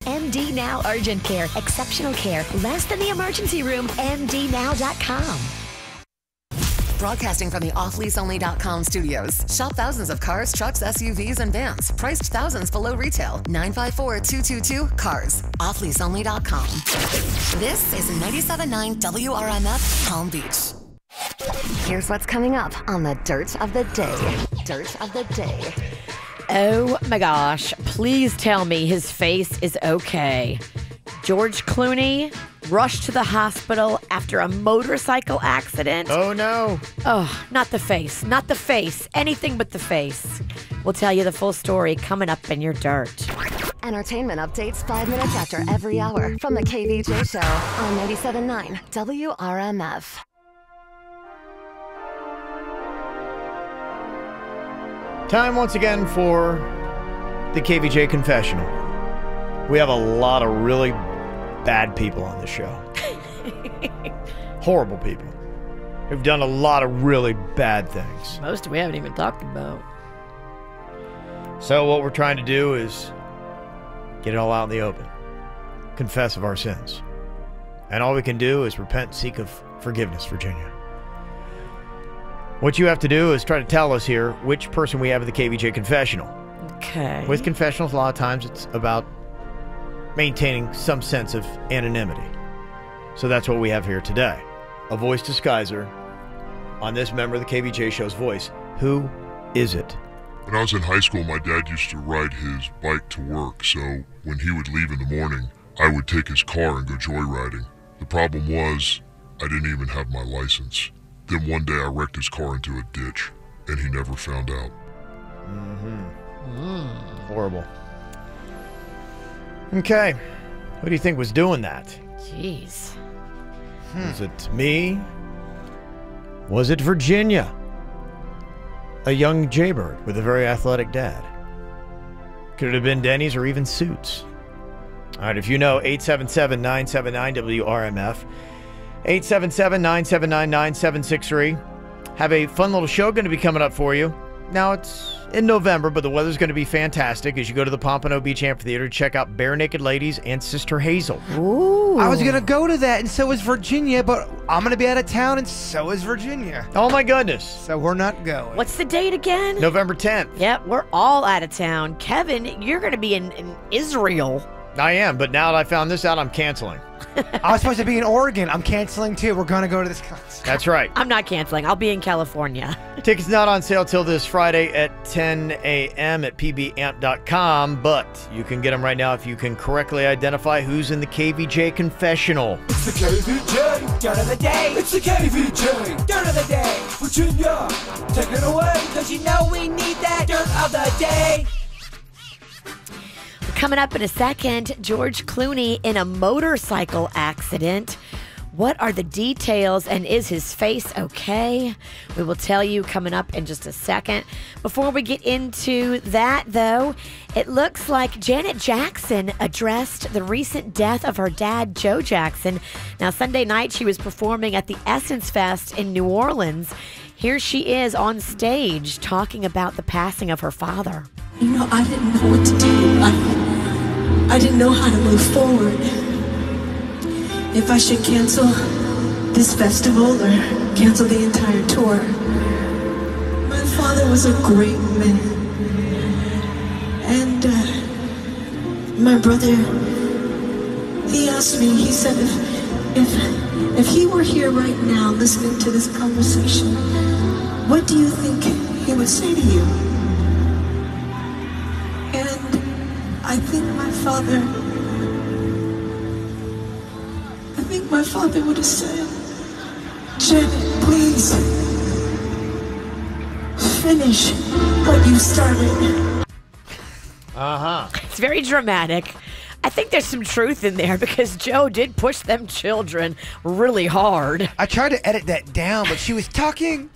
MD Now Urgent Care. Exceptional care. Less than the emergency room. MDNow.com. Broadcasting from the offleaseonly.com studios. Shop thousands of cars, trucks, SUVs, and vans. Priced thousands below retail. 954-222-CARS. Offleaseonly.com. This is 97.9 WRMF Palm Beach. Here's what's coming up on the Dirt of the Day. Dirt of the Day. Oh my gosh, please tell me his face is okay. George Clooney rushed to the hospital after a motorcycle accident. Oh no. Oh, not the face. Not the face. Anything but the face. We'll tell you the full story coming up in your dirt. Entertainment updates 5 minutes after every hour from the KVJ Show on 97.9 WRMF. Time once again for the KVJ Confessional. We have a lot of really bad people on the show. Horrible people who've done a lot of really bad things. Most we haven't even talked about. So what we're trying to do is get it all out in the open. Confess of our sins. And all we can do is repent, seek of forgiveness, Virginia. What you have to do is try to tell us here which person we have in the KVJ Confessional. Okay. With confessionals, a lot of times it's about maintaining some sense of anonymity. So that's what we have here today. A voice disguiser on this member of the KVJ Show's voice. Who is it? When I was in high school, my dad used to ride his bike to work, so when he would leave in the morning, I would take his car and go joyriding. The problem was, I didn't even have my license. Then one day I wrecked his car into a ditch, and he never found out. Horrible. Okay. Who do you think was doing that? Jeez. Was it me? Was it Virginia? A young jaybird with a very athletic dad? Could it have been Denny's or even Suits? All right, if you know, 877-979-WRMF, 877-979-9763. Have a fun little show going to be coming up for you. Now, it's in November, but the weather's going to be fantastic as you go to the Pompano Beach Amphitheater to check out Bare Naked Ladies and Sister Hazel. Ooh. I was going to go to that, and so is Virginia, but I'm going to be out of town, and so is Virginia. Oh, my goodness. So we're not going. What's the date again? November 10th. Yep, we're all out of town. Kevin, you're going to be in Israel. I am, but now that I found this out, I'm canceling. I was supposed to be in Oregon. I'm canceling, too. We're going to go to this concert. That's right. I'm not canceling. I'll be in California. Tickets not on sale till this Friday at 10 a.m. at pbamp.com, but you can get them right now if you can correctly identify who's in the KVJ confessional. It's the KVJ dirt of the day. It's the KVJ dirt of the day. Virginia, take it away, because you know we need that dirt of the day. Coming up in a second, George Clooney in a motorcycle accident. What are the details, and is his face okay? We will tell you coming up in just a second. Before we get into that, though, it looks like Janet Jackson addressed the recent death of her dad, Joe Jackson. Now, Sunday night, she was performing at the Essence Fest in New Orleans. Here she is on stage talking about the passing of her father. You know, I didn't know what to do. I didn't know how to move forward. If I should cancel this festival or cancel the entire tour. My father was a great man. And my brother, he asked me, he said, if he were here right now listening to this conversation, what do you think he would say to you? And I think my father would have said, Janet, please finish what you started. It's very dramatic. I think there's some truth in there because Joe did push them children really hard. I tried to edit that down, but she was talking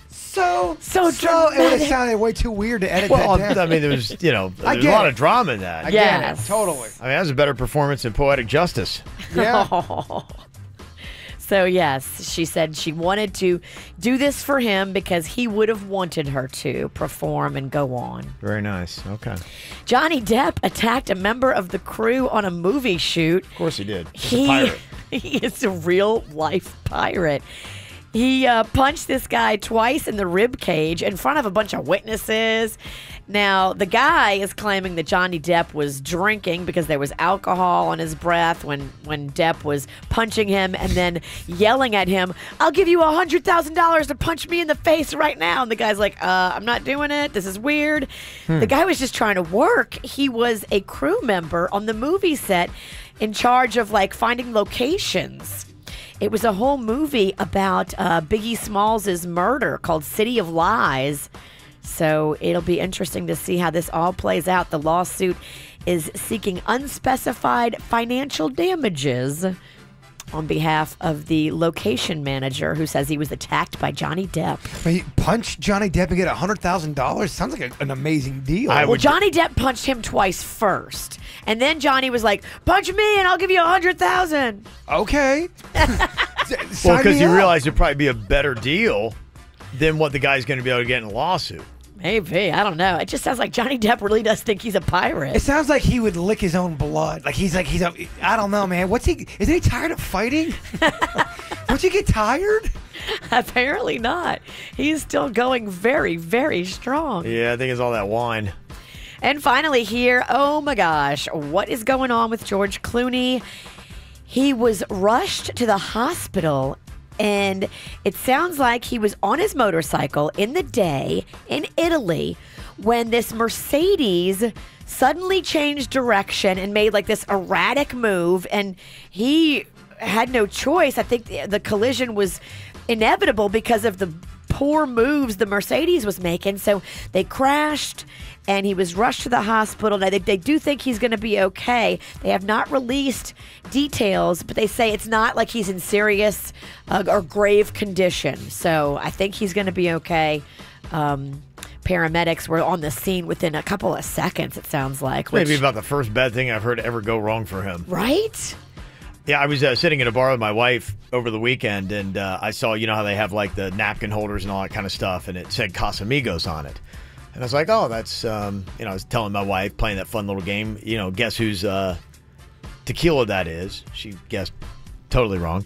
so dramatic. It would have sounded way too weird to edit Well, that down. I mean, there was, there's a lot of drama in that. I get it, totally. I mean, that was a better performance than Poetic Justice. Yeah. So, yes, she said she wanted to do this for him because he would have wanted her to perform and go on. Very nice. Okay. Johnny Depp attacked a member of the crew on a movie shoot. Of course he did. He's a pirate. He is a real-life pirate. He punched this guy twice in the rib cage in front of a bunch of witnesses. Now, the guy is claiming that Johnny Depp was drinking because there was alcohol on his breath when Depp was punching him and then yelling at him, I'll give you $100,000 to punch me in the face right now. And the guy's like, I'm not doing it. This is weird. The guy was just trying to work. He was a crew member on the movie set in charge of, finding locations. It was a whole movie about Biggie Smalls' murder called City of Lies. So it'll be interesting to see how this all plays out. The lawsuit is seeking unspecified financial damages on behalf of the location manager who says he was attacked by Johnny Depp. But you punch Johnny Depp and get $100,000? Sounds like an amazing deal. Well, Johnny Depp punched him twice first. And then Johnny was like, punch me and I'll give you $100,000. Okay. Well, because he realized it'd probably be a better deal than what the guy's going to be able to get in a lawsuit. Maybe. I don't know. It just sounds like Johnny Depp really does think he's a pirate. It sounds like he would lick his own blood. I don't know, man. Isn't he tired of fighting? Don't you get tired? Apparently not. He's still going very, very strong. Yeah, I think it's all that wine. And finally here, oh my gosh, what is going on with George Clooney? He was rushed to the hospital, and it sounds like he was on his motorcycle in the day in Italy when this Mercedes suddenly changed direction and made this erratic move, and he had no choice. I think the collision was inevitable because of the poor moves the Mercedes was making. So they crashed and he was rushed to the hospital. Now, they do think he's going to be okay. They have not released details, but they say it's not like he's in serious or grave condition. So I think he's going to be okay. paramedics were on the scene within a couple of seconds, it sounds like. Maybe about the first bad thing I've heard ever go wrong for him. Right? Yeah, I was sitting in a bar with my wife over the weekend, and I saw, how they have like the napkin holders and all that kind of stuff, and it said Casamigos on it. And I was like, oh, that's, I was telling my wife, playing that fun little game, guess whose tequila that is? She guessed totally wrong.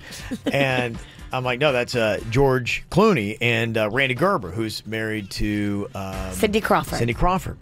And I'm like, no, that's George Clooney and Randy Gerber, who's married to Cindy Crawford. Cindy Crawford.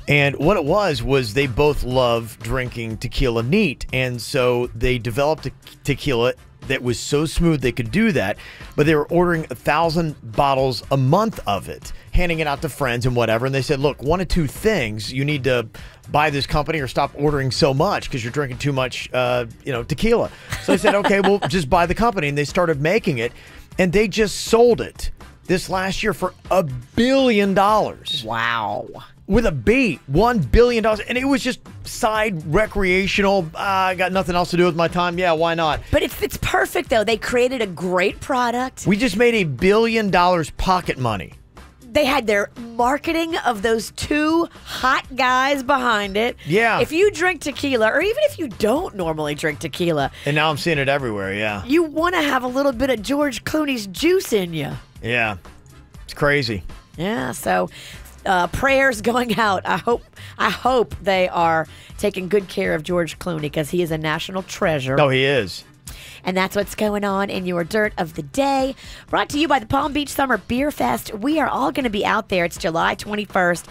And what it was they both love drinking tequila neat. And so they developed a tequila that was so smooth they could do that. But they were ordering 1,000 bottles a month of it, handing it out to friends and whatever. And they said, look, one of two things. You need to buy this company or stop ordering so much because you're drinking too much, tequila. So they said, okay, we'll just buy the company. And they started making it. And they just sold it this last year for $1 billion. Wow. With a B, $1 billion. And it was just side recreational. I got nothing else to do with my time. Yeah, why not? But it's perfect, though. They created a great product. We just made $1 billion pocket money. They had their marketing of those two hot guys behind it. Yeah. If you drink tequila, or even if you don't normally drink tequila. And now I'm seeing it everywhere, yeah. You want to have a little bit of George Clooney's juice in you. Yeah. It's crazy. Yeah, so prayers going out. I hope they are taking good care of George Clooney because he is a national treasure. Oh, he is. And that's what's going on in your Dirt of the Day. Brought to you by the Palm Beach Summer Beer Fest. We are all going to be out there. It's July 21st.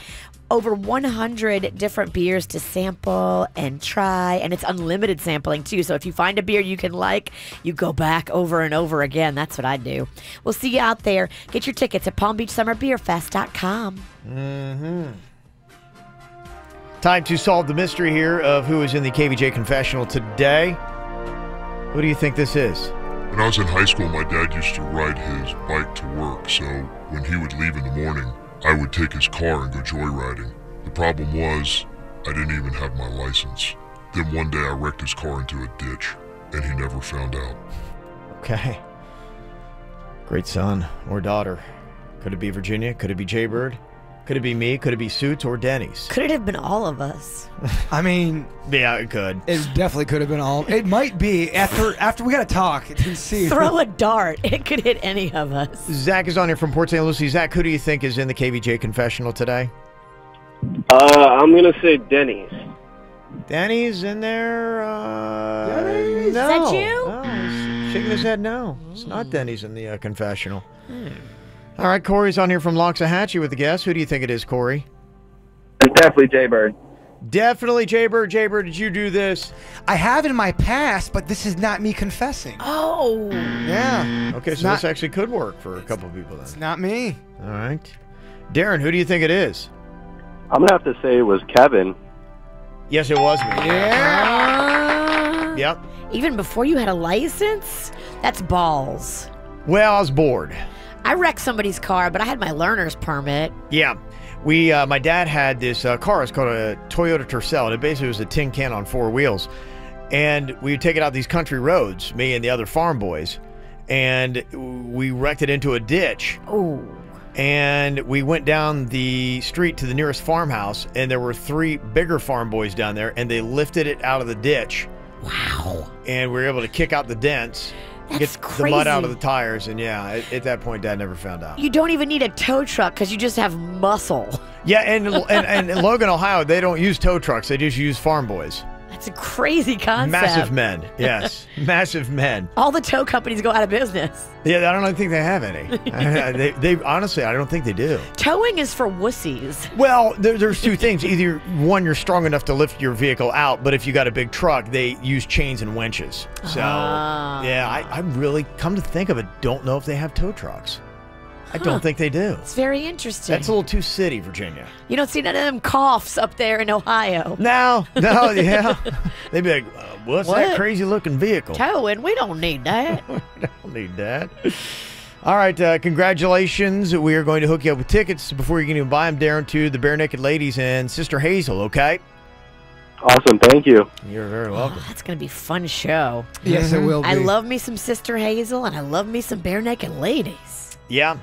Over 100 different beers to sample and try. And it's unlimited sampling, too. So if you find a beer you can like, you go back over and over again. That's what I do. We'll see you out there. Get your tickets at palmbeachsummerbeerfest.com. Mm-hmm. Time to solve the mystery here of who is in the KVJ confessional today. Who do you think this is? When I was in high school, my dad used to ride his bike to work, so when he would leave in the morning, I would take his car and go joyriding. The problem was, I didn't even have my license. Then one day I wrecked his car into a ditch, and he never found out. Okay. Great son or daughter. Could it be Virginia? Could it be Jaybird? Could it be me? Could it be Suits or Denny's? Could it have been all of us? I mean, yeah, it could. It definitely could have been all. It might be after we got to talk to see. Throw a dart. It could hit any of us. Zach is on here from Port St. Lucie. Zach, who do you think is in the KVJ confessional today? I'm gonna say Denny's. Denny's in there? Denny's? No. Is that you? No, he's shaking his head no. It's not Denny's in the confessional. All right, Corey's on here from Loxahatchee with the guest. Who do you think it is, Corey? It's definitely Jaybird. Definitely Jaybird. Jaybird, did you do this? I have in my past, but this is not me confessing. Oh. Yeah. Okay, so this actually could work for a couple of people then. It's not me. All right. Darren, who do you think it is? I'm gonna have to say it was Kevin. Yes, it was me. Yeah. Yep. Even before you had a license? That's balls. Well, I was bored. I wrecked somebody's car, but I had my learner's permit. Yeah. My dad had this car. It's called a Toyota Tercel. And it basically was a tin can on four wheels. And we would take it out these country roads, me and the other farm boys. And we wrecked it into a ditch. Oh. And we went down the street to the nearest farmhouse. And there were 3 bigger farm boys down there. And they lifted it out of the ditch. Wow. And we were able to kick out the dents. That's get crazy. the mud out of the tires, and yeah, at that point, Dad never found out. You don't even need a tow truck because you just have muscle. Yeah, and in Logan, Ohio, they don't use tow trucks; they just use farm boys. That's a crazy concept. Massive men, yes, massive men. All the tow companies go out of business. Yeah, I don't think they have any. They honestly, I don't think they do. Towing is for wussies. Well, there's 2 things. Either one, you're strong enough to lift your vehicle out, but if you got a big truck, they use chains and winches. So, yeah, I really, come to think of it, don't know if they have tow trucks. I don't think they do. It's very interesting. That's a little too city, Virginia. You don't see none of them coughs up there in Ohio. No, yeah. They'd be like, what's that crazy looking vehicle? Towing? We don't need that. We don't need that. All right, congratulations. We are going to hook you up with tickets before you can even buy them, Darren, to the Bare Naked Ladies and Sister Hazel, okay? Awesome, thank you. You're very welcome. That's going to be a fun show. Yes, it will be. I love me some Sister Hazel, and I love me some Bare Naked Ladies. Yeah.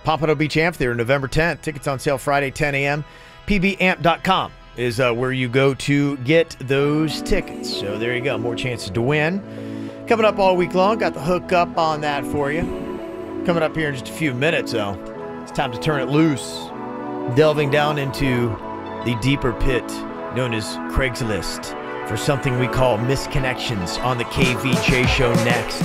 Pompano Beach Amphitheater, November 10th. Tickets on sale Friday, 10 a.m. pbamp.com is where you go to get those tickets. So there you go. More chances to win. Coming up all week long. Got the hook up on that for you. Coming up here in just a few minutes, though. It's time to turn it loose. Delving down into the deeper pit known as Craigslist for something we call misconnections on the KVJ show next.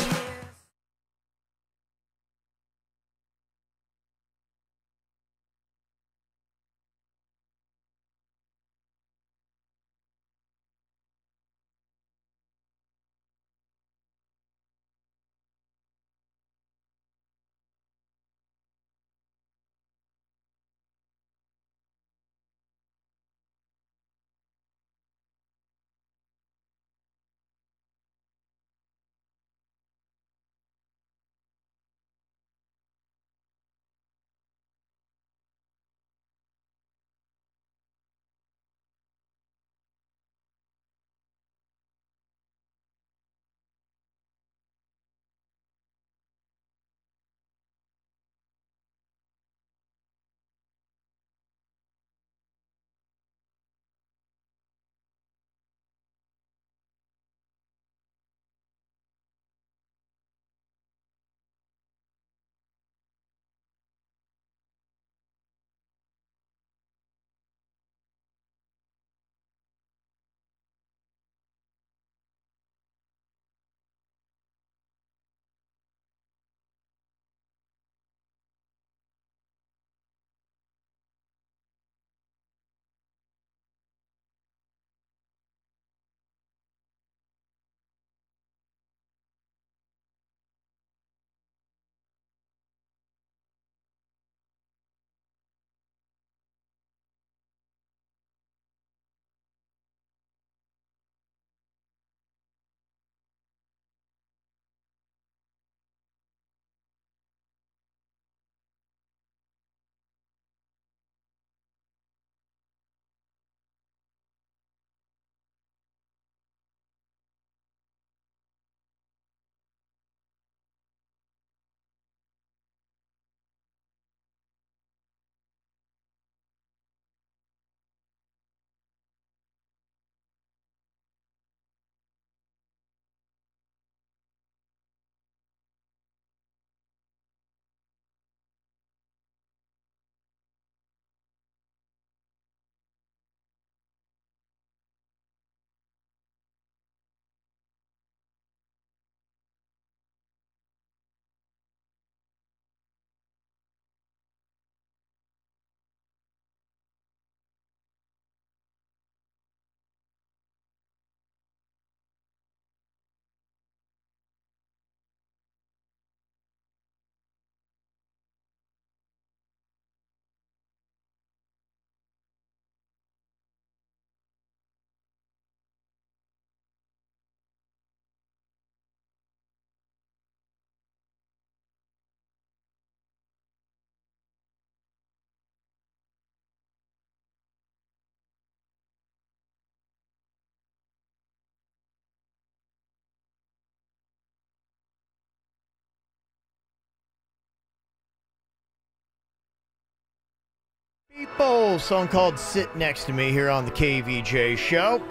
People, song called Sit Next to Me here on the KVJ show.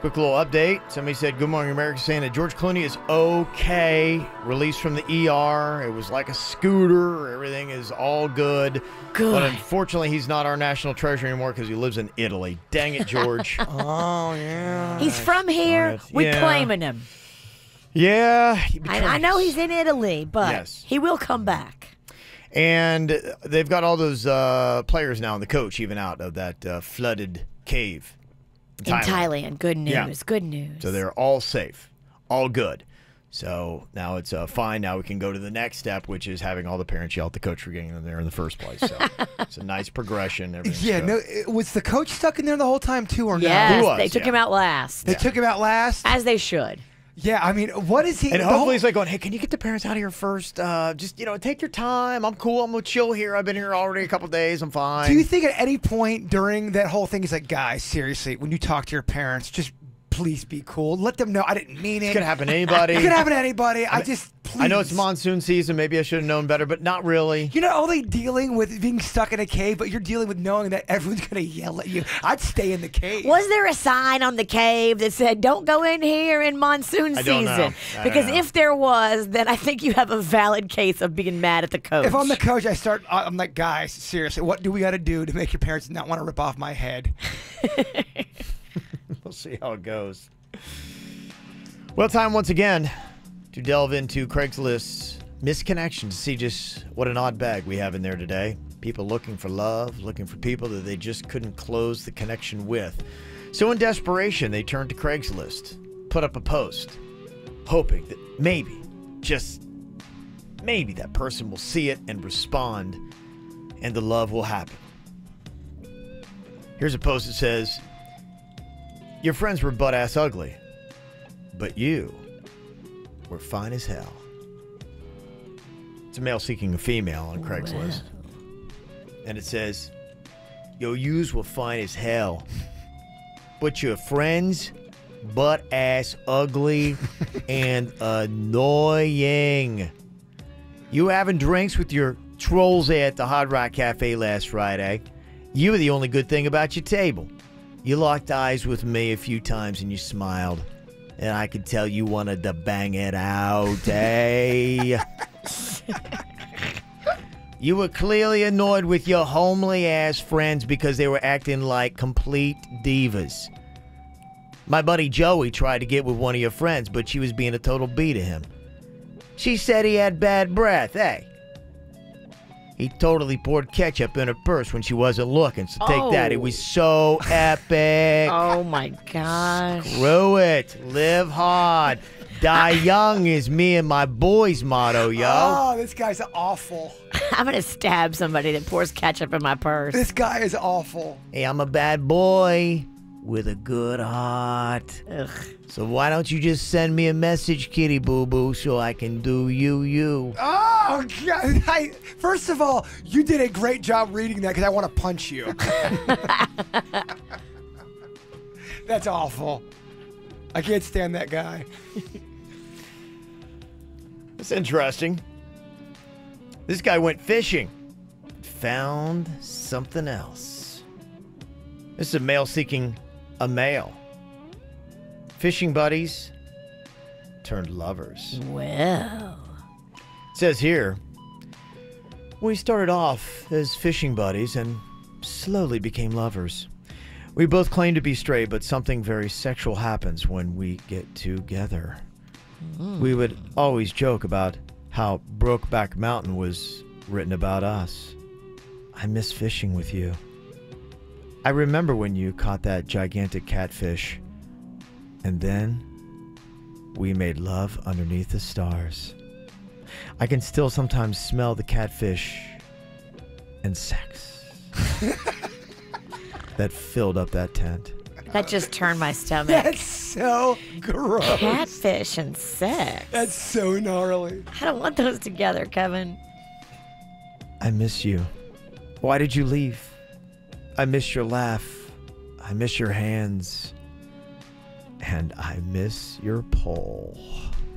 Quick little update. Somebody said, Good Morning America, saying that George Clooney is okay. Released from the ER. It was like a scooter. Everything is all good. Good. But unfortunately, he's not our national treasure anymore because he lives in Italy. Dang it, George. Oh, yeah. He's from here. We're Yeah. claiming him. Yeah. I know he's in Italy, but Yes. he will come back. And they've got all those players now and the coach even out of that flooded cave. In Thailand. Good news. Yeah. Good news. So they're all safe, all good. So now it's fine. Now we can go to the next step, which is having all the parents yell at the coach for getting them there in the first place. So it's a nice progression. Yeah, no, was the coach stuck in there the whole time too, or Yes, no? they took him out last. They took him out last, as they should. Yeah, I mean, what is he? And the hopefully whole- he's like going, hey, can you get the parents out of here first? Just, take your time. I'm cool. I'm going to chill here. I've been here already a couple days. I'm fine. Do you think at any point during that whole thing, he's like, guys, seriously, when you talk to your parents, just please be cool. Let them know I didn't mean it. It could happen to anybody. It could happen to anybody. I just, I know it's monsoon season. Maybe I should have known better, but not really. You're not only dealing with being stuck in a cave, but you're dealing with knowing that everyone's going to yell at you. I'd stay in the cave. Was there a sign on the cave that said, don't go in here in monsoon I don't season? know. Because if there was, then I think you have a valid case of being mad at the coach. If I'm the coach, I'm like, guys, seriously, what do we got to do to make your parents not want to rip off my head? We'll see how it goes. Well, time once again to delve into Craigslist's misconnection to see just what an odd bag we have in there today. People looking for love, looking for people that they just couldn't close the connection with. So in desperation, they turned to Craigslist, put up a post, hoping that maybe, just maybe, that person will see it and respond, and the love will happen. Here's a post that says, your friends were butt-ass ugly, but you were fine as hell. It's a male seeking a female on Craigslist. And it says, yo, yous were fine as hell, but your friends butt-ass ugly and annoying. You having drinks with your trolls at the Hard Rock Cafe last Friday. You were the only good thing about your table. You locked eyes with me a few times and you smiled. And I could tell you wanted to bang it out, eh? You were clearly annoyed with your homely-ass friends because they were acting like complete divas. My buddy Joey tried to get with one of your friends, but she was being a total bee to him. She said he had bad breath, eh? He totally poured ketchup in her purse when she wasn't looking, so take that. It was so epic. Oh, my gosh. Screw it. Live hard. Die young is me and my boys' motto, yo. Oh, this guy's awful. I'm going to stab somebody that pours ketchup in my purse. This guy is awful. Hey, I'm a bad boy with a good heart. Ugh. So why don't you just send me a message, kitty boo-boo, so I can do you. Oh, God. First of all, you did a great job reading that because I want to punch you. That's awful. I can't stand that guy. It's interesting. This guy went fishing. Found something else. This is a male seeking a male. Fishing buddies turned lovers. Well. It says here, we started off as fishing buddies and slowly became lovers. We both claim to be straight, but something very sexual happens when we get together. We would always joke about how Brokeback Mountain was written about us. I miss fishing with you. I remember when you caught that gigantic catfish, and then we made love underneath the stars. I can still sometimes smell the catfish and sex that filled up that tent. That just turned my stomach. That's so gross. Catfish and sex. That's so gnarly. I don't want those together, Kevin. I miss you. Why did you leave? I miss your laugh. I miss your hands. And I miss your pole.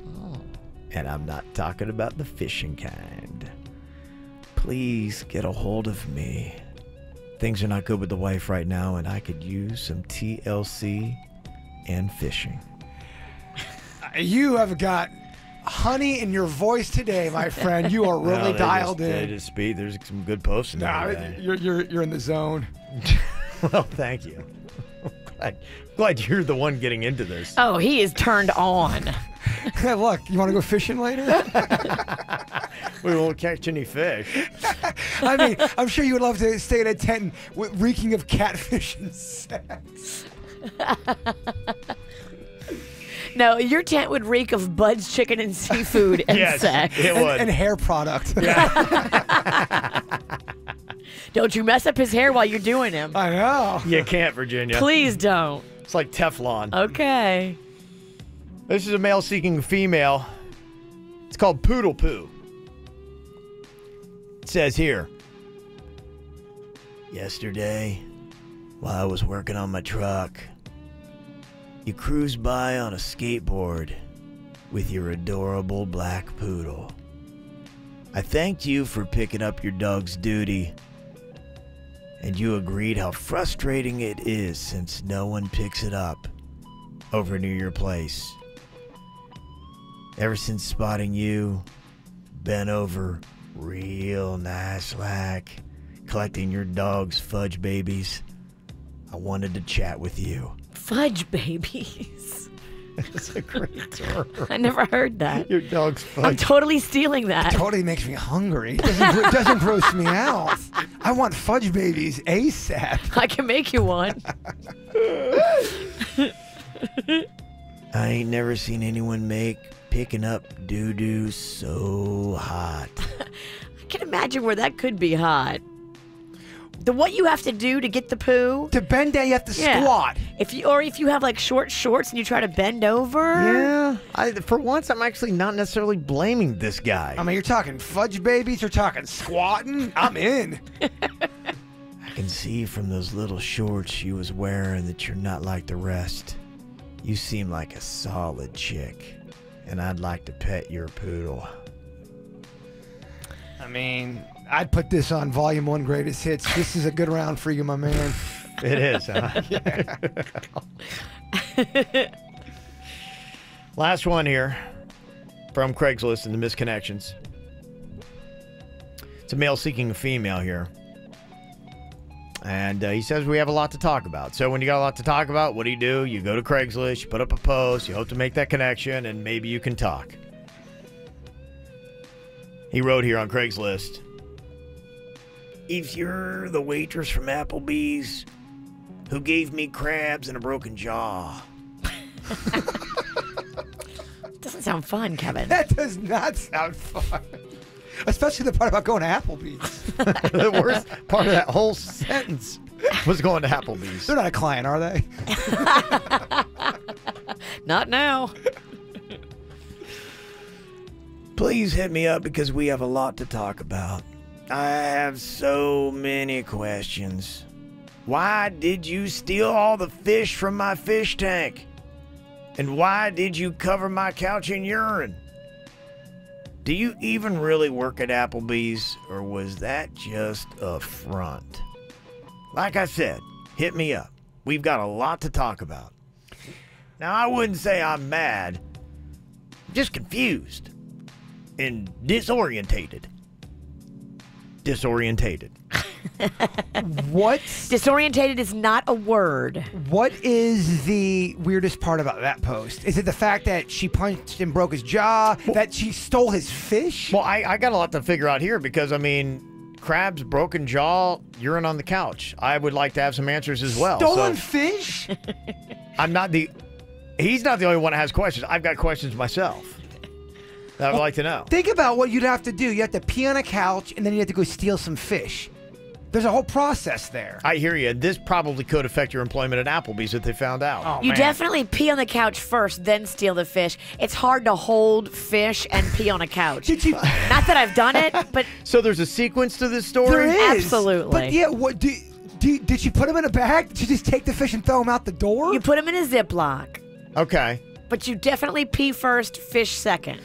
Oh. And I'm not talking about the fishing kind. Please get a hold of me. Things are not good with the wife right now, and I could use some TLC and fishing. You have got honey in your voice today, my friend. You are really dialed in. They just speed. There's some good posts in there. You're in the zone. Well, thank you. Glad you're the one getting into this. Oh, he is turned on. Hey, look, you want to go fishing later? We won't catch any fish. I mean, I'm sure you would love to stay in a tent reeking of catfish and sex. No, your tent would reek of Bud's chicken and seafood and yes, sex. It would. And hair product. Yeah. Don't you mess up his hair while you're doing him. I know. You can't, Virginia. Please don't. It's like Teflon. Okay. This is a male seeking a female. It's called Poodle Poo. It says here, yesterday, while I was working on my truck, you cruised by on a skateboard with your adorable black poodle. I thanked you for picking up your dog's duty, and you agreed how frustrating it is since no one picks it up over near your place. Ever since spotting you, bent over real nice like, collecting your dog's fudge babies, I wanted to chat with you. Fudge babies. That's a great term. I never heard that. Your dog's fudge. I'm totally stealing that. It totally makes me hungry. It doesn't gross me out. I want fudge babies ASAP. I can make you one. I ain't never seen anyone make picking up doo-doo so hot. I can imagine where that could be hot. What you have to do to get the poo. To bend down, you have to squat. If you have like short shorts and you try to bend over. Yeah. For once, I'm actually not necessarily blaming this guy. I mean, you're talking fudge babies, you're talking squatting. I'm in. I can see from those little shorts you was wearing that you're not like the rest. You seem like a solid chick, and I'd like to pet your poodle. I mean, I'd put this on Volume 1 Greatest Hits. This is a good round for you, my man. It is, huh? Last one here from Craigslist and the Misconnections. It's a male seeking a female here. And he says we have a lot to talk about. So when you got a lot to talk about, what do? You go to Craigslist, you put up a post, you hope to make that connection, and maybe you can talk. He wrote here on Craigslist, if you're the waitress from Applebee's who gave me crabs and a broken jaw. Doesn't sound fun, Kevin. That does not sound fun. Especially the part about going to Applebee's. The worst part of that whole sentence was going to Applebee's. They're not a client, are they? Not now. Please hit me up because we have a lot to talk about. I have so many questions. Why did you steal all the fish from my fish tank? And why did you cover my couch in urine? Do you even really work at Applebee's, or was that just a front? Like I said, hit me up. We've got a lot to talk about. Now, I wouldn't say I'm mad. I'm just confused and disorientated. Disorientated. What? Disorientated is not a word. What is the weirdest part about that post? Is it the fact that she punched and broke his jaw? That she stole his fish? Well, I got a lot to figure out here because, I mean, crabs, broken jaw, urine on the couch. I would like to have some answers as well. Stolen fish? He's not the only one that has questions. I've got questions myself that I would like to know. Think about what you'd have to do. You have to pee on a couch, and then you have to go steal some fish. There's a whole process there. I hear you. This probably could affect your employment at Applebee's if they found out. Oh, You man. definitely pee on the couch first, then steal the fish. It's hard to hold fish and pee on a couch. Did you? Not that I've done it, but So there's a sequence to this story? There is. Absolutely. But yeah, what did she put him in a bag? Did she just take the fish and throw him out the door? you put them in a Ziploc. Okay. But you definitely pee first, fish second.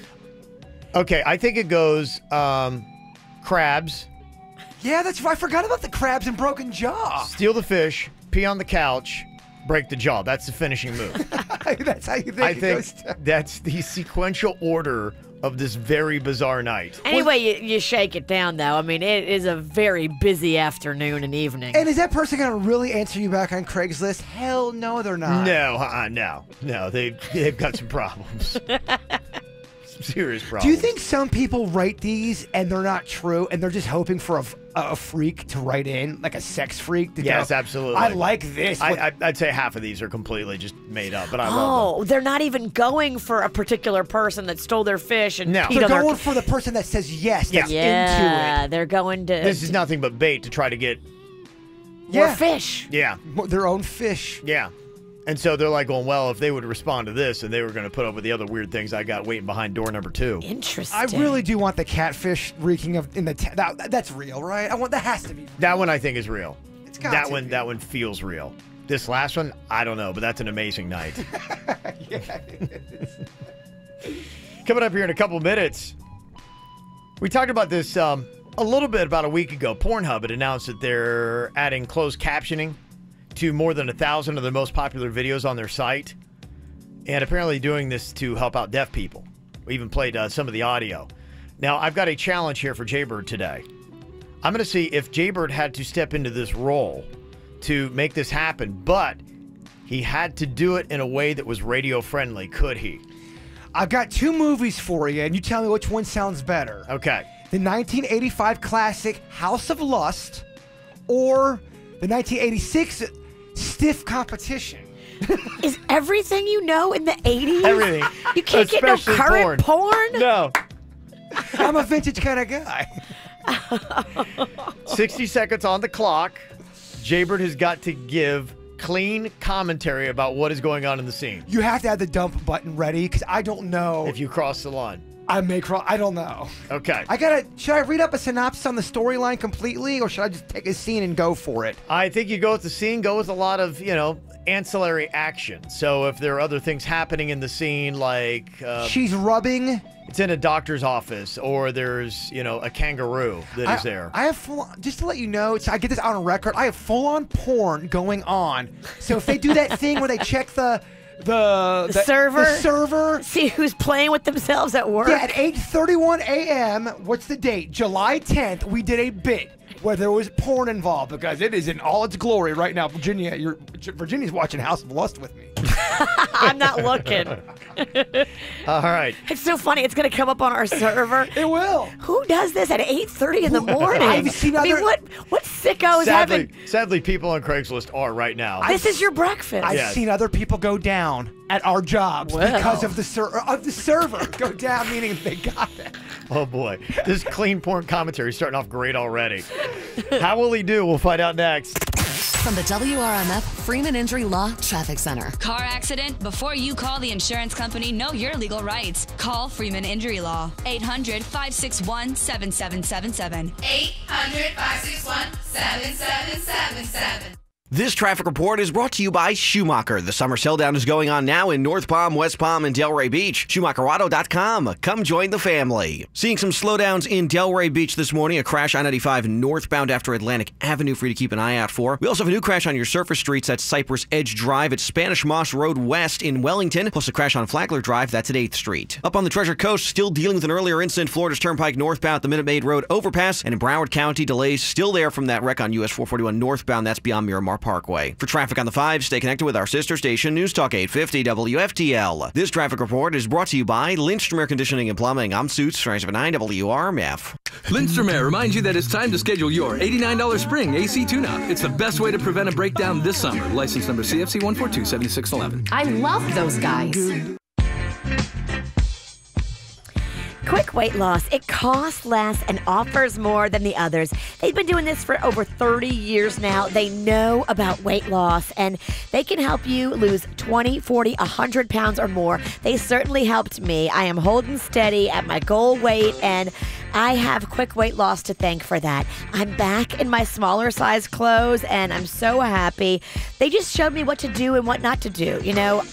Okay, I think it goes crabs, Yeah, that's right. I forgot about the crabs and broken jaw. steal the fish, pee on the couch, break the jaw. That's the finishing move. That's how you think I it think goes down. that's the sequential order of this very bizarre night. Anyway, you shake it down, though. I mean, it is a very busy afternoon and evening. And is that person going to really answer you back on Craigslist? Hell no, they're not. No. They've got some problems. Some serious problems. Do you think some people write these and they're not true and they're just hoping for a freak to write in, like a sex freak? To Yes, go, absolutely. I like this. I'd say half of these are completely just made up, but I love Oh, they're not even going for a particular person that stole their fish and No. peed They're on their... going for the person that says yes, that's into Yeah, it. they're going to... them. This is nothing but bait to try to get... more Yeah. fish. Yeah. Their own fish. Yeah. And so they're like going, well, if they would respond to this, and they were going to put up with the other weird things I got waiting behind door number 2. Interesting. I really do want the catfish reeking of in the that's real, right? That has to be real. That one I think is real. It's got that to one be. that one feels real. This last one, I don't know, but that's an amazing night. Yeah, it is. Coming up here in a couple minutes, we talked about this a little bit about a week ago. Pornhub had announced that they're adding closed captioning to more than 1,000 of their most popular videos on their site, and apparently doing this to help out deaf people. We even played some of the audio. Now, I've got a challenge here for Jaybird today. I'm going to see if Jaybird had to step into this role to make this happen, but he had to do it in a way that was radio friendly. Could he? I've got 2 movies for you, and you tell me which one sounds better. Okay. The 1985 classic House of Lust or the 1986 Stiff Competition. Is everything you know in the 80s? Everything. You can't get no current porn? No. I'm a vintage kind of guy. 60 seconds on the clock. Jaybird has got to give clean commentary about what is going on in the scene. You have to have the dump button ready because I don't know. If you cross the line. I don't know. Okay. Should I read up a synopsis on the storyline completely, or should I just take a scene and go for it? I think you go with the scene, go with a lot of, ancillary action. So if there are other things happening in the scene, like... she's rubbing... It's in a doctor's office, or there's, a kangaroo that is there. I have just to let you know, I get this out on record, I have full-on porn going on. So if they do that thing where they check the server. See who's playing with themselves at work. Yeah, at 8:31 a.m., what's the date? July 10th, we did a bit where there was porn involved because it is in all its glory right now. Virginia's watching House of Lust with me. I'm not looking. All right. It's so funny. It's going to come up on our server. It will. Who does this at 8:30 in the morning? I've seen other... what sicko is having... Sadly, people on Craigslist are right now. This is your breakfast. I've seen other people go down at our jobs because of the server. Go down, meaning they got it. Oh, boy. This clean porn commentary is starting off great already. How will he do? We'll find out next. From the WRMF Freeman Injury Law Traffic Center. Car accident? Before you call the insurance company, know your legal rights. Call Freeman Injury Law. 800-561-7777. 800-561-7777. This traffic report is brought to you by Schumacher. The summer sell-down is going on now in North Palm, West Palm, and Delray Beach. SchumacherAuto.com. Come join the family. Seeing some slowdowns in Delray Beach this morning. A crash on 95 northbound after Atlantic Avenue for you to keep an eye out for. We also have a new crash on your surface streets at Cypress Edge Drive at Spanish Moss Road West in Wellington. Plus a crash on Flagler Drive. That's at 8th Street. Up on the Treasure Coast, still dealing with an earlier incident. Florida's Turnpike northbound at the Minute Maid Road overpass. And in Broward County, delays still there from that wreck on US 441 northbound. That's beyond Miramar Parkway. For traffic on the 5, stay connected with our sister station, News Talk 850 WFTL. This traffic report is brought to you by Lindstrom Air Conditioning and Plumbing. I'm Suits, 9 WRMF. Lindstrom Air reminds you that it's time to schedule your $89 spring AC tune-up. It's the best way to prevent a breakdown this summer. License number CFC 1427611. I love those guys. Quick weight loss. It costs less and offers more than the others. They've been doing this for over 30 years now. They know about weight loss, and they can help you lose 20, 40, 100 pounds or more. They certainly helped me. I am holding steady at my goal weight, and I have Quick Weight Loss to thank for that. I'm back in my smaller size clothes, and I'm so happy. They just showed me what to do and what not to do.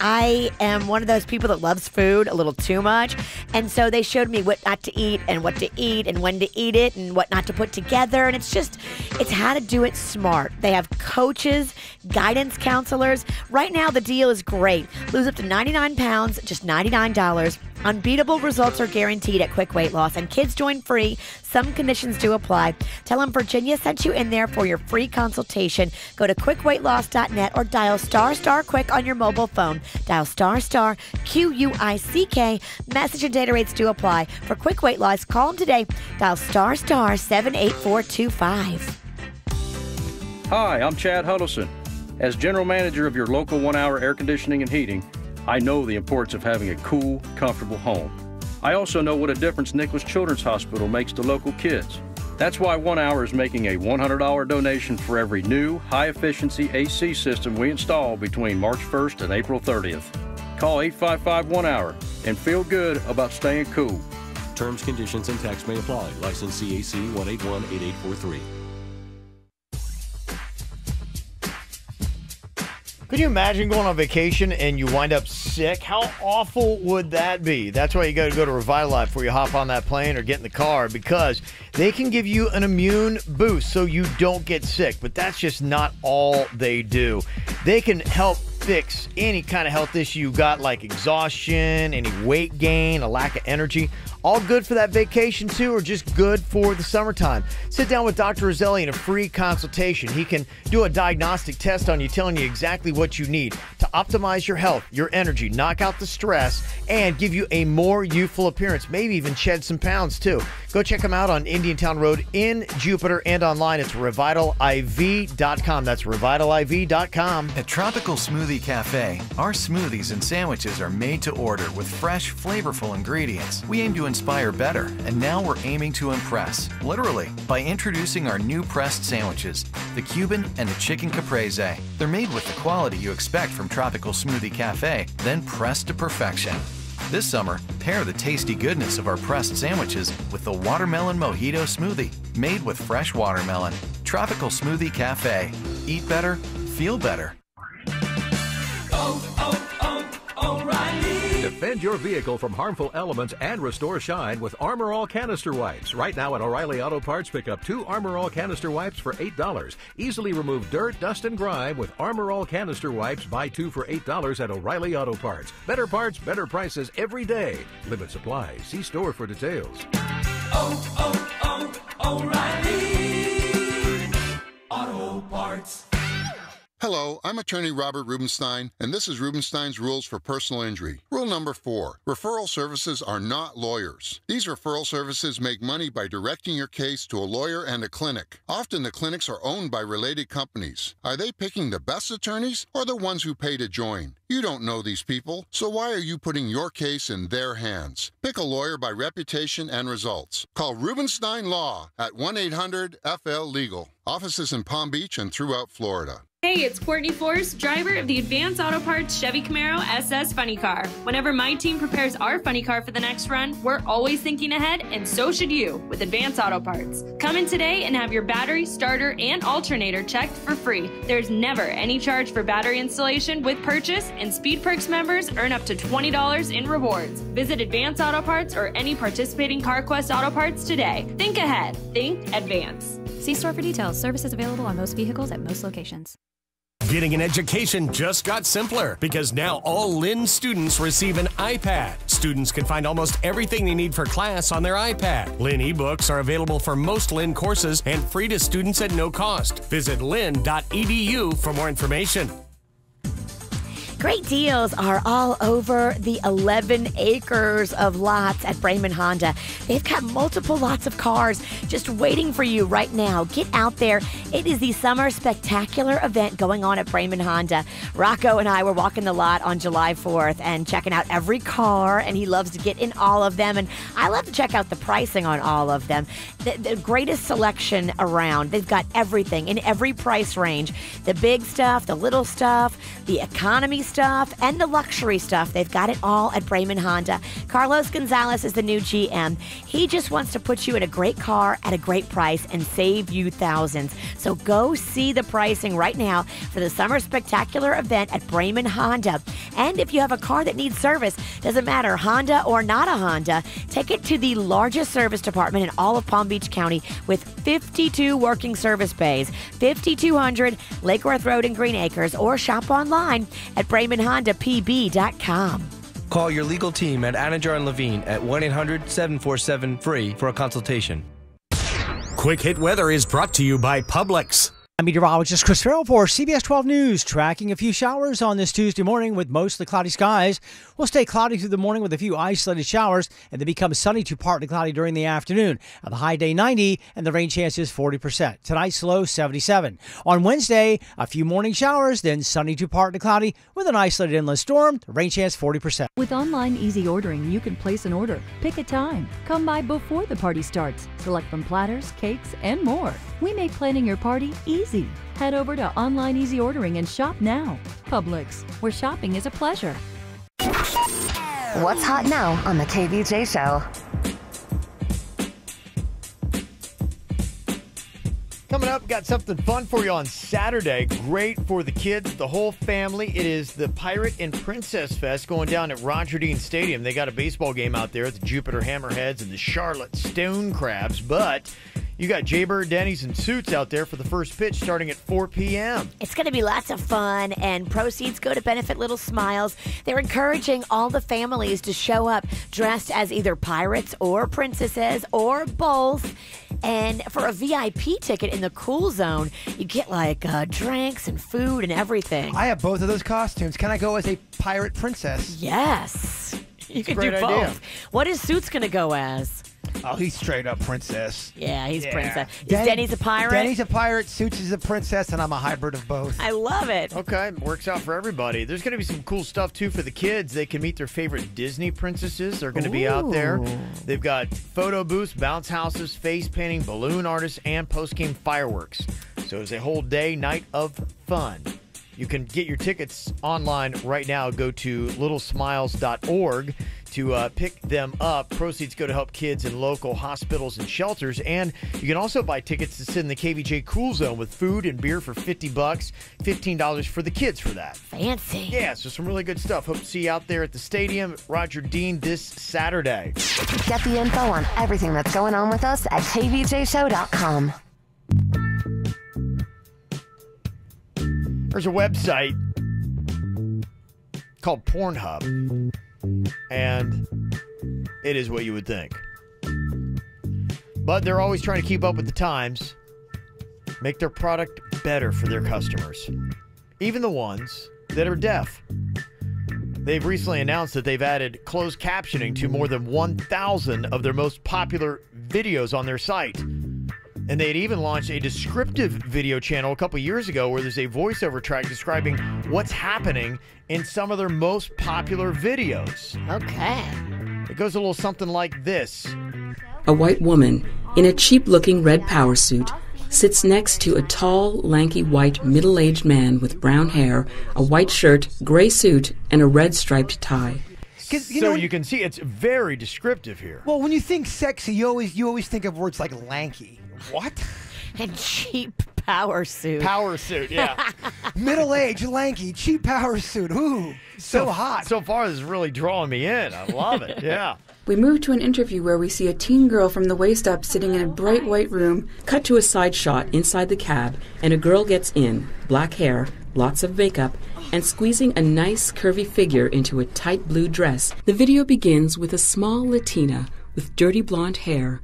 I am one of those people that loves food a little too much, and so they showed me what not to eat and what to eat and when to eat it and what not to put together, and it's how to do it smart. They have coaches, guidance counselors. Right now, the deal is great. Lose up to 99 pounds, just $99. Unbeatable results are guaranteed at Quick Weight Loss, and kids join free. Some conditions do apply. Tell them Virginia sent you in there for your free consultation. Go to quickweightloss.net or dial **quick on your mobile phone. Dial **QUICK. Message and data rates do apply. For Quick Weight Loss, call them today. Dial *78425. Hi, I'm Chad Huddleston. As general manager of your local 1-hour air conditioning and heating, I know the importance of having a cool, comfortable home. I also know what a difference Nicholas Children's Hospital makes to local kids. That's why 1 Hour is making a $100 donation for every new, high-efficiency AC system we install between March 1st and April 30th. Call 855-1-HOUR and feel good about staying cool. Terms, conditions, and tax may apply. License CAC 1818843. Could you imagine going on vacation and you wind up sick? How awful would that be? That's why you got to go to Revitalife before you hop on that plane or get in the car, because they can give you an immune boost so you don't get sick. But that's just not all they do. They can help fix any kind of health issue you got, like exhaustion, any weight gain, a lack of energy. All good for that vacation too, or just good for the summertime. Sit down with Dr. Roselli in a free consultation. He can do a diagnostic test on you, telling you exactly what you need to optimize your health, your energy, knock out the stress, and give you a more youthful appearance. Maybe even shed some pounds too. Go check him out on Indiantown Road in Jupiter, and online it's revitaliv.com. That's revitaliv.com. At Tropical Smoothie Cafe, our smoothies and sandwiches are made to order with fresh, flavorful ingredients. We aim to inspire better, and now we're aiming to impress, literally, by introducing our new pressed sandwiches, the Cuban and the Chicken Caprese. They're made with the quality you expect from Tropical Smoothie Cafe, then pressed to perfection. This summer, pair the tasty goodness of our pressed sandwiches with the Watermelon Mojito Smoothie, made with fresh watermelon. Tropical Smoothie Cafe. Eat better, feel better. O'Reilly. Defend your vehicle from harmful elements and restore shine with Armor All Canister Wipes. Right now at O'Reilly Auto Parts, pick up 2 Armor All Canister Wipes for $8. Easily remove dirt, dust, and grime with Armor All Canister Wipes. Buy 2 for $8 at O'Reilly Auto Parts. Better parts, better prices every day. Limit supply. See store for details. O'Reilly Auto Parts. Hello, I'm attorney Robert Rubenstein, and this is Rubenstein's Rules for Personal Injury. Rule number 4, referral services are not lawyers. These referral services make money by directing your case to a lawyer and a clinic. Often the clinics are owned by related companies. Are they picking the best attorneys or the ones who pay to join? You don't know these people, so why are you putting your case in their hands? Pick a lawyer by reputation and results. Call Rubenstein Law at 1-800-FL-LEGAL. Offices in Palm Beach and throughout Florida. Hey, it's Courtney Force, driver of the Advanced Auto Parts Chevy Camaro SS Funny Car. Whenever my team prepares our funny car for the next run, we're always thinking ahead, and so should you with Advanced Auto Parts. Come in today and have your battery, starter, and alternator checked for free. There's never any charge for battery installation with purchase, and Speed Perks members earn up to $20 in rewards. Visit Advanced Auto Parts or any participating CarQuest Auto Parts today. Think ahead. Think advance. See store for details. Services available on most vehicles at most locations. Getting an education just got simpler because now all Lynn students receive an iPad. Students can find almost everything they need for class on their iPad. Lynn ebooks are available for most Lynn courses and free to students at no cost. Visit lynn.edu for more information. Great deals are all over the 11 acres of lots at Brayman Honda. They've got multiple lots of cars just waiting for you right now. Get out there. It is the Summer Spectacular event going on at Brayman Honda. Rocco and I were walking the lot on July 4th and checking out every car, and he loves to get in all of them. And I love to check out the pricing on all of them. The greatest selection around. They've got everything in every price range. The big stuff, the little stuff, the economy stuff, and the luxury stuff. They've got it all at Brayman Honda. Carlos Gonzalez is the new GM. He just wants to put you in a great car at a great price and save you thousands. So go see the pricing right now for the Summer Spectacular event at Brayman Honda. And if you have a car that needs service, doesn't matter, Honda or not a Honda, take it to the largest service department in all of Palm Beach County with 52 working service bays, 5200 Lake Worth Road in Green Acres, or shop online at BraymanHondaPB.com. Call your legal team at Anajar and Levine at 1-800-747-FREE for a consultation. Quick Hit Weather is brought to you by Publix. I'm meteorologist Chris Farrell for CBS 12 News. Tracking a few showers on this Tuesday morning with mostly cloudy skies. We'll stay cloudy through the morning with a few isolated showers and then become sunny to partly cloudy during the afternoon. The high day 90 and the rain chance is 40%. Tonight's low 77. On Wednesday, a few morning showers, then sunny to partly cloudy with an isolated inland storm. The rain chance 40%. With online easy ordering, you can place an order, pick a time, come by before the party starts, select from platters, cakes, and more. We make planning your party easy. Head over to online easy ordering and shop now. Publix, where shopping is a pleasure. What's hot now on the KVJ Show? Coming coming up. Got something fun for you on Saturday. Great for the kids, the whole family. It is the Pirate and Princess Fest going down at Roger Dean Stadium. They got a baseball game out there at the Jupiter Hammerheads and the Charlotte Stone Crabs. But you got Jaybird, Denny's, and Suits out there for the first pitch starting at 4 p.m. It's going to be lots of fun, and proceeds go to benefit Little Smiles. They're encouraging all the families to show up dressed as either pirates or princesses or both. And for a VIP ticket in the Cool Zone, you get like drinks and food and everything. I have both of those costumes. Can I go as a pirate princess? Yes. You can do great both. idea. What is Suits going to go as? Oh, he's straight up princess. Yeah, he's princess. Is Denny's a pirate? Denny's a pirate, Suits is a princess, and I'm a hybrid of both. I love it. Okay, works out for everybody. There's going to be some cool stuff, too, for the kids. They can meet their favorite Disney princesses. They're going to be out there. They've got photo booths, bounce houses, face painting, balloon artists, and post-game fireworks. So it's a whole day, night of fun. You can get your tickets online right now. Go to littlesmiles.org to pick them up. Proceeds go to help kids in local hospitals and shelters. And you can also buy tickets to sit in the KVJ Cool Zone with food and beer for $50, $15 for the kids for that. Fancy. Yeah, so some really good stuff. Hope to see you out there at the stadium, Roger Dean, this Saturday. Get the info on everything that's going on with us at kvjshow.com. There's a website called Pornhub, and it is what you would think. But they're always trying to keep up with the times, make their product better for their customers, even the ones that are deaf. They've recently announced that they've added closed captioning to more than 1,000 of their most popular videos on their site. And they had even launched a descriptive video channel a couple years ago where there's a voiceover track describing what's happening in some of their most popular videos. Okay. It goes a little something like this. A white woman in a cheap-looking red power suit sits next to a tall, lanky, white, middle-aged man with brown hair, a white shirt, gray suit, and a red striped tie. So you can see it's very descriptive here. Well, when you think sexy, you always think of words like lanky. What? And cheap power suit. Power suit, yeah. Middle-aged, lanky, cheap power suit. Ooh, so hot. So far, this is really drawing me in. I love it, yeah. We move to an interview where we see a teen girl from the waist up sitting in a bright white room, cut to a side shot inside the cab, and a girl gets in, black hair, lots of makeup, and squeezing a nice curvy figure into a tight blue dress. The video begins with a small Latina with dirty blonde hair,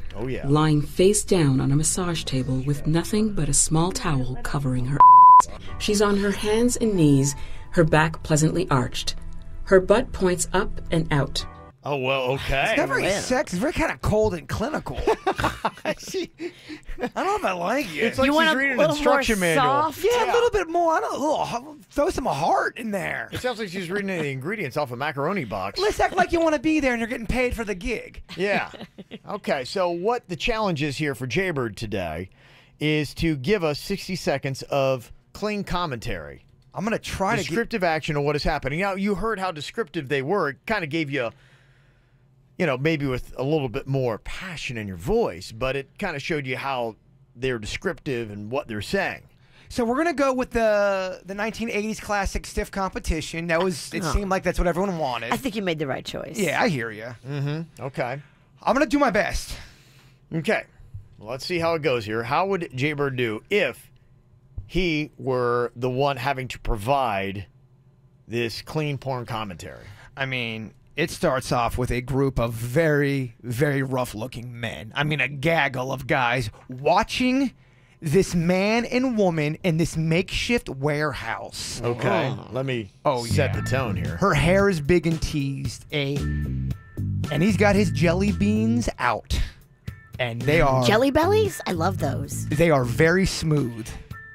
lying face down on a massage table with nothing but a small towel covering her ass. She's on her hands and knees, her back pleasantly arched. Her butt points up and out. Oh, well, okay. It's not very sexy. It's very kind of cold and clinical. I don't know if I like it. It's like she's reading an instruction manual. Yeah, a little bit more. I don't know. Throw some heart in there. It sounds like she's reading the ingredients off a macaroni box. Let's act like you want to be there and you're getting paid for the gig. Yeah. Okay, so what the challenge is here for Jaybird today is to give us 60 seconds of clean commentary. I'm going to try descriptive action of what is happening. Now, you heard how descriptive they were. It kind of gave you, maybe with a little bit more passion in your voice, but it kind of showed you how they're descriptive and what they're saying. So we're going to go with the 1980s classic stiff competition. It seemed like that's what everyone wanted. I think you made the right choice. Yeah, I hear you. Mm-hmm. Okay. I'm going to do my best. Okay. Well, let's see how it goes here. How would Jaybird do if he were the one having to provide this clean porn commentary? I mean, it starts off with a group of very, very rough-looking men. I mean, a gaggle of guys watching this man and woman in this makeshift warehouse. Okay, let me set the tone here. Her hair is big and teased, and he's got his jelly beans out. And they are... Jelly bellies? I love those. They are very smooth.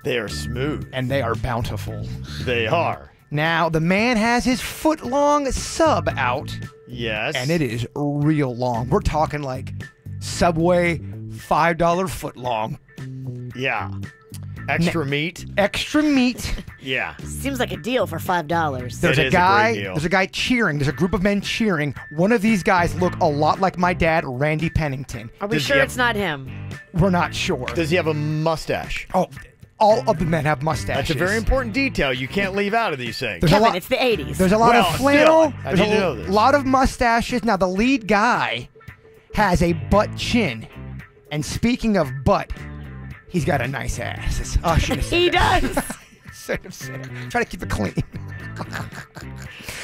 They are smooth. And they are bountiful. They are. Now, the man has his foot-long sub out. Yes. And it is real long. We're talking like Subway $5 foot long. Yeah. Extra meat. Extra meat. Yeah. Seems like a deal for $5. There's It a is a guy. great deal. There's a guy cheering. There's a group of men cheering. One of these guys look a lot like my dad, Randy Pennington. Are we Does he sure have- it's not him? We're not sure. Does he have a mustache? Oh, all of the men have mustaches. That's a very important detail you can't leave out of these things. There's a Kevin, lot- it's the 80s. There's a lot Well, of flannel. still, I There's need to know this. a lot of mustaches. Now, the lead guy has a butt chin. And speaking of butt, he's got a nice ass. Oh, I shouldn't have said He that. does. Shouldn't have said it. Try to keep it clean.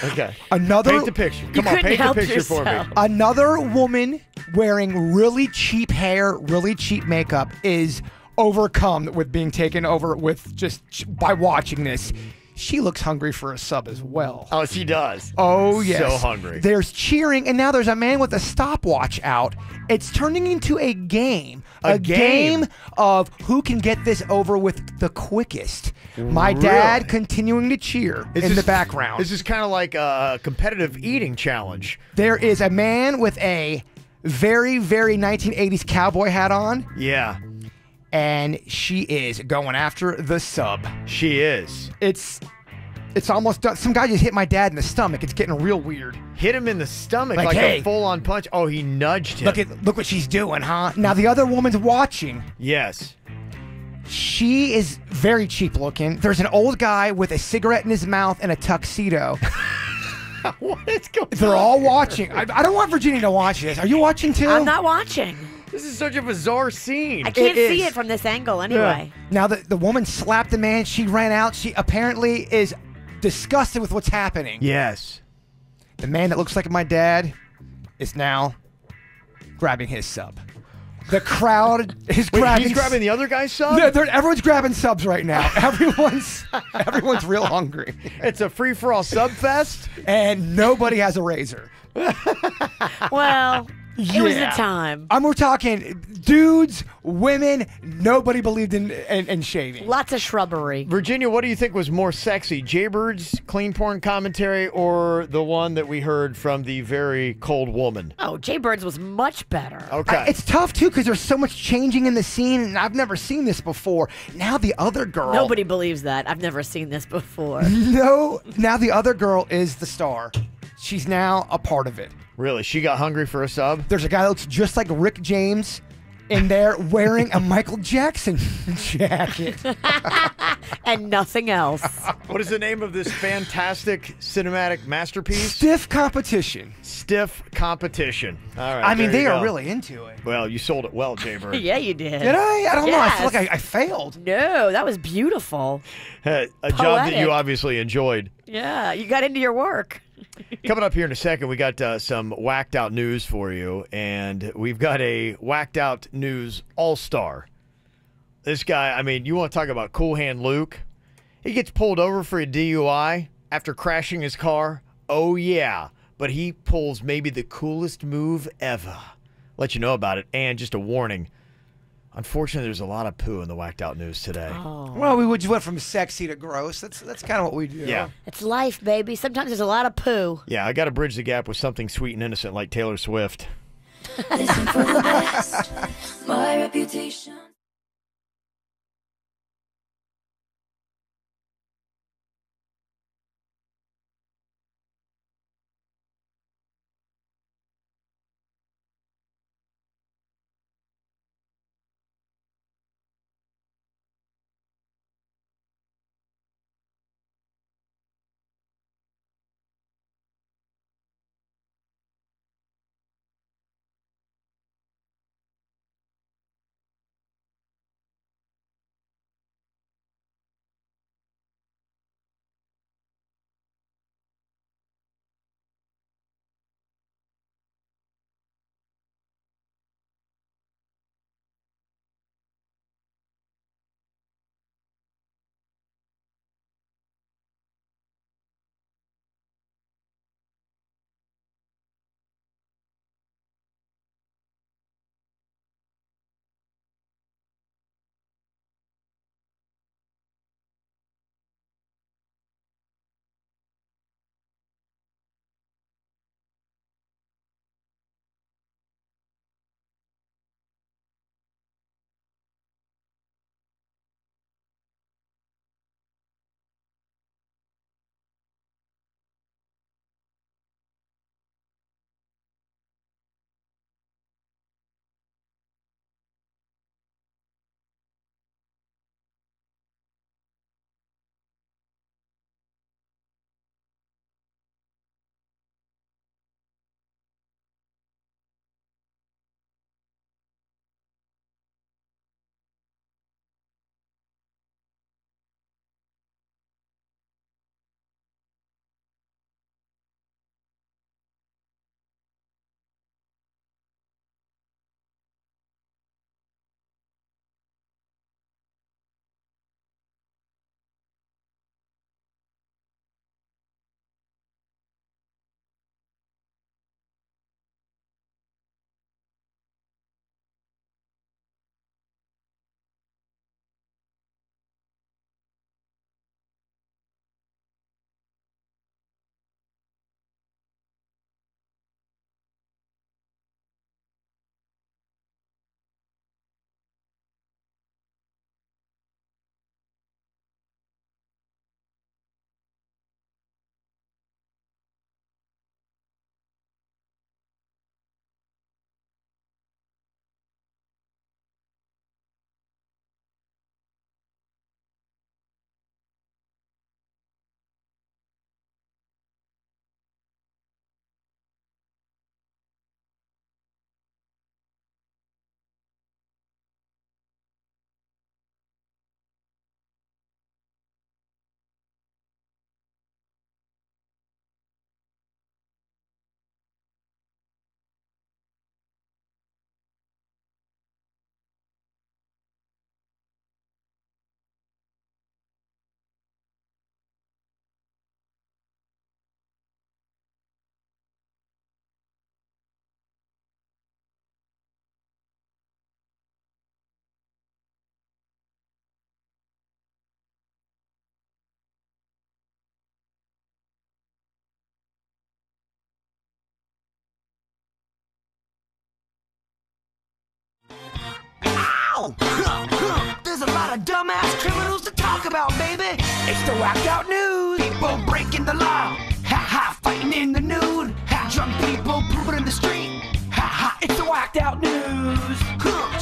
Okay. Another Paint the picture. Come on, couldn't paint the help picture for me. yourself. Another woman wearing really cheap hair, really cheap makeup is overcome with being taken over with just by watching this. She looks hungry for a sub as well. Oh, she does. Oh, yes. So hungry. There's cheering, and now there's a man with a stopwatch out. It's turning into a game. A game? Of who can get this over with the quickest. My dad Really? continuing to cheer Is in this- the background. This is kind of like a competitive eating challenge. There is a man with a very, very 1980s cowboy hat on, Yeah, and she is going after the sub. she is. It's almost done. Some guy just hit my dad in the stomach. It's getting real weird. Hit him in the stomach Like, like hey. a full-on punch. Oh, he nudged him. Look what she's doing, huh? Now the other woman's watching. Yes. She is very cheap looking. There's an old guy with a cigarette in his mouth and a tuxedo. What is going on? They're all watching. I don't want Virginia to watch this. Are you watching too? I'm not watching. This is such a bizarre scene. I can't It see is. it from this angle anyway. Now the woman slapped the man. She ran out. She apparently is disgusted with what's happening. Yes. The man that looks like my dad is now grabbing his sub. The crowd is Wait, grabbing. he's grabbing the other guy's sub? No, everyone's grabbing subs right now. Everyone's real hungry, It's a free-for-all sub fest? and nobody has a razor. Well, it was the Yeah. time. We're talking dudes, women. Nobody believed in shaving. Lots of shrubbery. Virginia, what do you think was more sexy, Jaybird's clean porn commentary or the one that we heard from the very cold woman? Oh, Jay Birds was much better. Okay. It's tough too because there's so much changing in the scene, and I've never seen this before. Now the other girl. Nobody believes that. I've never seen this before. No. Now the other girl is the star. She's now a part of it. Really? She got hungry for a sub? There's a guy that looks just like Rick James in there wearing a Michael Jackson jacket. And nothing else. What is the name of this fantastic cinematic masterpiece? Stiff competition. Stiff Competition. All right. I mean, there you they are go. really into it. Well, you sold it well, Jaybird. Yeah, you did. Did I? I don't know. I feel Yes. like I failed. No, that was beautiful. A job that you Poetic. obviously enjoyed. Yeah, you got into your work. Coming up here in a second, we got some whacked out news for you, and we've got a whacked out news all-star. This guy, I mean, you want to talk about Cool Hand Luke? He gets pulled over for a DUI after crashing his car. Oh, yeah. But he pulls maybe the coolest move ever. Let you know about it, and just a warning. Unfortunately, there's a lot of poo in the whacked out news today. Oh. Well, we just went from sexy to gross. That's kind of what we do. Yeah. It's life, baby. Sometimes there's a lot of poo. Yeah, I got to bridge the gap with something sweet and innocent like Taylor Swift. Listen for the best. My reputation. Ow! There's a lot of dumbass criminals to talk about, baby. It's the whacked out news. People breaking the law. Ha ha, fighting in the nude. Ha, drunk people pooping in the street. Ha ha, it's the whacked out news.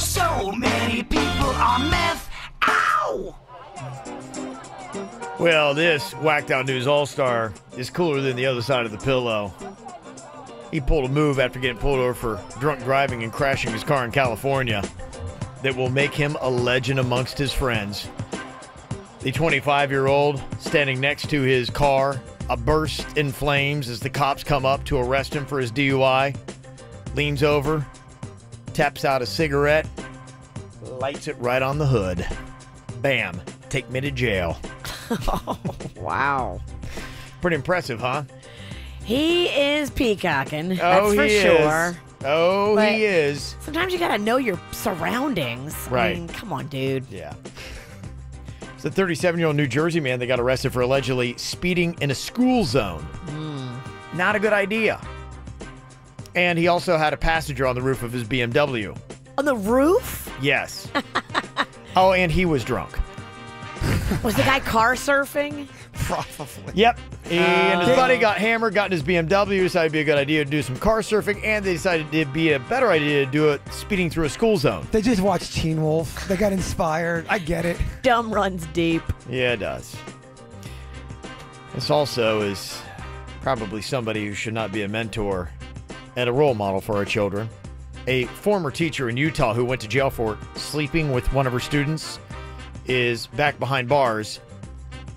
So many people on meth. Ow! Well, this whacked out news all-star is cooler than the other side of the pillow. He pulled a move after getting pulled over for drunk driving and crashing his car in California that will make him a legend amongst his friends. The 25-year-old standing next to his car, a burst in flames as the cops come up to arrest him for his DUI, leans over, taps out a cigarette, lights it right on the hood. Bam. Take me to jail. Oh, wow. Pretty impressive, huh? He is peacocking. Oh, That's for he sure. is. Oh, But he is. Sometimes you gotta know your surroundings. Right. I mean, come on, dude. Yeah. It's a 37-year-old New Jersey man that got arrested for allegedly speeding in a school zone. Not a good idea. And he also had a passenger on the roof of his BMW. On the roof? Yes. Oh, and he was drunk. Was the guy car surfing? Probably. Yep. He and his buddy got hammered, got in his BMW, decided it'd be a good idea to do some car surfing, and they decided it'd be a better idea to do it speeding through a school zone. They just watched Teen Wolf. They got inspired. I get it. Dumb runs deep. Yeah, it does. This also is probably somebody who should not be a mentor and a role model for our children. A former teacher in Utah who went to jail for sleeping with one of her students is back behind bars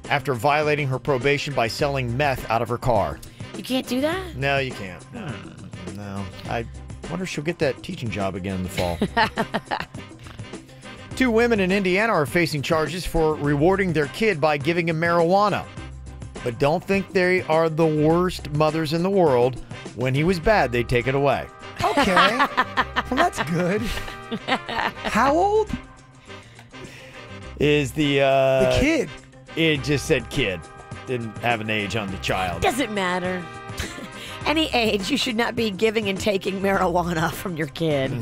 after violating her probation by selling meth out of her car. You can't do that? No, you can't. No. I wonder if she'll get that teaching job again in the fall. 2 women in Indiana are facing charges for rewarding their kid by giving him marijuana. But don't think they are the worst mothers in the world. When he was bad, they'd take it away. Okay. Well, that's good. How old? Is the kid. It just said kid. Didn't have an age on the child. Doesn't matter. Any age, you should not be giving and taking marijuana from your kid.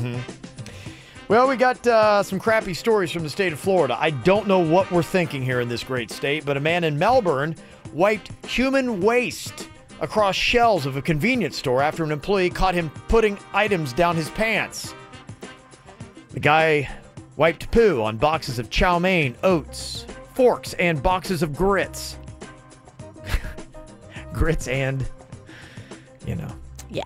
Well, we got some crappy stories from the state of Florida. I don't know what we're thinking here in this great state, but a man in Melbourne wiped human waste across shelves of a convenience store after an employee caught him putting items down his pants. The guy wiped poo on boxes of chow mein, oats, forks, and boxes of grits. Grits and, Yeah.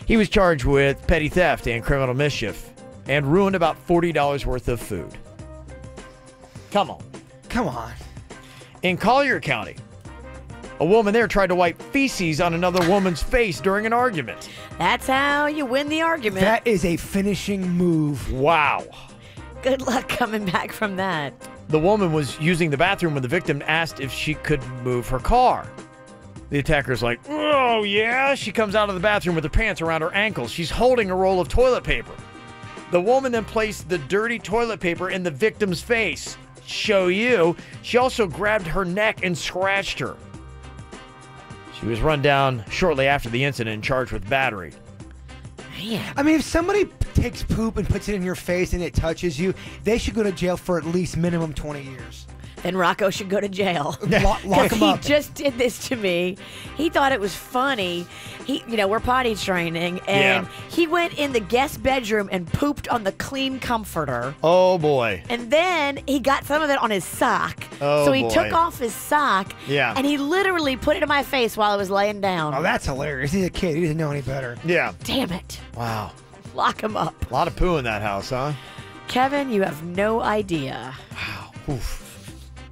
He was charged with petty theft and criminal mischief and ruined about $40 worth of food. Come on. Come on. In Collier County, a woman there tried to wipe feces on another woman's face during an argument. That's how you win the argument. That is a finishing move. Wow. Good luck coming back from that. The woman was using the bathroom when the victim asked if she could move her car. The attacker's like, oh, yeah? She comes out of the bathroom with her pants around her ankles. She's holding a roll of toilet paper. The woman then placed the dirty toilet paper in the victim's face. Show you. She also grabbed her neck and scratched her. She was run down shortly after the incident and charged with battery. Man. I mean, if somebody takes poop and puts it in your face and it touches you, they should go to jail for at least minimum 20 years. Then Rocco should go to jail. Lock him up. He just did this to me. He thought it was funny. We're potty training, and he went in the guest bedroom and pooped on the clean comforter. Oh, boy. And then he got some of it on his sock. Oh, so he boy. took off his sock, and he literally put it in my face while I was laying down. Oh, that's hilarious. He's a kid. He doesn't know any better. Yeah. Damn it. Wow. Lock him up. A lot of poo in that house, huh? Kevin, you have no idea. Wow. Oof.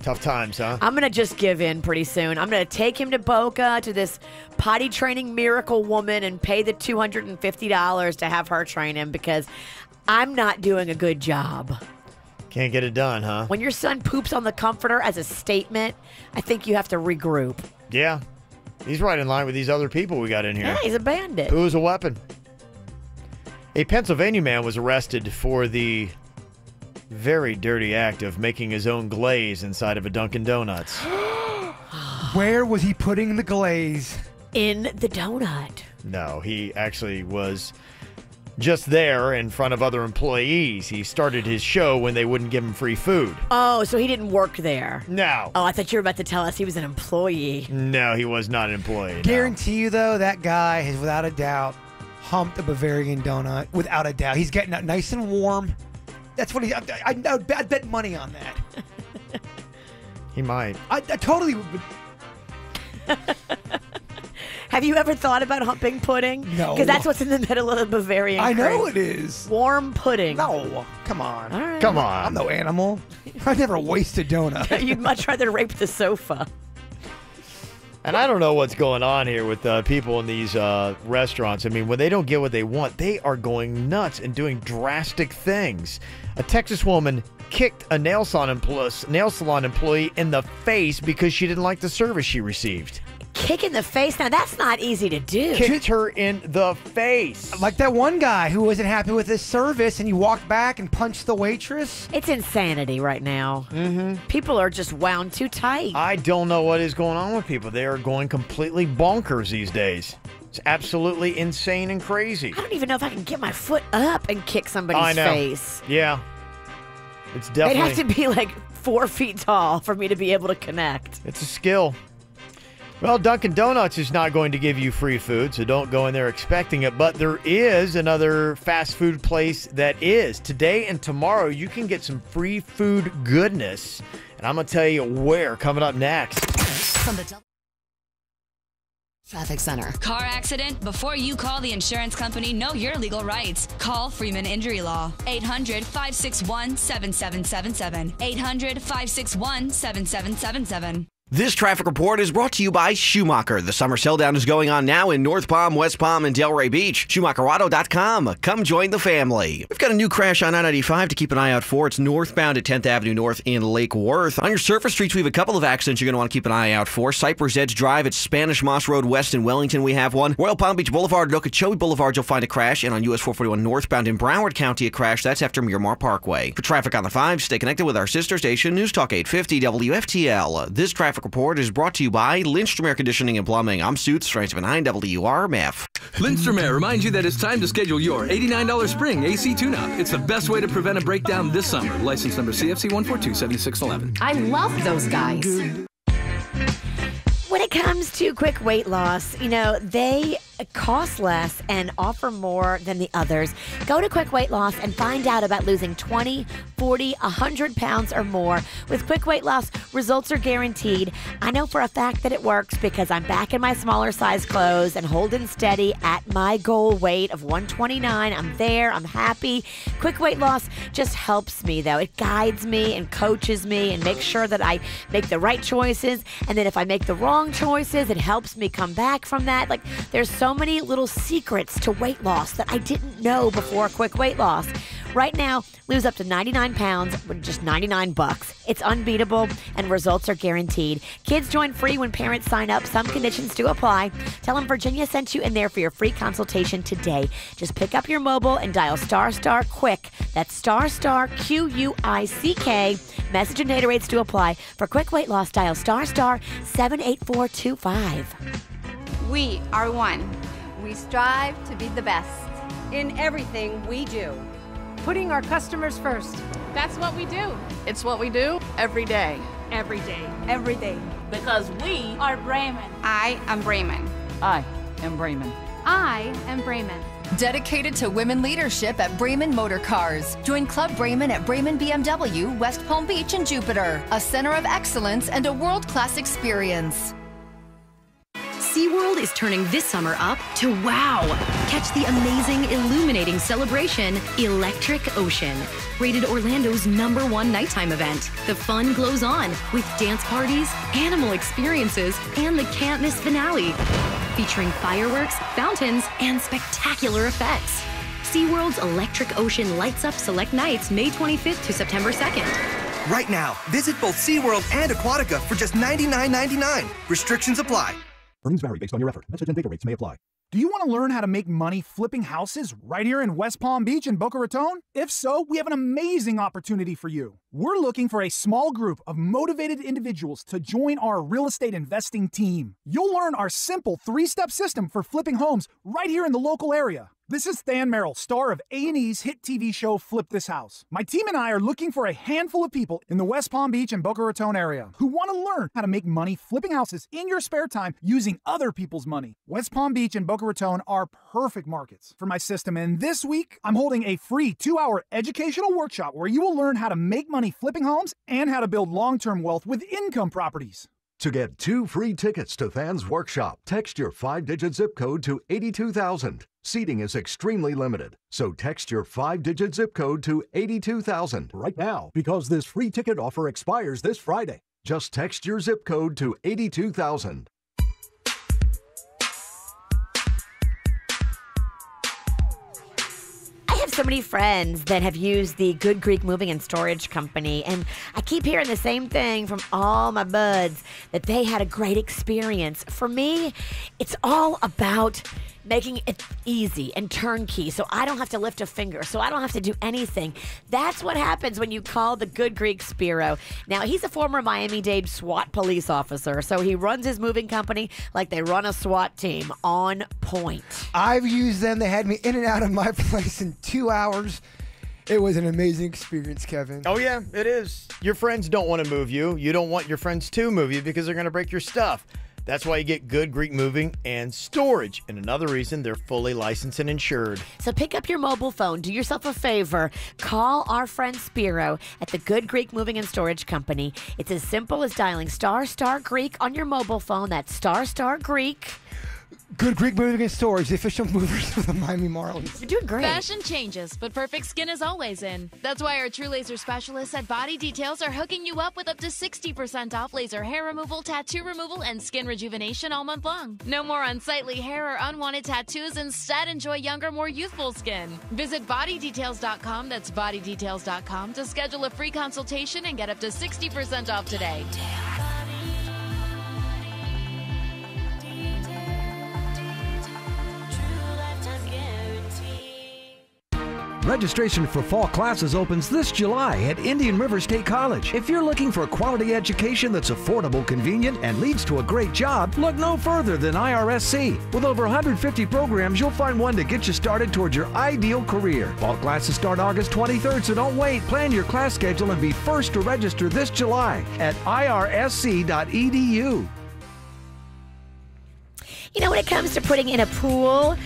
Tough times, huh? I'm going to just give in pretty soon. I'm going to take him to Boca to this potty training miracle woman and pay the $250 to have her train him because I'm not doing a good job. Can't get it done, huh? When your son poops on the comforter as a statement, I think you have to regroup. Yeah. He's right in line with these other people we got in here. Yeah, he's a bandit. Poo is a weapon. A Pennsylvania man was arrested for the very dirty act of making his own glaze inside of a Dunkin' Donuts. Where was he putting the glaze? In the donut. No, he actually was just there in front of other employees. He started his show when they wouldn't give him free food. Oh, so he didn't work there? No. Oh, I thought you were about to tell us he was an employee. No, he was not an employee. Guarantee you, though, that guy has without a doubt humped a Bavarian donut. Without a doubt. He's getting it nice and warm. That's what I'd bet money on that. He might. I totally would. Have you ever thought about humping pudding? No. Because that's what's in the middle of the Bavarian I know crate. it is. Warm pudding. No. Come on. All right. Come on. I'm no animal. I'd never waste a donut. You'd much rather rape the sofa. And I don't know what's going on here with people in these restaurants. I mean, when they don't get what they want, they are going nuts and doing drastic things. A Texas woman kicked a nail salon employee in the face because she didn't like the service she received. Kick in the face? Now, that's not easy to do. Kicked her in the face. Like that one guy who wasn't happy with his service and he walked back and punched the waitress. It's insanity right now. Mm-hmm. People are just wound too tight. I don't know what is going on with people. They are going completely bonkers these days. It's absolutely insane and crazy. I don't even know if I can get my foot up and kick somebody's face. Yeah. It's definitely... They'd have to be like 4 feet tall for me to be able to connect. It's a skill. Well, Dunkin' Donuts is not going to give you free food, so don't go in there expecting it. But there is another fast food place that is. Today and tomorrow, you can get some free food goodness. And I'm going to tell you where coming up next. From the Traffic Center. Car accident? Before you call the insurance company, know your legal rights. Call Freeman Injury Law. 800-561-7777. 800-561-7777. This traffic report is brought to you by Schumacher. The summer sell down is going on now in North Palm, West Palm, and Delray Beach. SchumacherAuto.com. Come join the family. We've got a new crash on I-95 to keep an eye out for. It's northbound at 10th Avenue North in Lake Worth. On your surface streets, we have a couple of accidents you're going to want to keep an eye out for. Cypress Edge Drive at Spanish Moss Road West in Wellington, we have one. Royal Palm Beach Boulevard at Okeechobee Boulevard, you'll find a crash. And on US 441 northbound in Broward County, a crash. That's after Miramar Parkway. For traffic on the 5, stay connected with our sister station, News Talk 850 WFTL. This traffic report is brought to you by Lindstrom Air Conditioning and Plumbing. I'm Suits, 979 WRMF. Lindstrom Air reminds you that it's time to schedule your $89 spring AC tune-up. It's the best way to prevent a breakdown this summer. License number CFC 1427611. I love those guys. When it comes to quick weight loss, you know, they cost less and offer more than the others. Go to Quick Weight Loss and find out about losing 20, 40, 100 pounds or more. With Quick Weight Loss, results are guaranteed. I know for a fact that it works because I'm back in my smaller size clothes and holding steady at my goal weight of 129. I'm there. I'm happy. Quick Weight Loss just helps me, though. It guides me and coaches me and makes sure that I make the right choices. And then if I make the wrong choices, it helps me come back from that. Like, there's so many little secrets to weight loss that I didn't know before Quick Weight Loss. Right now, lose up to 99 pounds with just $99. It's unbeatable and results are guaranteed. Kids join free when parents sign up. Some conditions do apply. Tell them Virginia sent you in there for your free consultation today. Just pick up your mobile and dial ** quick. That's ** QUICK. Message and data rates do apply. For Quick Weight Loss, dial ** 78425. We are one. We strive to be the best in everything we do. Putting our customers first. That's what we do. It's what we do every day. Every day. Every day. Because we are Bremen. I am Bremen. I am Bremen. I am Bremen. Dedicated to women leadership at Bremen Motor Cars. Join Club Bremen at Bremen BMW, West Palm Beach, and Jupiter. A center of excellence and a world-class experience. SeaWorld is turning this summer up to wow. Catch the amazing, illuminating celebration, Electric Ocean. Rated Orlando's #1 nighttime event. The fun glows on with dance parties, animal experiences, and the can't miss finale. Featuring fireworks, fountains, and spectacular effects. SeaWorld's Electric Ocean lights up select nights May 25th to September 2nd. Right now, visit both SeaWorld and Aquatica for just $99.99. Restrictions apply. Earnings vary based on your effort. Message and data rates may apply. Do you want to learn how to make money flipping houses right here in West Palm Beach and Boca Raton? If so, we have an amazing opportunity for you. We're looking for a small group of motivated individuals to join our real estate investing team. You'll learn our simple 3-step system for flipping homes right here in the local area. This is Than Merrill, star of A&E's hit TV show Flip This House. My team and I are looking for a handful of people in the West Palm Beach and Boca Raton area who want to learn how to make money flipping houses in your spare time using other people's money. West Palm Beach and Boca Raton are perfect markets for my system, and this week I'm holding a free 2-hour educational workshop where you will learn how to make money flipping homes and how to build long-term wealth with income properties. To get 2 free tickets to Than's workshop, text your 5-digit zip code to 82,000. Seating is extremely limited, so text your 5-digit zip code to 82,000 right now because this free ticket offer expires this Friday. Just text your zip code to 82,000. I have so many friends that have used the Good Greek Moving and Storage Company, and I keep hearing the same thing from all my buds, that they had a great experience. For me, it's all about making it easy and turnkey, so I don't have to lift a finger, so I don't have to do anything. That's what happens when you call the Good Greek Spiro. Now, he's a former Miami-Dade SWAT police officer, so he runs his moving company like they run a SWAT team, on point. I've used them. They had me in and out of my place in 2 hours. It was an amazing experience, Kevin. Oh, yeah, it is. Your friends don't want to move you. You don't want your friends to move you because they're going to break your stuff. That's why you get Good Greek Moving and Storage. And another reason, they're fully licensed and insured. So pick up your mobile phone. Do yourself a favor. Call our friend Spiro at the Good Greek Moving and Storage Company. It's as simple as dialing ** Greek on your mobile phone. That's ** Greek. Good Greek Moving and Storage, the official movers of the Miami Marlins. You're doing great. Fashion changes, but perfect skin is always in. That's why our True Laser specialists at Body Details are hooking you up with up to 60% off laser hair removal, tattoo removal, and skin rejuvenation all month long. No more unsightly hair or unwanted tattoos. Instead, enjoy younger, more youthful skin. Visit bodydetails.com, that's bodydetails.com, to schedule a free consultation and get up to 60% off today. Registration for fall classes opens this July at Indian River State College. If you're looking for a quality education that's affordable, convenient, and leads to a great job, look no further than IRSC. With over 150 programs, you'll find one to get you started towards your ideal career. Fall classes start August 23rd, so don't wait. Plan your class schedule and be first to register this July at irsc.edu. You know, when it comes to putting in a pool,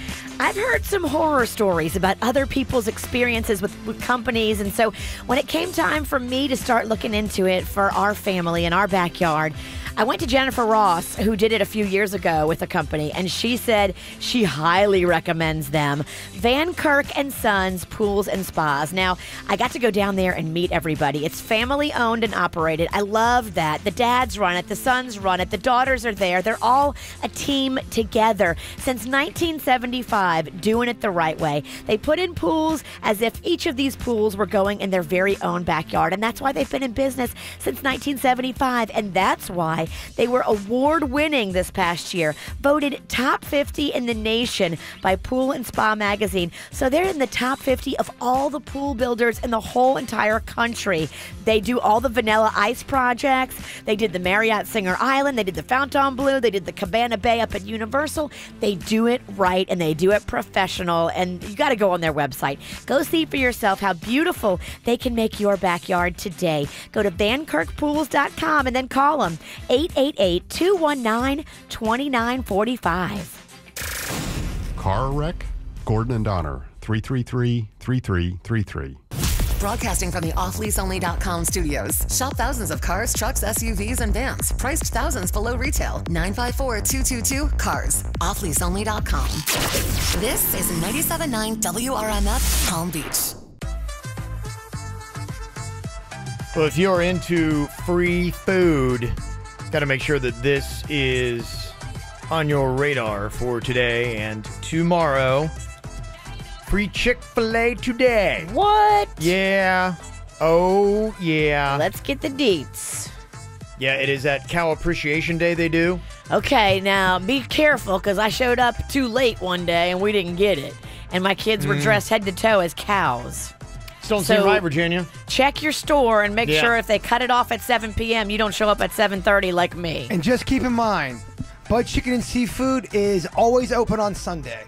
I've heard some horror stories about other people's experiences with companies. And so when it came time for me to start looking into it for our family in our backyard, I went to Jennifer Ross, who did it a few years ago with a company, and she said she highly recommends them. Van Kirk & Sons Pools and Spas. Now, I got to go down there and meet everybody. It's family owned and operated. I love that. The dads run it, the sons run it, the daughters are there. They're all a team together. Since 1975, doing it the right way. They put in pools as if each of these pools were going in their very own backyard, and that's why they've been in business since 1975, and that's why they were award-winning this past year, voted top 50 in the nation by Pool and Spa magazine. So they're in the top 50 of all the pool builders in the whole entire country. They do all the Vanilla Ice projects. They did the Marriott Singer Island. They did the Fontainebleau. They did the Cabana Bay up at Universal. They do it right, and they do it professional, and you got to go on their website. Go see for yourself how beautiful they can make your backyard today. Go to vankirkpools.com and then call them 888-219-2945. Car wreck? Gordon and Donner, 333-3333. Broadcasting from the offleaseonly.com studios. Shop thousands of cars, trucks, SUVs, and vans. Priced thousands below retail. 954-222-CARS. Offleaseonly.com. This is 97.9 WRMF Palm Beach. Well, if you're into free food, got to make sure that this is on your radar for today and tomorrow. Free Chick-fil-A today. What? Yeah. Oh, yeah. Let's get the deets. Yeah, it is that Cow Appreciation Day they do. Okay, now be careful, because I showed up too late one day and we didn't get it. And my kids were dressed head to toe as cows. Don't seem right, Virginia. Check your store and make sure if they cut it off at 7 p.m., you don't show up at 7:30 like me. And just keep in mind, Bud Chicken and Seafood is always open on Sunday.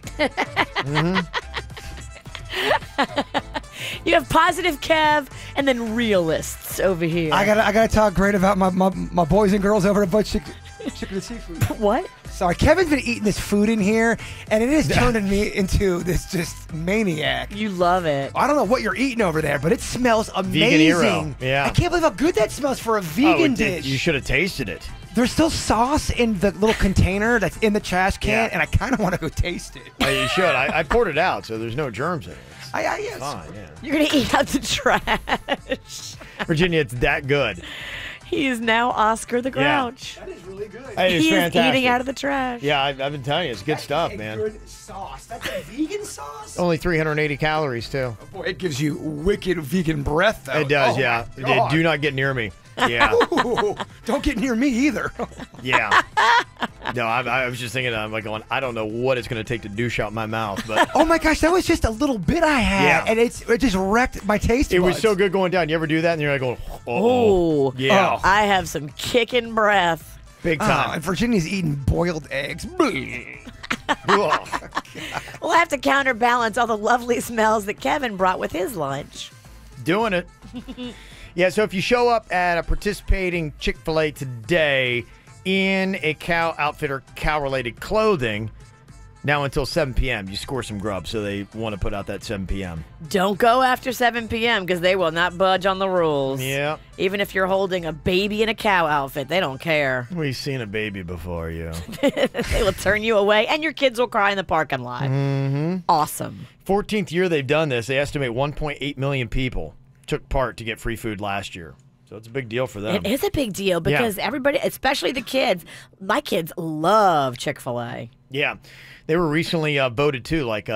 You have positive Kev and then realists over here. I gotta talk great about my boys and girls over at Bud Chicken and Seafood. What? Sorry, Kevin's been eating this food in here, and it is turning me into this just maniac. You love it. I don't know what you're eating over there, but it smells amazing. Vegan hero. Yeah. I can't believe how good that smells for a vegan dish. You should have tasted it. There's still sauce in the little container that's in the trash can, Yeah. and I kind of want to go taste it. You should. I poured it out, so there's no germs in it. Yes. Fine, yeah. You're going to eat out the trash. Virginia, it's that good. He is now Oscar the Grouch. That is really good. Hey, it's He is fantastic. eating out of the trash. Yeah, I've been telling you, it's good stuff, man. Good sauce. That's a vegan sauce? Only 380 calories, too. Boy, it gives you wicked vegan breath, though. It does, Oh, yeah. my God. Do not get near me. Yeah. Ooh, don't get near me either. Yeah. No, I was just thinking, I'm like going, I don't know what it's going to take to douche out my mouth, but Oh my gosh, that was just a little bit I had, Yeah. and it just wrecked my taste it was buds. so good going down. You ever do that? And you're like going, Oh, yeah. I have some kicking breath. Big time. And Virginia's eating boiled eggs. We'll have to counterbalance all the lovely smells that Kevin brought with his lunch. Doing it. Yeah, so if you show up at a participating Chick-fil-A today in a Cow Outfitter cow-related clothing, now until 7 p.m., you score some grub, so they want to put out that 7 p.m. Don't go after 7 p.m. because they will not budge on the rules. Yeah. Even if you're holding a baby in a cow outfit, they don't care. We've seen a baby before, you. They will turn you away, and your kids will cry in the parking lot. Mm-hmm. Awesome. 14th year they've done this. They estimate 1.8 million people took part to get free food last year. So it's a big deal for them. It is a big deal because everybody, especially the kids, my kids love Chick-fil-A. Yeah. They were recently voted, too, like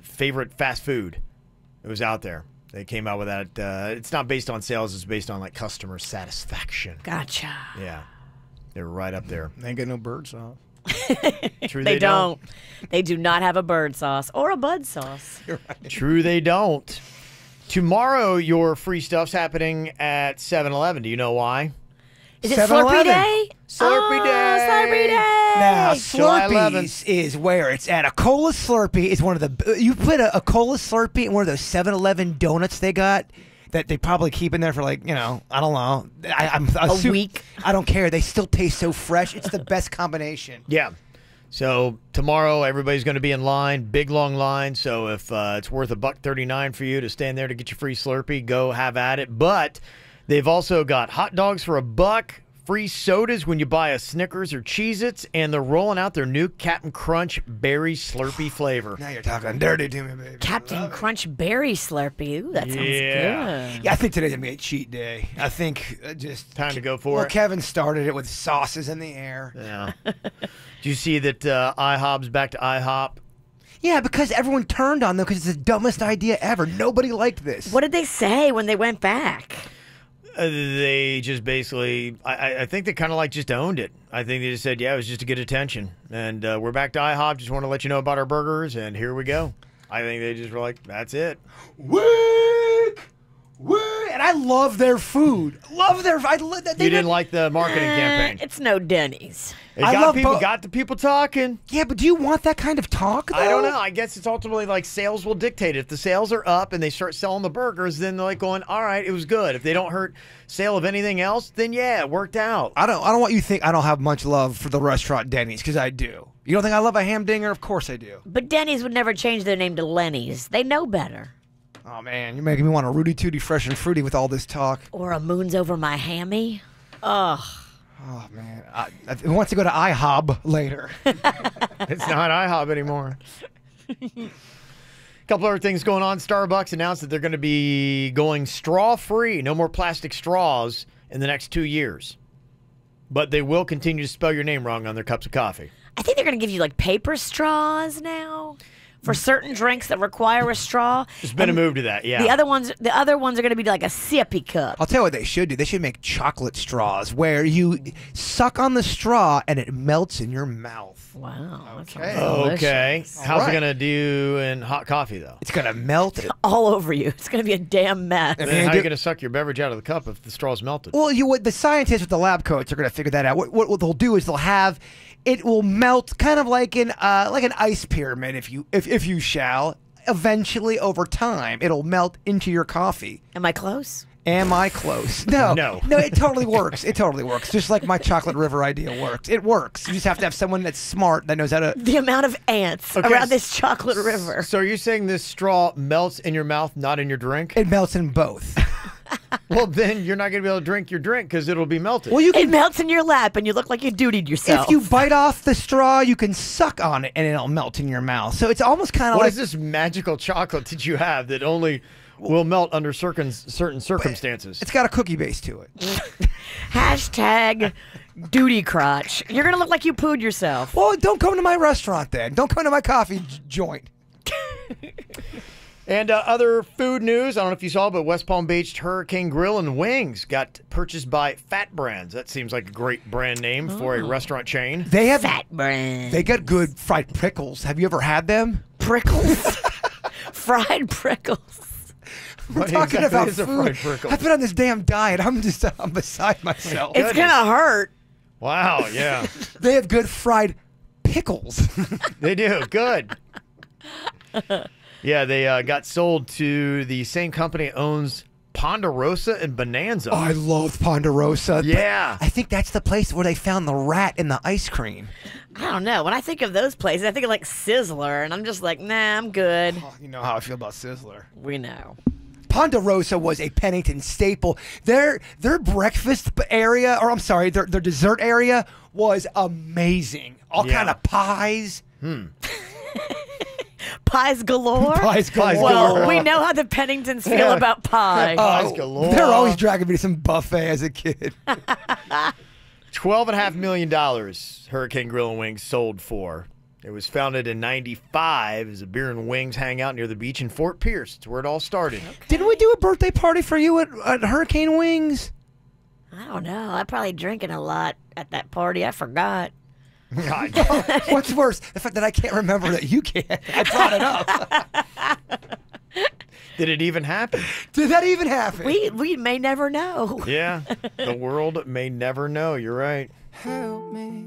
favorite fast food. It was out there. They came out with that. It's not based on sales. It's based on, like, customer satisfaction. Gotcha. Yeah. They were right up there. They ain't got no bird sauce. True, They don't. They do not have a bird sauce or a bud sauce. True, they don't. Tomorrow, your free stuff's happening at 7-Eleven. Do you know why? Is it Slurpee Day? Slurpee Day. Slurpee Day. Now, July Slurpees is where it's at. A Cola Slurpee is one of the... You put a Cola Slurpee in one of those 7-Eleven donuts they got that they probably keep in there for, like, I don't know. A week? I don't care. They still taste so fresh. It's the best combination. Yeah. So tomorrow, everybody's going to be in line, big long line. So if it's worth $1.39 for you to stand there to get your free Slurpee, go have at it. But they've also got hot dogs for $1, free sodas when you buy a Snickers or Cheez-Its, and they're rolling out their new Captain Crunch Berry Slurpee flavor. Now you're talking dirty to me, baby. Captain Crunch Berry Slurpee. Ooh, that sounds good. Yeah, I think today's going to be a cheat day. I think just... Time to go for it. Kevin started it with sauces in the air. Yeah. Do you see that IHOP's back to IHOP? Yeah, because everyone turned on them because it's the dumbest idea ever. Nobody liked this. What did they say when they went back? They just basically, I think they kind of like just owned it. I think they just said, yeah, it was just to get attention. And we're back to IHOP. Just want to let you know about our burgers, and here we go. I think they just were like, that's it. And I love their food. You didn't like the marketing campaign. It's no Denny's. It got the people talking. Yeah, but do you want that kind of talk, though? I don't know. I guess it's ultimately like sales will dictate it. If the sales are up and they start selling the burgers, then they're like going, all right, it was good. If they don't hurt sale of anything else, then yeah, it worked out. I don't want you to think I don't have much love for the restaurant Denny's, because I do. You don't think I love a ham dinger? Of course I do. But Denny's would never change their name to Lenny's. They know better. Oh, man, you're making me want a Rudy Tooty Fresh and Fruity with all this talk. Or a Moon's Over My Hammy. Ugh. Oh, man. Who wants to go to IHOB later? It's not IHOB anymore. A couple other things going on. Starbucks announced that they're going to be going straw-free, no more plastic straws in the next 2 years. But they will continue to spell your name wrong on their cups of coffee. I think they're going to give you like paper straws now for certain drinks that require a straw. There's been a move to that, yeah. The other ones are going to be like a sippy cup. I'll tell you what they should do. They should make chocolate straws where you suck on the straw and it melts in your mouth. Wow. Okay. How's it going to do in hot coffee, though? It's going to melt all over you. It's going to be a damn mess. And then how are you going to suck your beverage out of the cup if the straw's melted? Well, the scientists with the lab coats are going to figure that out. What they'll do is it will melt kind of like an ice pyramid, if you shall. eventually, over time, it'll melt into your coffee. Am I close? Am I close? No. No. No, it totally works. It totally works. Just like my chocolate river idea works. It works. You just have to have someone that's smart that knows how to... The amount of ants around this chocolate river. So are you saying this straw melts in your mouth, not in your drink? It melts in both. Well, then you're not going to be able to drink your drink because it'll be melted. Well, It melts in your lap and you look like you dutied yourself. If you bite off the straw, you can suck on it and it'll melt in your mouth. So it's almost kind of What like... is this magical chocolate that you have that only will melt under certain circumstances? It's got a cookie base to it. Hashtag duty crotch. You're going to look like you pooed yourself. Well, don't come to my restaurant then. Don't come to my coffee joint. And other food news, I don't know if you saw, but West Palm Beach Hurricane Grill and Wings got purchased by Fat Brands. That seems like a great brand name for a restaurant chain. They have Fat Brands. They got good fried pickles. Have you ever had them? Prickles? Fried prickles. We're What talking exactly about is a food. fried prickle? I've been on this damn diet. I'm beside myself. It's going to hurt. Wow, yeah. They have good fried pickles. They do. Good. Yeah, they got sold to the same company that owns Ponderosa and Bonanza. Oh, I love Ponderosa. Yeah. I think that's the place where they found the rat in the ice cream. I don't know. When I think of those places, I think of like Sizzler, and I'm just like, nah, I'm good. Oh, you know how I feel about Sizzler. We know. Ponderosa was a Pennington staple. Their breakfast area, or I'm sorry, their dessert area was amazing. All kind of pies. Pies galore? Pies galore. Well, we know how the Penningtons feel about pie. Pies galore. They're always dragging me to some buffet as a kid. $12.5 million Hurricane Grill and Wings sold for. It was founded in '95 as a beer and wings hangout near the beach in Fort Pierce. It's where it all started. Didn't we do a birthday party for you at Hurricane Wings? I don't know. I'm probably drinking a lot at that party. I forgot. What's worse, the fact that I can't remember that you can't. I brought it up. Did it even happen? Did that even happen? We may never know. Yeah, the world may never know. You're right. Help me.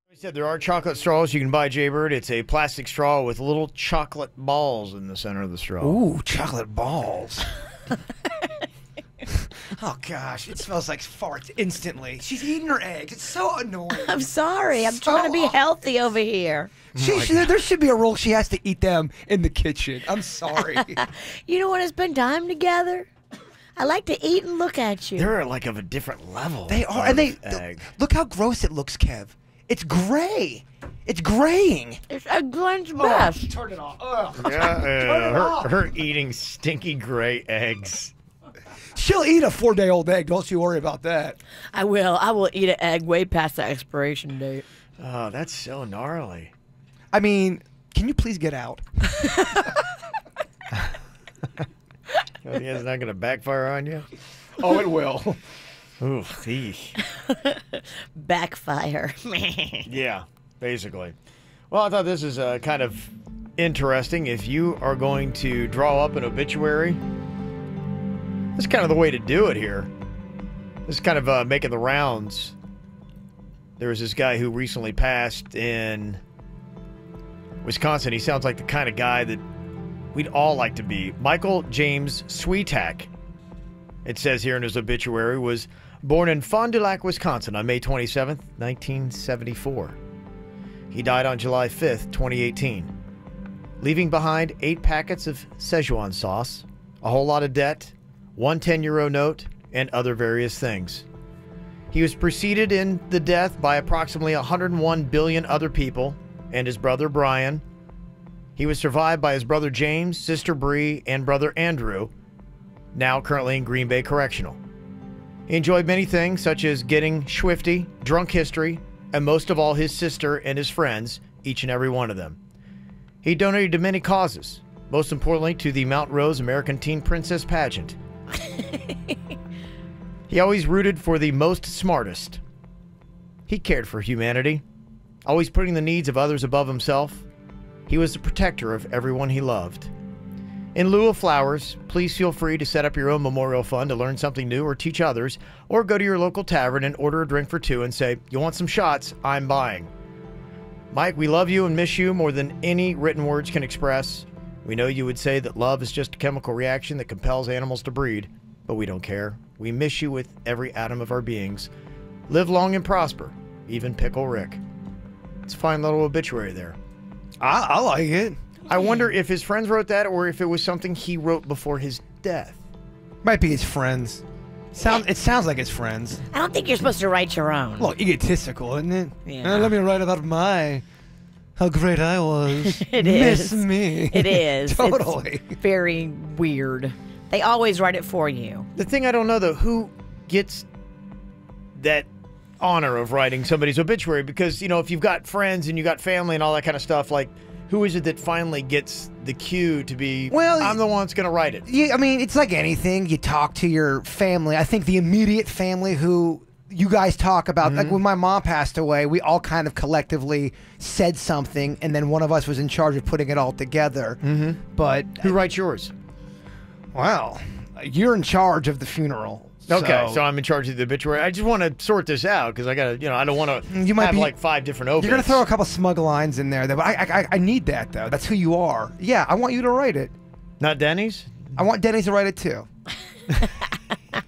We said there are chocolate straws you can buy, Jaybird. It's a plastic straw with little chocolate balls in the center of the straw. Ooh, chocolate balls. Oh, gosh. It smells like farts instantly. She's eating her eggs. It's so annoying. I'm sorry. I'm trying to be healthy over here. There should be a rule she has to eat them in the kitchen. I'm sorry. You don't want to spend time together? I like to eat and look at you. They're like of a different level. They are. And look how gross it looks, Kev. It's gray. It's graying. It's a Glenn's best. Turn it off. Ugh. Yeah, her eating stinky gray eggs. She'll eat a 4-day-old egg. Don't you worry about that. I will. I will eat an egg way past the expiration date. Oh, that's so gnarly. I mean, Can you please get out? It's not going to backfire on you? Oh, it will. Ooh, Backfire. Yeah, basically. Well, I thought this is kind of interesting. If you are going to draw up an obituary, that's kind of the way to do it here. This is kind of making the rounds. There was this guy who recently passed in Wisconsin. He sounds like the kind of guy that we'd all like to be. Michael James Sweetak, it says here in his obituary, was born in Fond du Lac, Wisconsin on May 27th, 1974. He died on July 5th, 2018, leaving behind 8 packets of Szechuan sauce, a whole lot of debt, one 10-euro note, and other various things. He was preceded in the death by approximately 101 billion other people and his brother Brian. He was survived by his brother James, sister Bree, and brother Andrew, now currently in Green Bay Correctional. He enjoyed many things, such as getting swifty, drunk history, and most of all his sister and his friends, each and every one of them. He donated to many causes, most importantly to the Mount Rose American Teen Princess pageant. He always rooted for the most smartest. He cared for humanity, always putting the needs of others above himself. He was the protector of everyone he loved. In lieu of flowers, please feel free to set up your own memorial fund to learn something new or teach others, or go to your local tavern and order a drink for 2 and say, "You want some shots? I'm buying." Mike, we love you and miss you more than any written words can express. We know you would say that love is just a chemical reaction that compels animals to breed, but we don't care. We miss you with every atom of our beings. Live long and prosper, even Pickle Rick. It's a fine little obituary there. I like it. I wonder if his friends wrote that or if it was something he wrote before his death. Might be his friends. It sounds like his friends. I don't think you're supposed to write your own. Well, egotistical, isn't it? Yeah. Let me write about how great I was. It Miss is. me. It is. Totally. It's very weird. They always write it for you. The thing I don't know, though, who gets that honor of writing somebody's obituary? Because, if you've got friends and you got family and all that kind of stuff, like, who is it that finally gets the cue to be, I'm the one that's going to write it? Yeah, I mean, it's like anything. You talk to your family. I think the immediate family who you guys talk about, like when my mom passed away, we all kind of collectively said something, and then one of us was in charge of putting it all together. But who writes yours? Well, you're in charge of the funeral. Okay, so I'm in charge of the obituary. I just want to sort this out because I got to, I don't want to have like 5 different obits. You're going to throw a couple smug lines in there. But I need that, though. That's who you are. Yeah, I want you to write it. Not Denny's? I want Denny's to write it, too.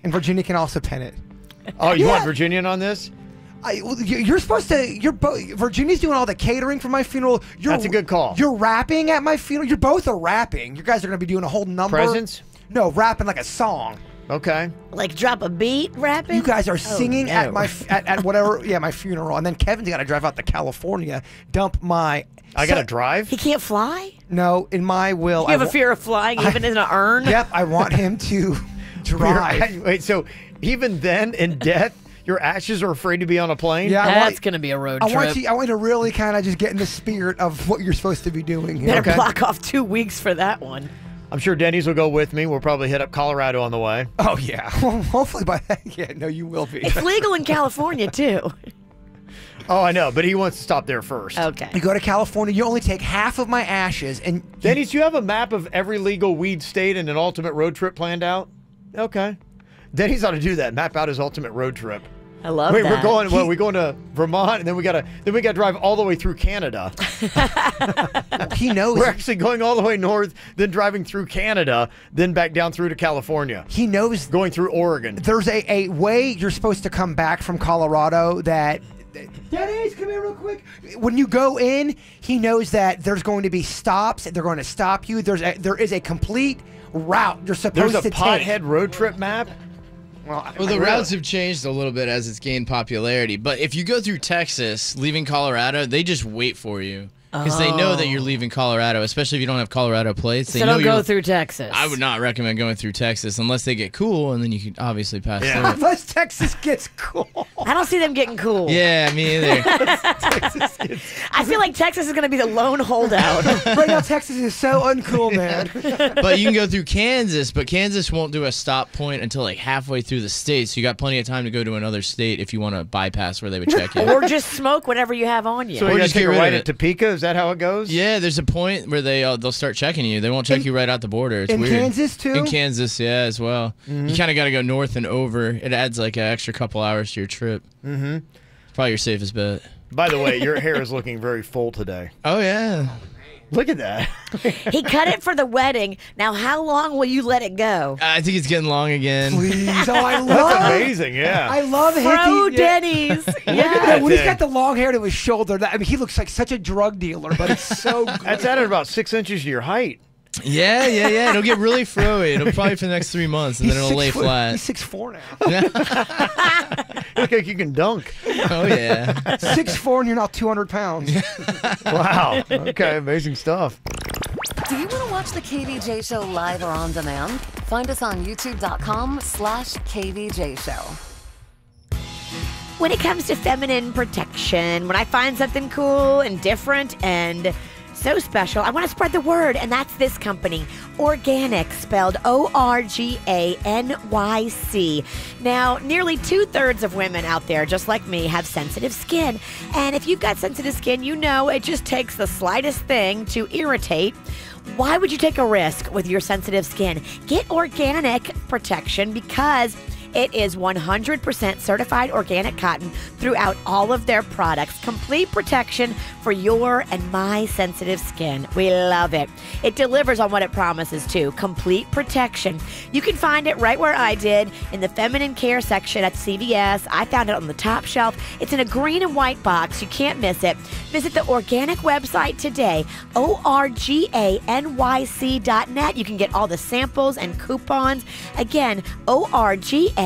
And Virginia can also pen it. Oh, you want Virginia on this? You're supposed to. Virginia's doing all the catering for my funeral. That's a good call. You're rapping at my funeral. You both are rapping. You guys are going to be doing a whole number. Presents? No, rapping like a song. Okay. Like drop a beat, rapping? You guys are singing at my at whatever, my funeral, and then Kevin's got to drive out to California, dump my. I got to drive? He can't fly? No, in my will. You have a fear of flying even in an urn? Yep, I want him to drive. Wait, so even then, in death, your ashes are afraid to be on a plane? Yeah, that's going to be a road trip. I want you to really kind of just get in the spirit of what you're supposed to be doing here. Better block off 2 weeks for that one. I'm sure Denny's will go with me. We'll probably hit up Colorado on the way. Oh, yeah. Hopefully by then. Yeah, no, you will be. It's legal in California, too. Oh, I know, but he wants to stop there first. Okay. You go to California, you only take half of my ashes. And Denny's, do you have a map of every legal weed state and an ultimate road trip planned out? Okay. Denny's ought to do that, map out his ultimate road trip. I love that. We're going to Vermont, and then we gotta drive all the way through Canada. He knows. We're actually going all the way north, then driving through Canada, then back down through to California. He knows. Going through Oregon. There's a way you're supposed to come back from Colorado that. Denny's, come here real quick. When you go in, he knows that there's going to be stops. They're going to stop you. There is a complete route you're supposed to take. There's a pothead road trip map? Well, the routes have changed a little bit as it's gained popularity. But if you go through Texas, leaving Colorado, they just wait for you. Because they know that you're leaving Colorado, especially if you don't have Colorado plates. They So know don't go you're- through Texas. I would not recommend going through Texas unless they get cool, and then you can obviously pass through. Unless Texas gets cool. I don't see them getting cool. Yeah, me either. I feel like Texas is going to be the lone holdout. Right now, Texas is so uncool, man. But you can go through Kansas, but Kansas won't do a stop point until like halfway through the state, so you got plenty of time to go to another state if you want to bypass where they would check you. Or just smoke whatever you have on you. So Or you just just take get a rid right of at it. Topeka? Is that how it goes? Yeah, there's a point where they'll start checking you. They won't check you right out the border. It's in weird. Kansas, too? In Kansas, yeah, as well. You kind of got to go north and over. It adds like an extra couple hours to your trip. Mm-hmm. It's probably your safest bet. By the way, your hair is looking very full today. Oh, yeah. Look at that. He cut it for the wedding. Now, how long will you let it go? I think it's getting long again. Please. Oh, I love That's amazing, yeah. I love Fro Hickey. Denny's. Yeah, when he's thing. got the long hair to his shoulder, I mean, he looks like such a drug dealer, but it's so good. That's added about 6 inches to your height. Yeah. It'll get really froey. It'll probably for the next 3 months, and then it'll lay flat. He's 6'4" now. You look like you can dunk. Oh, yeah. 6'4", and you're now 200 pounds. Wow. Okay, amazing stuff. Do you want to watch the KVJ Show live or on demand? Find us on youtube.com/KVJ Show. When it comes to feminine protection, when I find something cool and different and so special, I want to spread the word, and that's this company, Organic, spelled O-R-G-A-N-Y-C. Now, nearly 2/3 of women out there, just like me, have sensitive skin. And if you've got sensitive skin, you know it just takes the slightest thing to irritate. Why would you take a risk with your sensitive skin? Get Organic protection because it is 100% certified organic cotton throughout all of their products. Complete protection for your and my sensitive skin. We love it. It delivers on what it promises to. Complete protection. You can find it right where I did in the feminine care section at CVS. I found it on the top shelf. It's in a green and white box. You can't miss it. Visit the Organic website today, organyc.net. You can get all the samples and coupons. Again, organyc.net.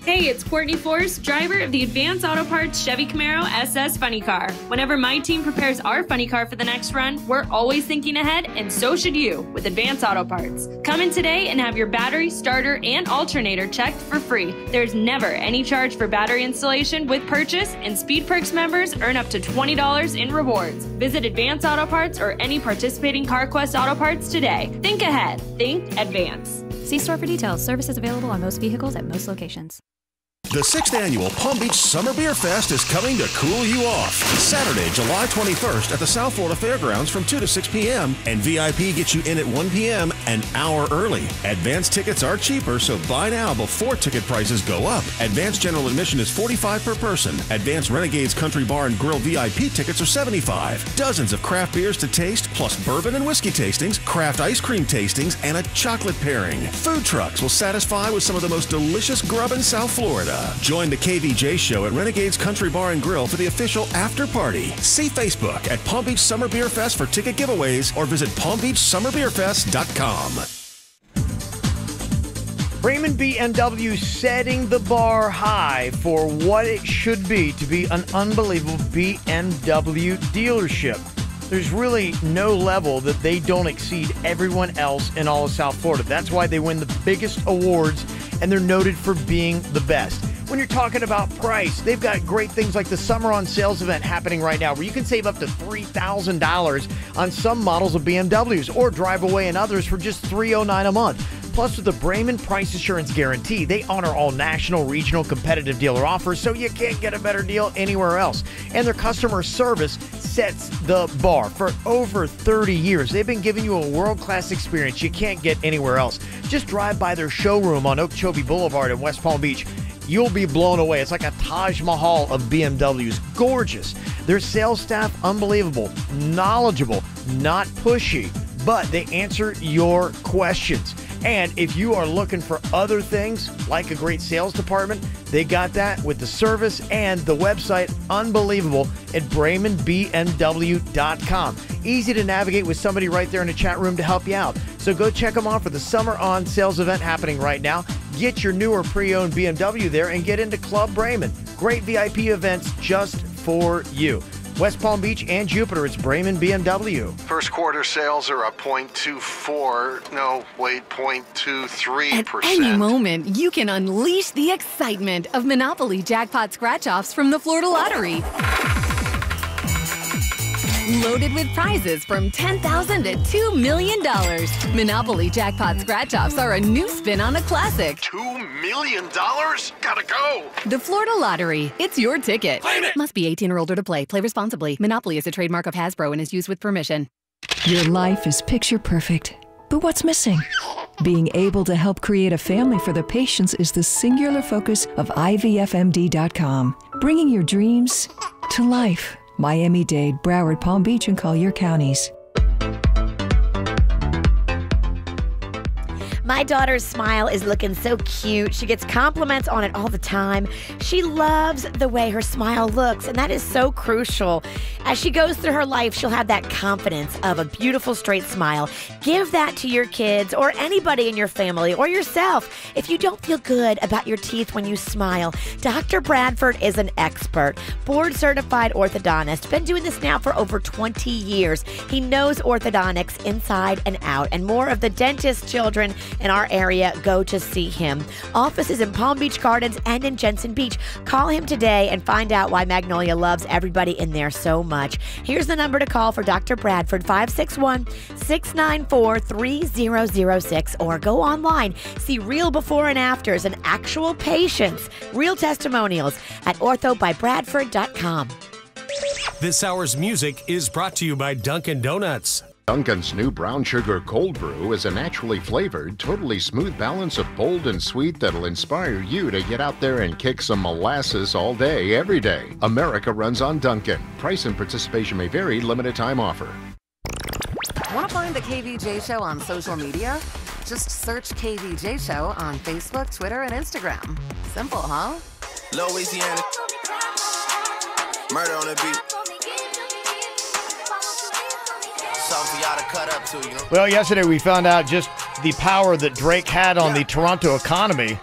Hey, it's Courtney Force, driver of the Advanced Auto Parts Chevy Camaro SS Funny Car. Whenever my team prepares our funny car for the next run, we're always thinking ahead, and so should you with Advanced Auto Parts. Come in today and have your battery, starter, and alternator checked for free. There's never any charge for battery installation with purchase, and Speed Perks members earn up to $20 in rewards. Visit Advanced Auto Parts or any participating CarQuest Auto Parts today. Think ahead. Think advance. See store for details. Services available on most vehicles at most locations. The 6th annual Palm Beach Summer Beer Fest is coming to cool you off. Saturday, July 21st at the South Florida Fairgrounds from 2 to 6 p.m. and VIP gets you in at 1 p.m. an hour early. Advance tickets are cheaper, so buy now before ticket prices go up. Advance general admission is $45 per person. Advance Renegades Country Bar and Grill VIP tickets are $75. Dozens of craft beers to taste, plus bourbon and whiskey tastings, craft ice cream tastings, and a chocolate pairing. Food trucks will satisfy with some of the most delicious grub in South Florida. Join the KVJ Show at Renegades Country Bar and Grill for the official after party. See Facebook at Palm Beach Summer Beer Fest for ticket giveaways or visit palmbeachsummerbeerfest.com. Raymond BMW setting the bar high for what it should be to be an unbelievable BMW dealership. There's really no level that they don't exceed everyone else in all of South Florida. That's why they win the biggest awards, and they're noted for being the best. When you're talking about price, they've got great things like the Summer on Sales event happening right now where you can save up to $3,000 on some models of BMWs or drive away in others for just $309 a month. Plus, with the Brayman Price Assurance Guarantee, they honor all national, regional, competitive dealer offers, so you can't get a better deal anywhere else. And their customer service sets the bar. For over 30 years, they've been giving you a world-class experience you can't get anywhere else. Just drive by their showroom on Okeechobee Boulevard in West Palm Beach. You'll be blown away. It's like a Taj Mahal of BMWs. Gorgeous. Their sales staff, unbelievable. Knowledgeable, not pushy, but they answer your questions. And if you are looking for other things like a great sales department, they got that with the service and the website, unbelievable, at BraymanBMW.com. Easy to navigate with somebody right there in the chat room to help you out. So go check them out for the Summer on Sales event happening right now. Get your new or pre-owned BMW there and get into Club Brayman. Great VIP events just for you. West Palm Beach and Jupiter, it's Brayman BMW. First quarter sales are up 0.23%. At any moment, you can unleash the excitement of Monopoly Jackpot Scratch-Offs from the Florida Lottery. Loaded with prizes from $10,000 to $2 million. Monopoly Jackpot Scratch-Offs are a new spin on a classic. $2 million? Gotta go! The Florida Lottery. It's your ticket. Claim it! Must be 18 or older to play. Play responsibly. Monopoly is a trademark of Hasbro and is used with permission. Your life is picture perfect. But what's missing? Being able to help create a family for the patients is the singular focus of IVFMD.com. Bringing your dreams to life. Miami-Dade, Broward, Palm Beach, and Collier counties. My daughter's smile is looking so cute. She gets compliments on it all the time. She loves the way her smile looks, and that is so crucial. As she goes through her life, she'll have that confidence of a beautiful, straight smile. Give that to your kids or anybody in your family or yourself. If you don't feel good about your teeth when you smile, Dr. Bradford is an expert, board-certified orthodontist, been doing this now for over 20 years. He knows orthodontics inside and out, and more of the dentist children in our area go to see him. Offices in Palm Beach Gardens and in Jensen Beach. Call him today and find out why Magnolia loves everybody in there so much. Here's the number to call for Dr. Bradford, 561-694-3006, or go online. See real before and afters and actual patients, real testimonials at orthobybradford.com. This hour's music is brought to you by Dunkin' Donuts. Dunkin's new brown sugar cold brew is a naturally flavored, totally smooth balance of bold and sweet that'll inspire you to get out there and kick some molasses all day, every day. America runs on Dunkin'. Price and participation may vary. Limited time offer. Want to find the KVJ Show on social media? Just search KVJ Show on Facebook, Twitter, and Instagram. Simple, huh? Louisiana. Murder on the beat. Something for y'all to cut up to, you know? Well, yesterday we found out just the power that Drake had on the Toronto economy.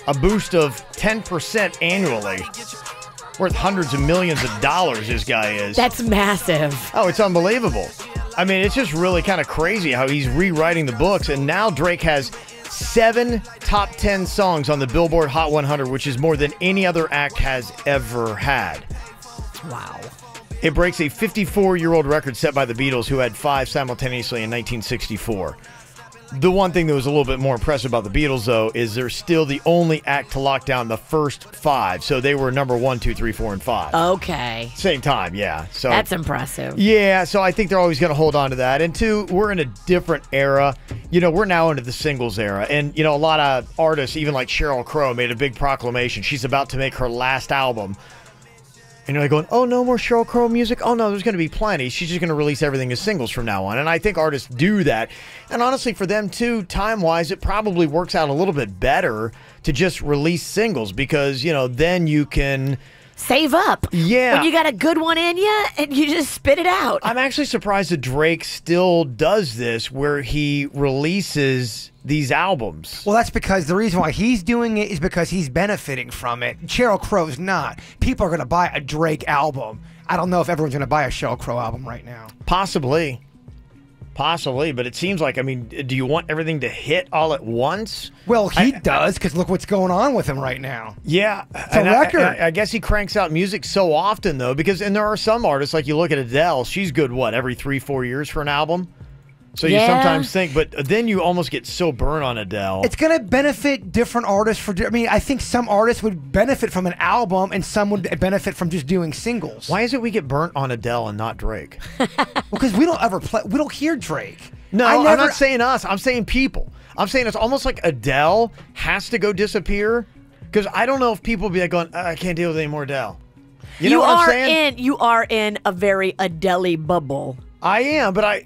A boost of 10% annually. Worth hundreds of millions of dollars, this guy is. That's massive. Oh, it's unbelievable. I mean, it's just really kind of crazy how he's rewriting the books. And now Drake has 7 top 10 songs on the Billboard Hot 100, which is more than any other act has ever had. Wow. It breaks a 54-year-old record set by the Beatles, who had 5 simultaneously in 1964. The one thing that was a little bit more impressive about the Beatles, though, is they're still the only act to lock down the first 5. So they were number 1, 2, 3, 4, and 5. Okay. Same time, yeah. So that's impressive. Yeah, so I think they're always going to hold on to that. And 2, we're in a different era. You know, we're now into the singles era. And, you know, a lot of artists, even like Sheryl Crow, made a big proclamation. She's about to make her last album. And you're like going, oh, no more Sheryl Crow music? Oh, no, there's going to be plenty. She's just going to release everything as singles from now on. And I think artists do that. And honestly, for them, too, time-wise, it probably works out a little bit better to just release singles because, you know, then you can save up. Yeah. When you got a good one in you and you just spit it out. I'm actually surprised that Drake still does this where he releases these albums. Well, that's because the reason why he's doing it is because he's benefiting from it. Sheryl Crow's not. People are going to buy a Drake album. I don't know if everyone's going to buy a Sheryl Crow album right now. Possibly, but it seems like, I mean, do you want everything to hit all at once? Well, he does, because look what's going on with him right now. Yeah. It's a record. I guess he cranks out music so often, though, and there are some artists, like you look at Adele, she's good, every 3-4 years for an album? So you sometimes think, but then you almost get so burnt on Adele. It's going to benefit different artists. I think some artists would benefit from an album and some would benefit from just doing singles. Why is it we get burnt on Adele and not Drake? Because we don't ever play, we don't hear Drake. No, I'm not saying us. I'm saying people. I'm saying it's almost like Adele has to go disappear because I don't know if people be like going, I can't deal with any more Adele. You know what I'm saying? You are in a very Adele bubble. I am, but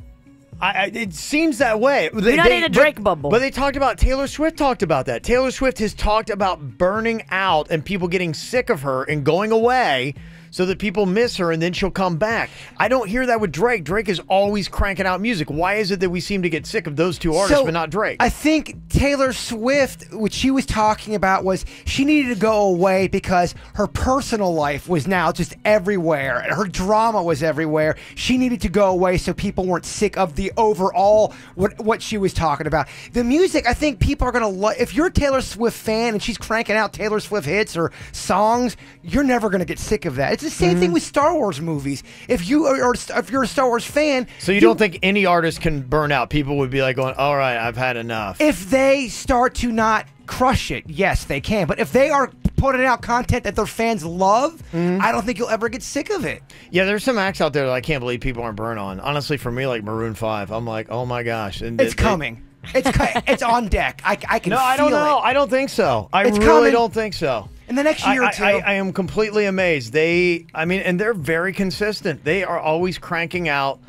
it seems that way. You're not in a Drake bubble. But they talked about, Taylor Swift talked about that. Taylor Swift has talked about burning out and people getting sick of her and going away. so that people miss her and then she'll come back. I don't hear that with Drake. Drake is always cranking out music. Why is it that we seem to get sick of those two artists but not Drake? I think Taylor Swift, what she was talking about was she needed to go away because her personal life was now just everywhere. Her drama was everywhere. She needed to go away so people weren't sick of the overall what she was talking about. The music, I think people are going to if you're a Taylor Swift fan and she's cranking out Taylor Swift hits or songs, you're never going to get sick of that. It's the same thing with Star Wars movies. If you're a Star Wars fan, so you don't think any artist can burn out? People would be like going, all right, I've had enough. If they start to not crush it, yes, they can. But if they are putting out content that their fans love, I don't think you'll ever get sick of it. Yeah, there's some acts out there that I can't believe people aren't burnt on. Honestly, for me, like Maroon 5, I'm like, oh my gosh. And it's coming. It's on deck. I can No, feel I don't know. it. I don't think so. I It's really coming. don't think so. In the next year or two. I am completely amazed. And they're very consistent. They are always cranking out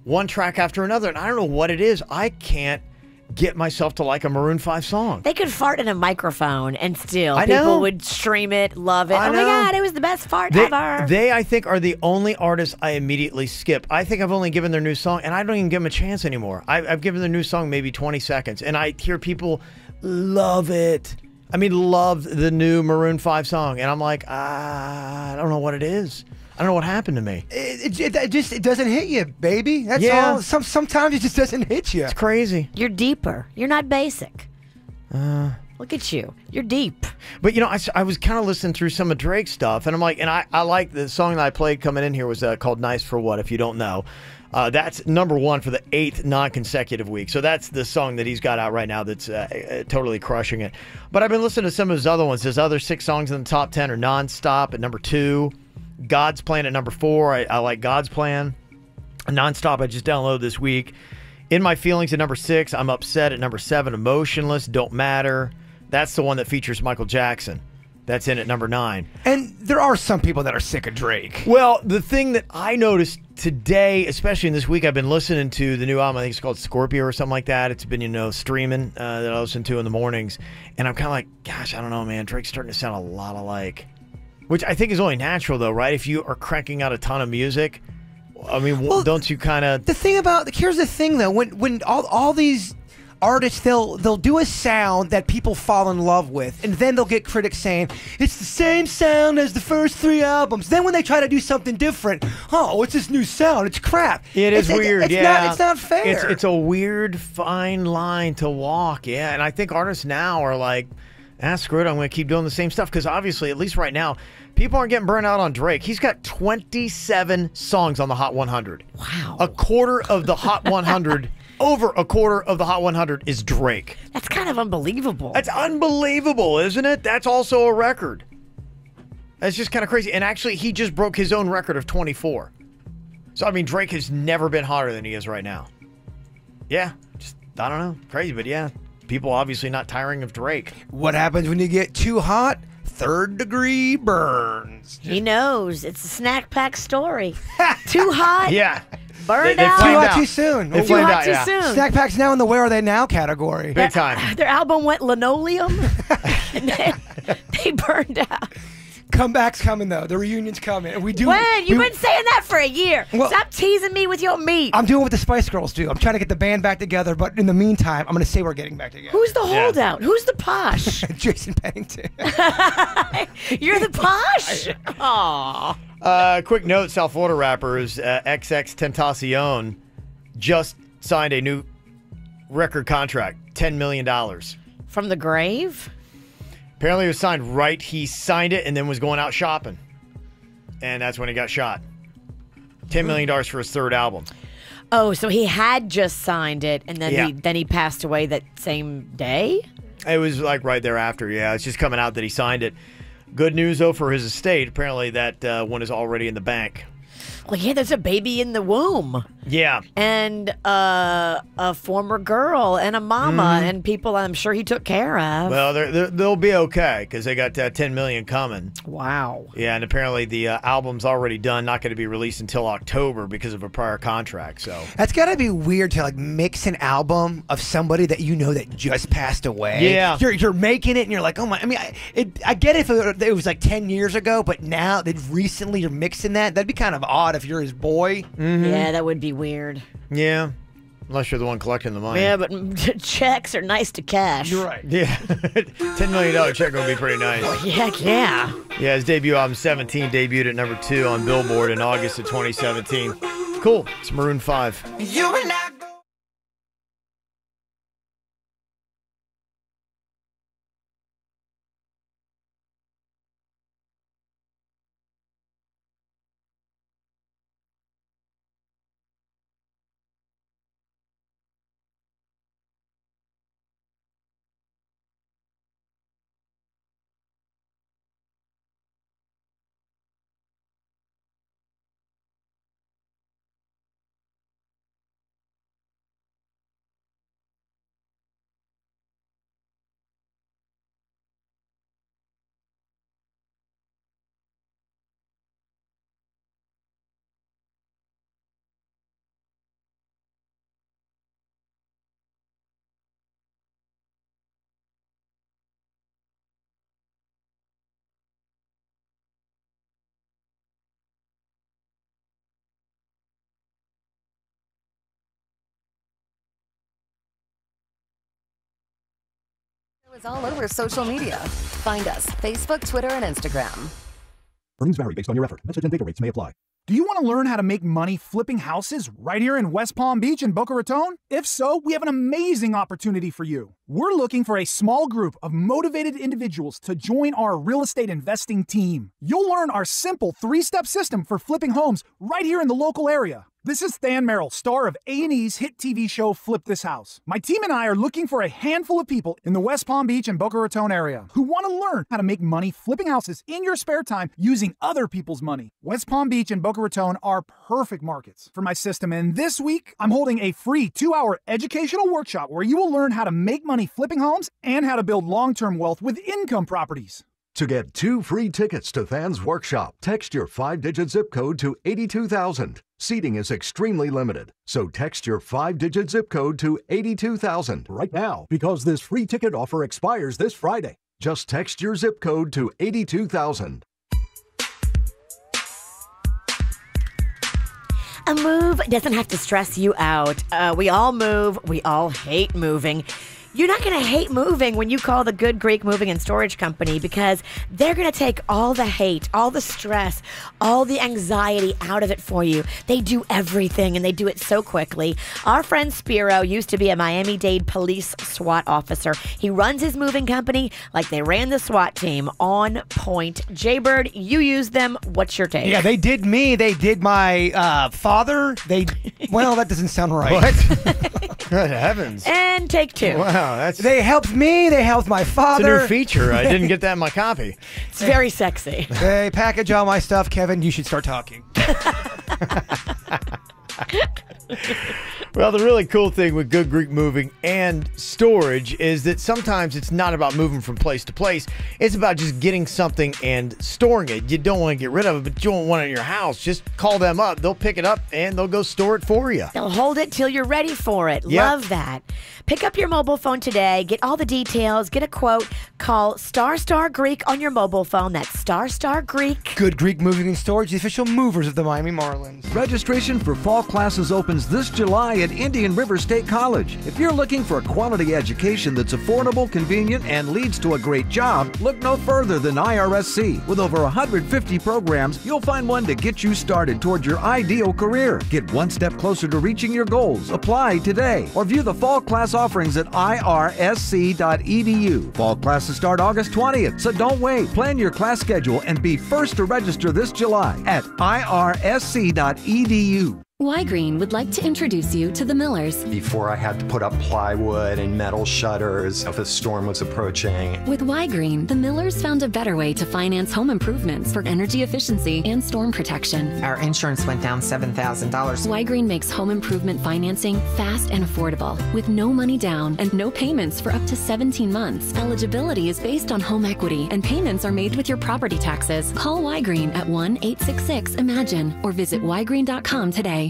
one track after another. And I don't know what it is. I can't get myself to like a Maroon 5 song. They could fart in a microphone and still I know. people would stream it, love it. I Oh my know. God, it was the best fart ever. They, I think, are the only artists I immediately skip. I think I've only given their new song, and I don't even give them a chance anymore. I've given their new song maybe 20 seconds, and I hear people love it. I mean, love the new Maroon 5 song, and I'm like, I don't know what it is. I don't know what happened to me. It doesn't hit you, baby. That's Yeah. all. Sometimes it just doesn't hit you. It's crazy. You're deeper. You're not basic. Look at you. You're deep. But, I was kind of listening through some of Drake's stuff, and I'm like, and I like the song that I played coming in here was called Nice for What, if you don't know. That's #1 for the 8th non-consecutive week. So that's the song that he's got out right now that's totally crushing it. But I've been listening to some of his other ones. His other 6 songs in the top 10 are Nonstop at #2. God's Plan at #4. I like God's Plan. Nonstop I just downloaded this week. In My Feelings at #6. I'm Upset at #7. Emotionless, Don't Matter. That's the one that features Michael Jackson. That's in at #9. And there are some people that are sick of Drake. Well, the thing that I noticed today, especially in this week, I've been listening to the new album. I think it's called Scorpio or something like that. It's been, streaming that I listen to in the mornings. And I'm kind of like, gosh, I don't know, man. Drake's starting to sound a lot alike. Which I think is only natural, though, right? If you are cranking out a ton of music, I mean, don't you kind of... The thing about... Here's the thing, though. When all these artists, they'll do a sound that people fall in love with, and then they'll get critics saying, it's the same sound as the first 3 albums. Then when they try to do something different, oh, what's this new sound? It's crap. It is weird, yeah. It's not fair. It's a weird, fine line to walk, yeah. And I think artists now are like... screw it, I'm going to keep doing the same stuff. Because obviously, at least right now, people aren't getting burned out on Drake. He's got 27 songs on the Hot 100. Wow. A quarter of the Hot 100, over a quarter of the Hot 100 is Drake. That's kind of unbelievable. That's unbelievable, isn't it? That's also a record. That's just kind of crazy. And actually, he just broke his own record of 24. So, I mean, Drake has never been hotter than he is right now. Yeah, just, I don't know. Crazy, but yeah. People obviously not tiring of Drake. What happens when you get too hot? 3rd degree burns. He knows. It's a snack pack story. Too hot. Yeah. Burned Too out. hot too soon. They Too flamed hot out, too yeah. soon. Snack Pack's now in the Where Are They Now category. Big time. Their album went linoleum. And they burned out. Comeback's coming, though. The reunion's coming. And we do. When? You've been saying that for a year. Well, Stop teasing me with your meat. I'm doing what the Spice Girls do. I'm trying to get the band back together, but in the meantime, I'm going to say we're getting back together. Who's the holdout? Who's the posh? Jason Pennington. You're the posh? Aw. Quick note, South Florida rappers XX Tentacion just signed a new record contract, $10 million. From the grave? Apparently it was signed right. He signed it and then was going out shopping. And that's when he got shot. $10 million for his 3rd album. Oh, so he had just signed it, and then he passed away that same day? It was like right thereafter, yeah. It's just coming out that he signed it. Good news, though, for his estate. Apparently that one is already in the bank. Well, yeah, there's a baby in the womb. Yeah. And a former girl and a mama Mhm. and people I'm sure he took care of. Well, they'll be okay because they got 10 million coming. Wow. Yeah, and apparently the album's already done, not going to be released until October because of a prior contract. So That's gotta be weird to like mix an album of somebody that you know that just passed away. Yeah. You're making it and you're like, oh my. I mean, I get it if it was like 10 years ago, but now that recently you're mixing that, that'd be kind of odd if you're his boy. Yeah, that would be weird. yeah, unless you're the one collecting the money. Yeah, but checks are nice to cash. You're right. Yeah, $10 million check would be pretty nice. Heck yeah. Yeah, his debut album 17 debuted at number 2 on Billboard in August of 2017. Cool. It's Maroon 5. You and I go. It's all over social media. Find us Facebook, Twitter, and Instagram. Earnings vary based on your effort. Message and data rates may apply. Do you want to learn how to make money flipping houses right here in West Palm Beach and Boca Raton? If so, we have an amazing opportunity for you. We're looking for a small group of motivated individuals to join our real estate investing team. You'll learn our simple 3-step system for flipping homes right here in the local area. This is Than Merrill, star of A&E's hit TV show Flip This House. My team and I are looking for a handful of people in the West Palm Beach and Boca Raton area who want to learn how to make money flipping houses in your spare time using other people's money. West Palm Beach and Boca Raton are perfect markets for my system, and this week I'm holding a free 2-hour educational workshop where you will learn how to make money flipping homes and how to build long-term wealth with income properties. To get 2 free tickets to Than's workshop, text your 5-digit zip code to 82,000. Seating is extremely limited, so text your 5-digit zip code to 82,000 right now because this free ticket offer expires this Friday. Just text your zip code to 82,000. A move doesn't have to stress you out. We all move. We all hate moving. You're not going to hate moving when you call the Good Greek Moving and Storage Company because they're going to take all the hate, all the stress, all the anxiety out of it for you. They do everything and they do it so quickly. Our friend Spiro used to be a Miami-Dade police SWAT officer. He runs his moving company like they ran the SWAT team. On point. Jaybird, you use them. What's your take? Yeah, they did me. They did my father. Well, that doesn't sound right. What? Good heavens. And take 2. Wow, They helped me. They helped my It's a father. new feature. I didn't get that in my copy. It's very sexy. They package all my stuff. Kevin, you should start talking. Well, the really cool thing with Good Greek Moving and Storage is that sometimes it's not about moving from place to place. It's about just getting something and storing it. You don't want to get rid of it, but you don't want it in your house. Just call them up. They'll pick it up and they'll go store it for you. They'll hold it till you're ready for it. Yep. Love that. Pick up your mobile phone today. Get all the details. Get a quote. Call Star Greek on your mobile phone. That's Star Greek. Good Greek Moving and Storage, the official movers of the Miami Marlins. Registration for fall classes opens this July at Indian River State College. If you're looking for a quality education that's affordable, convenient, and leads to a great job, look no further than IRSC. With over 150 programs, you'll find one to get you started toward your ideal career. Get one step closer to reaching your goals. Apply today or view the fall class offerings at irsc.edu. Fall classes start August 20th, so don't wait. Plan your class schedule and be first to register this July at irsc.edu. Y-Green would like to introduce you to the Millers. Before I had to put up plywood and metal shutters if a storm was approaching. With Y-Green, the Millers found a better way to finance home improvements for energy efficiency and storm protection. Our insurance went down $7,000. Y-Green makes home improvement financing fast and affordable, with no money down and no payments for up to 17 months. Eligibility is based on home equity, and payments are made with your property taxes. Call Y-Green at 1-866-IMAGINE or visit ygreen.com today.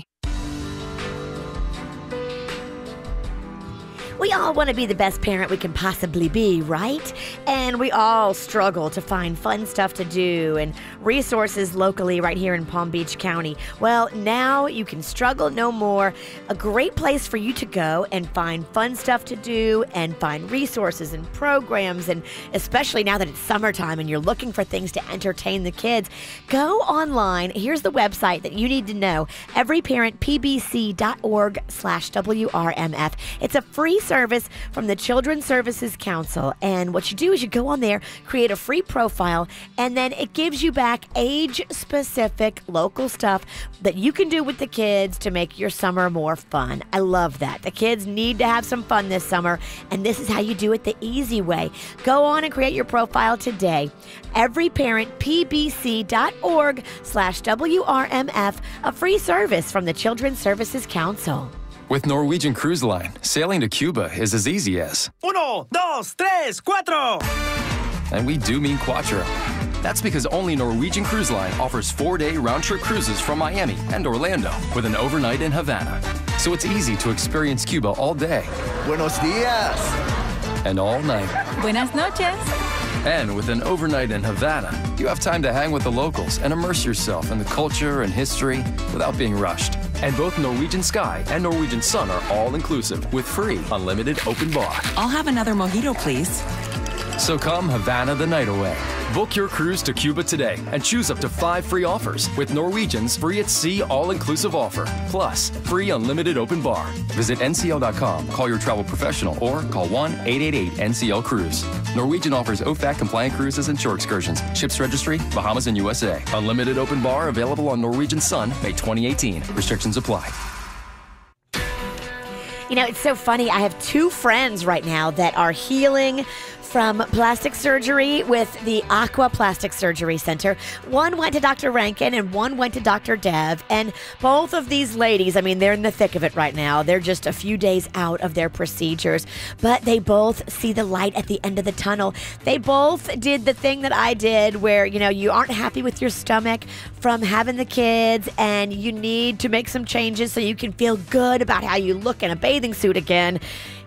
We all want to be the best parent we can possibly be, right? And we all struggle to find fun stuff to do and resources locally right here in Palm Beach County. Well, now you can struggle no more. A great place for you to go and find fun stuff to do and find resources and programs, and especially now that it's summertime and you're looking for things to entertain the kids, go online. Here's the website that you need to know, everyparentpbc.org/WRMF. It's a free service from the Children's Services Council, and what you do is you go on there, create a free profile, and then it gives you back age-specific local stuff that you can do with the kids to make your summer more fun. I love that. The kids need to have some fun this summer, and this is how you do it the easy way. Go on and create your profile today. everyparentpbc.org/WRMF, a free service from the Children's Services Council. With Norwegian Cruise Line, sailing to Cuba is as easy as 1, 2, 3, 4. And we do mean cuatro. That's because only Norwegian Cruise Line offers 4-day round-trip cruises from Miami and Orlando with an overnight in Havana. So it's easy to experience Cuba all day. Buenos dias. And all night. Buenas noches. And with an overnight in Havana, you have time to hang with the locals and immerse yourself in the culture and history without being rushed. And both Norwegian Sky and Norwegian Sun are all-inclusive with free, unlimited open bar. I'll have another mojito, please. So come Havana the night away. Book your cruise to Cuba today and choose up to 5 free offers with Norwegian's free at sea all-inclusive offer, plus free unlimited open bar. Visit ncl.com, call your travel professional, or call 1-888-NCL-CRUISE. Norwegian offers OFAC-compliant cruises and shore excursions. Ships registry, Bahamas and USA. Unlimited open bar available on Norwegian Sun, May 2018. Restrictions apply. You know, it's so funny. I have 2 friends right now that are healing from plastic surgery with the Aqua Plastic Surgery Center. One went to Dr. Rankin and one went to Dr. Dev. And both of these ladies, I mean, they're in the thick of it right now. They're just a few days out of their procedures, but they both see the light at the end of the tunnel. They both did the thing that I did where, you know, you aren't happy with your stomach from having the kids and you need to make some changes so you can feel good about how you look in a bathing suit again.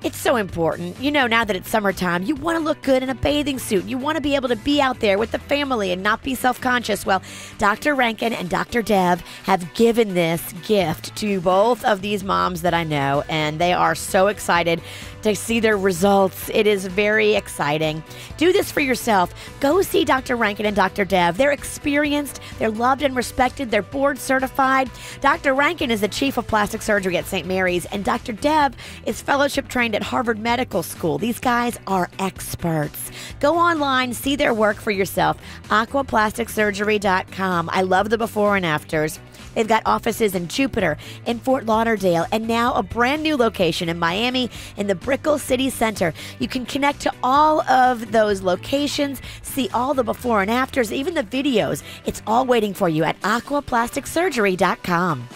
It's so important. You know, now that it's summertime, you want to look good in a bathing suit. You want to be able to be out there with the family and not be self-conscious. Well, Dr. Rankin and Dr. Dev have given this gift to both of these moms that I know, and they are so excited to see their results. It is very exciting. Do this for yourself. Go see Dr. Rankin and Dr. Dev. They're experienced, they're loved and respected, they're board certified. Dr. Rankin is the chief of plastic surgery at St. Mary's, and Dr. Dev is fellowship trained at Harvard Medical School. These guys are experts. Go online, see their work for yourself. aquaplasticsurgery.com. I love the before and afters. They've got offices in Jupiter, in Fort Lauderdale, and now a brand new location in Miami in the Brickell City Center. You can connect to all of those locations, see all the before and afters, even the videos. It's all waiting for you at aquaplasticsurgery.com.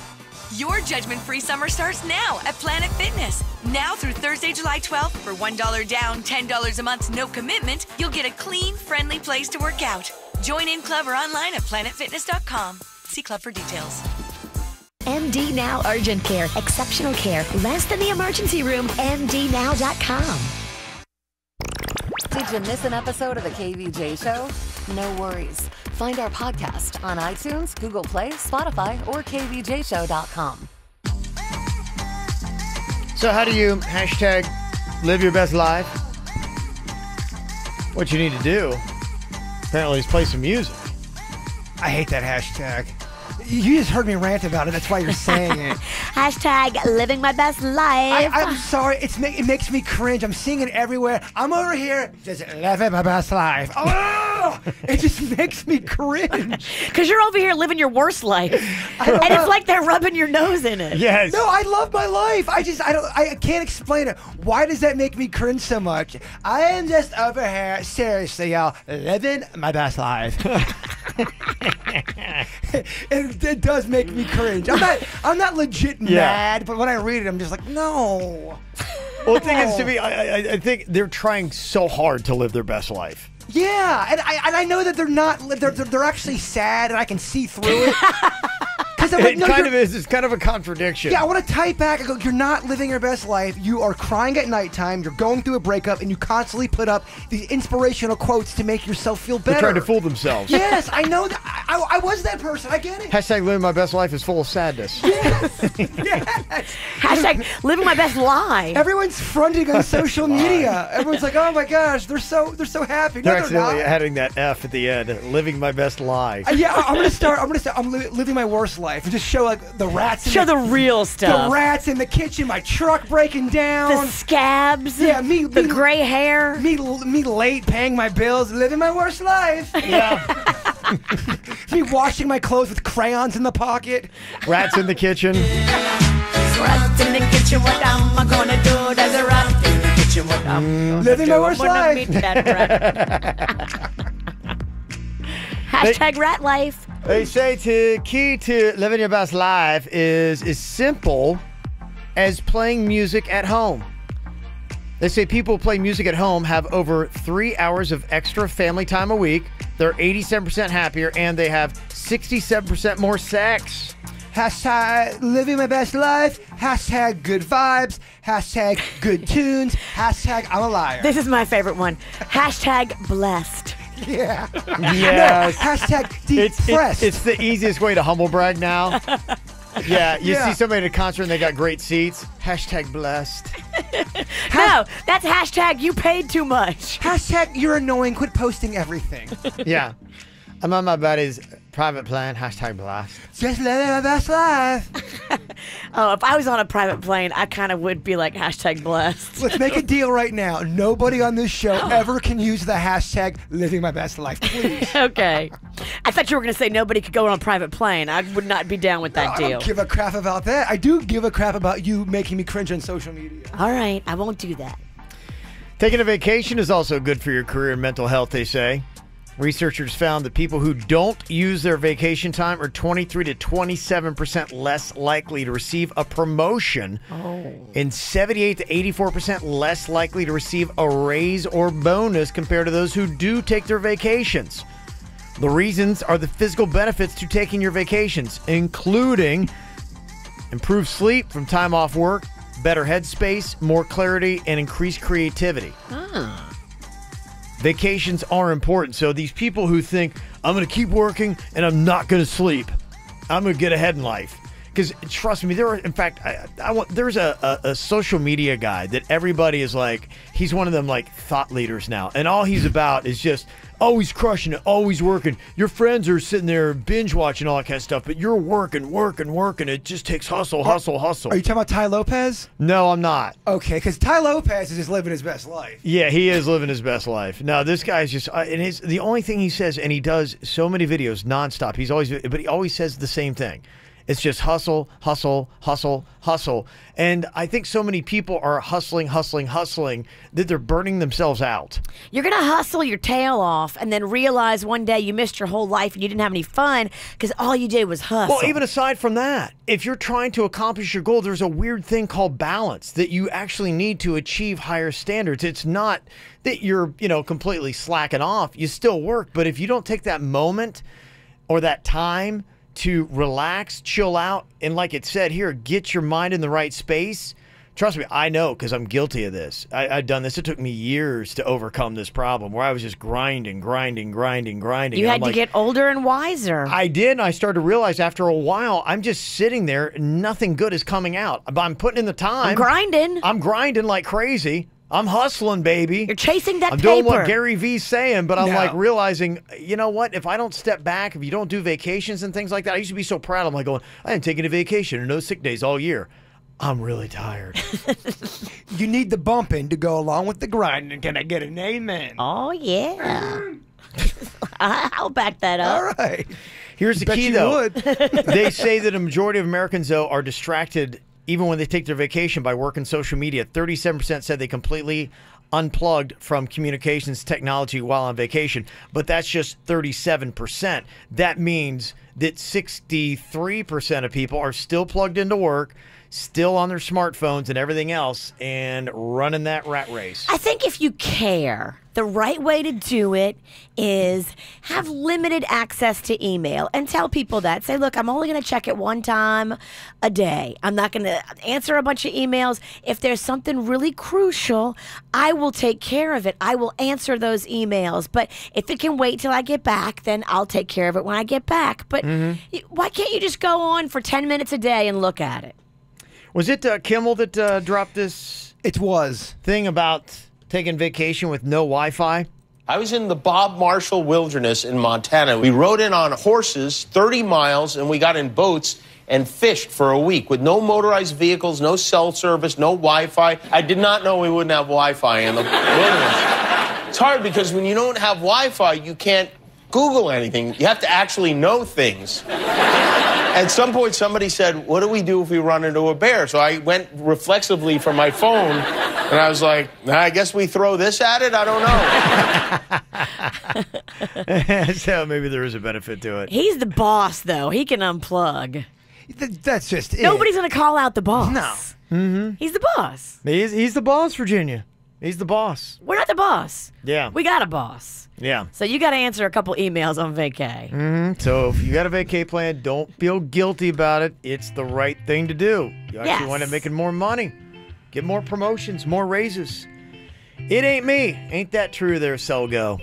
Your judgment-free summer starts now at Planet Fitness. Now through Thursday, July 12th, for $1 down, $10 a month, no commitment, you'll get a clean, friendly place to work out. Join in club or online at planetfitness.com. See club for details. MD Now Urgent Care. Exceptional care. Less than the emergency room. MDNow.com. Did you miss an episode of the KVJ Show? No worries. Find our podcast on iTunes, Google Play, Spotify, or kvjshow.com. So how do you hashtag live your best life? What you need to do, apparently, is play some music. I hate that hashtag. You just heard me rant about it. That's why you're saying it. Hashtag living my best life. I'm sorry. It makes me cringe. I'm seeing it everywhere. I'm over here just living my best life. Oh! It just makes me cringe. Because you're over here living your worst life. And it's like they're rubbing your nose in it. Yes. No, I love my life. I can't explain it. Why does that make me cringe so much? I am just over here, seriously, y'all, living my best life. It does make me cringe. I'm not legit mad, but when I read it, I'm just like, no. Well, the thing is, to me, I think they're trying so hard to live their best life. Yeah, and I know that they're not. They're actually sad, and I can see through it. Because like, no, it's kind of a contradiction. Yeah, I want to type back and go, you're not living your best life. You are crying at nighttime. You're going through a breakup, and you constantly put up these inspirational quotes to make yourself feel better. They're trying to fool themselves. Yes, I know that. I was that person. I get it. Hashtag living my best life is full of sadness. Yes. Yes. Hashtag living my best lie. Everyone's fronting on social media. Everyone's like, oh my gosh, they're so happy. No, They're accidentally adding that F at the end. Living my best lie. Yeah, I'm gonna start. I'm living my worst life and just show like the rats. Show the real stuff. The rats in the kitchen. My truck breaking down. The scabs. Yeah, the gray hair. Me late paying my bills. Living my worst life. Yeah. Me washing my clothes with crayons in the pocket. Rats in the kitchen. Rats in the kitchen. What am I gonna do? There's a rat in the kitchen. What am I gonna living do? my worst life. Meet that rat. Hashtag rat life. They say the key to living your best life is as simple as playing music at home. They say people who play music at home have over 3 hours of extra family time a week. They're 87% happier, and they have 67% more sex. Hashtag living my best life. Hashtag good vibes. Hashtag good tunes. Hashtag I'm a liar. This is my favorite one. Hashtag blessed. Yeah. Yes. No, hashtag depressed. It's the easiest way to humble brag now. Yeah, you see somebody at a concert and they got great seats. Hashtag blessed. No, that's hashtag you paid too much. Hashtag you're annoying. Quit posting everything. Yeah. I'm on my buddy's private plane. Hashtag blessed. Just living my best life. Oh, if I was on a private plane, I kind of would be like hashtag blessed. Let's make a deal right now. Nobody on this show ever can use the hashtag living my best life, please. Okay. I thought you were going to say nobody could go on a private plane. I would not be down with that deal. I don't give a crap about that. I do give a crap about you making me cringe on social media. All right, I won't do that. Taking a vacation is also good for your career and mental health, they say. Researchers found that people who don't use their vacation time are 23 to 27% less likely to receive a promotion and 78 to 84% less likely to receive a raise or bonus compared to those who do take their vacations. The reasons are the physical benefits to taking your vacations, including improved sleep from time off work, better headspace, more clarity, and increased creativity. Vacations are important. So these people who think, I'm going to keep working and I'm not going to sleep, I'm going to get ahead in life. Because trust me, there's a social media guy that everybody is like, he's one of them like thought leaders now. And all he's about is just always crushing it, always working. Your friends are sitting there binge watching all that kind of stuff, but you're working. It just takes hustle. Are you talking about Ty Lopez? No, I'm not. Okay, because Ty Lopez is just living his best life. Yeah, he is living his best life. No, this guy's just, and the only thing he says, and he does so many videos nonstop. But he always says the same thing. It's just hustle, hustle, hustle, hustle. And I think so many people are hustling that they're burning themselves out. You're going to hustle your tail off and then realize one day you missed your whole life and you didn't have any fun because all you did was hustle. Well, even aside from that, if you're trying to accomplish your goal, there's a weird thing called balance that you actually need to achieve higher standards. It's not that you're, completely slacking off. You still work. But if you don't take that moment or that time to relax, chill out, and like it said here, get your mind in the right space. Trust me, I know because I'm guilty of this. I've done this. It took me years to overcome this problem where I was just grinding. You had to get older and wiser. I did, and I started to realize after a while, I'm just sitting there, nothing good is coming out. But I'm putting in the time. I'm grinding like crazy. I'm hustling, baby. You're chasing that I'm paper. doing what Gary V's saying, but I'm like realizing, you know what? If I don't step back, if you don't do vacations and things like that, I used to be so proud. I'm like going, I haven't taken a vacation and no sick days all year. I'm really tired. You need the bumping to go along with the grinding. Can I get an amen? Oh, yeah. I'll back that up. All right. Here's the Bet key, you though. would. They say that a majority of Americans, though, are distracted even when they take their vacation by working social media. 37% said they completely unplugged from communications technology while on vacation, but that's just 37%. That means that 63% of people are still plugged into work, still on their smartphones and everything else, and running that rat race. I think if you care, the right way to do it is have limited access to email and tell people that. Say, look, I'm only going to check it one time a day. I'm not going to answer a bunch of emails. If there's something really crucial, I will take care of it. I will answer those emails. But if it can wait till I get back, then I'll take care of it when I get back. But why can't you just go on for 10 minutes a day and look at it? Was it Kimmel that dropped this? It was. Thing about taking vacation with no Wi-Fi? I was in the Bob Marshall Wilderness in Montana. We rode in on horses 30 miles, and we got in boats and fished for a week with no motorized vehicles, no cell service, no Wi-Fi. I did not know we wouldn't have Wi-Fi in the wilderness. It's hard because when you don't have Wi-Fi, you can't Google anything. You have to actually know things. At some point, somebody said, what do we do if we run into a bear? So I went reflexively for my phone, and I was like, I guess we throw this at it? I don't know. So maybe there is a benefit to it. He's the boss, though. He can unplug. That's just it. Nobody's going to call out the boss. No. Mm-hmm. He's the boss. He's the boss, Virginia. He's the boss. We're not the boss. Yeah. We got a boss. Yeah. So you got to answer a couple emails on vacay. Mm-hmm. So if you got a vacay plan, don't feel guilty about it. It's the right thing to do. You actually want to making more money, get more promotions, more raises. It ain't me. Ain't that true there, Selgo?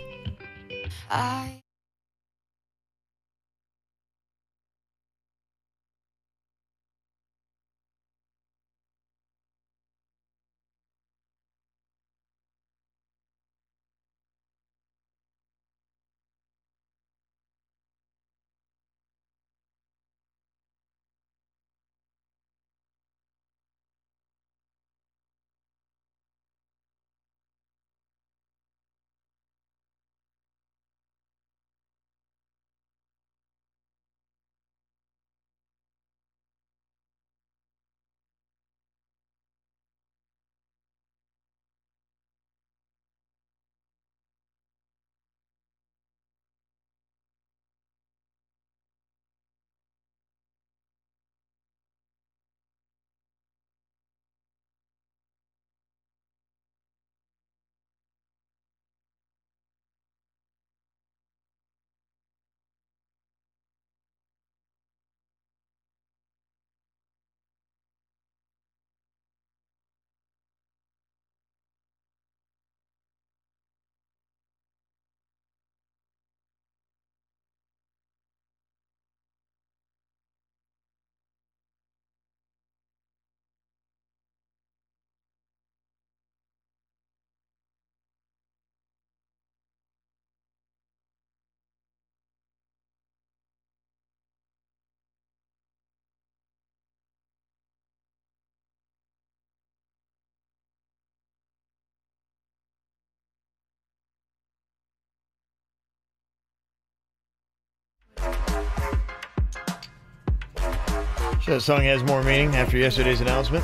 So that song has more meaning after yesterday's announcement.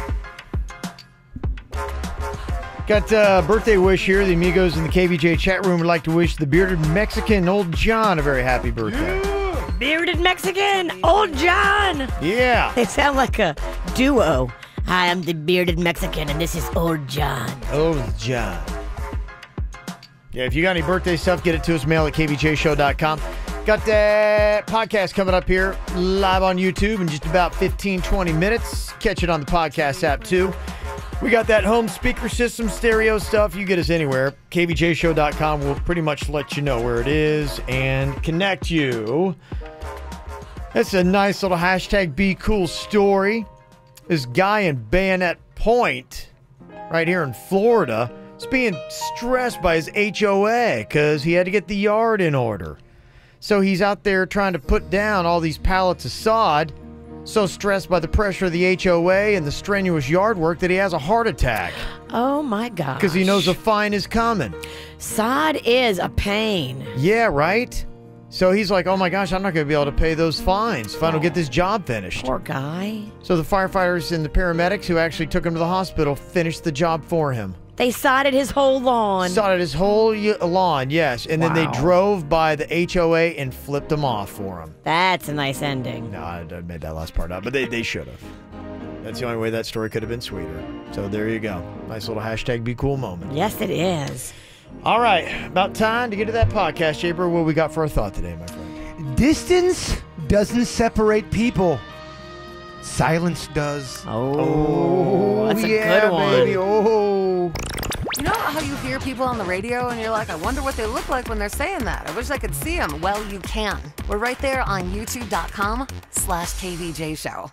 Got a birthday wish here. The amigos in the KVJ chat room would like to wish the bearded Mexican, Old John, a very happy birthday. Bearded Mexican, Old John. Yeah. They sound like a duo. Hi, I'm the bearded Mexican, and this is Old John. Old John. Yeah, if you got any birthday stuff, get it to us, mail at kvjshow.com. Got that podcast coming up here live on YouTube in just about 15-20 minutes. Catch it on the podcast app, too. We got that home speaker system, stereo stuff. You get us anywhere. kvjshow.com will pretty much let you know where it is and connect you. That's a nice little hashtag Be Cool story. This guy in Bayonet Point, right here in Florida, is being stressed by his HOA because he had to get the yard in order. So he's out there trying to put down all these pallets of sod So stressed by the pressure of the HOA and the strenuous yard work that he has a heart attack. Oh my gosh. Because he knows a fine is coming. Sod is a pain. Yeah, right? So he's like, oh my gosh, I'm not going to be able to pay those fines if I don't get this job finished. Poor guy. So the firefighters and the paramedics who actually took him to the hospital finished the job for him. They sodded his whole lawn. Sodded his whole lawn, yes. And then they Wow. drove by the HOA and flipped him off for him. That's a nice ending. No, I made that last part up, but they should have. That's the only way that story could have been sweeter. So there you go. Nice little hashtag be cool moment. Yes, it is. All right, about time to get to that podcast, Jaber. What we got for our thought today, my friend? Distance doesn't separate people. Silence does. Oh, that's a good one. Baby. Oh. You know how you hear people on the radio and you're like, I wonder what they look like when they're saying that. I wish I could see them. Well, you can. We're right there on youtube.com/KVJ Show.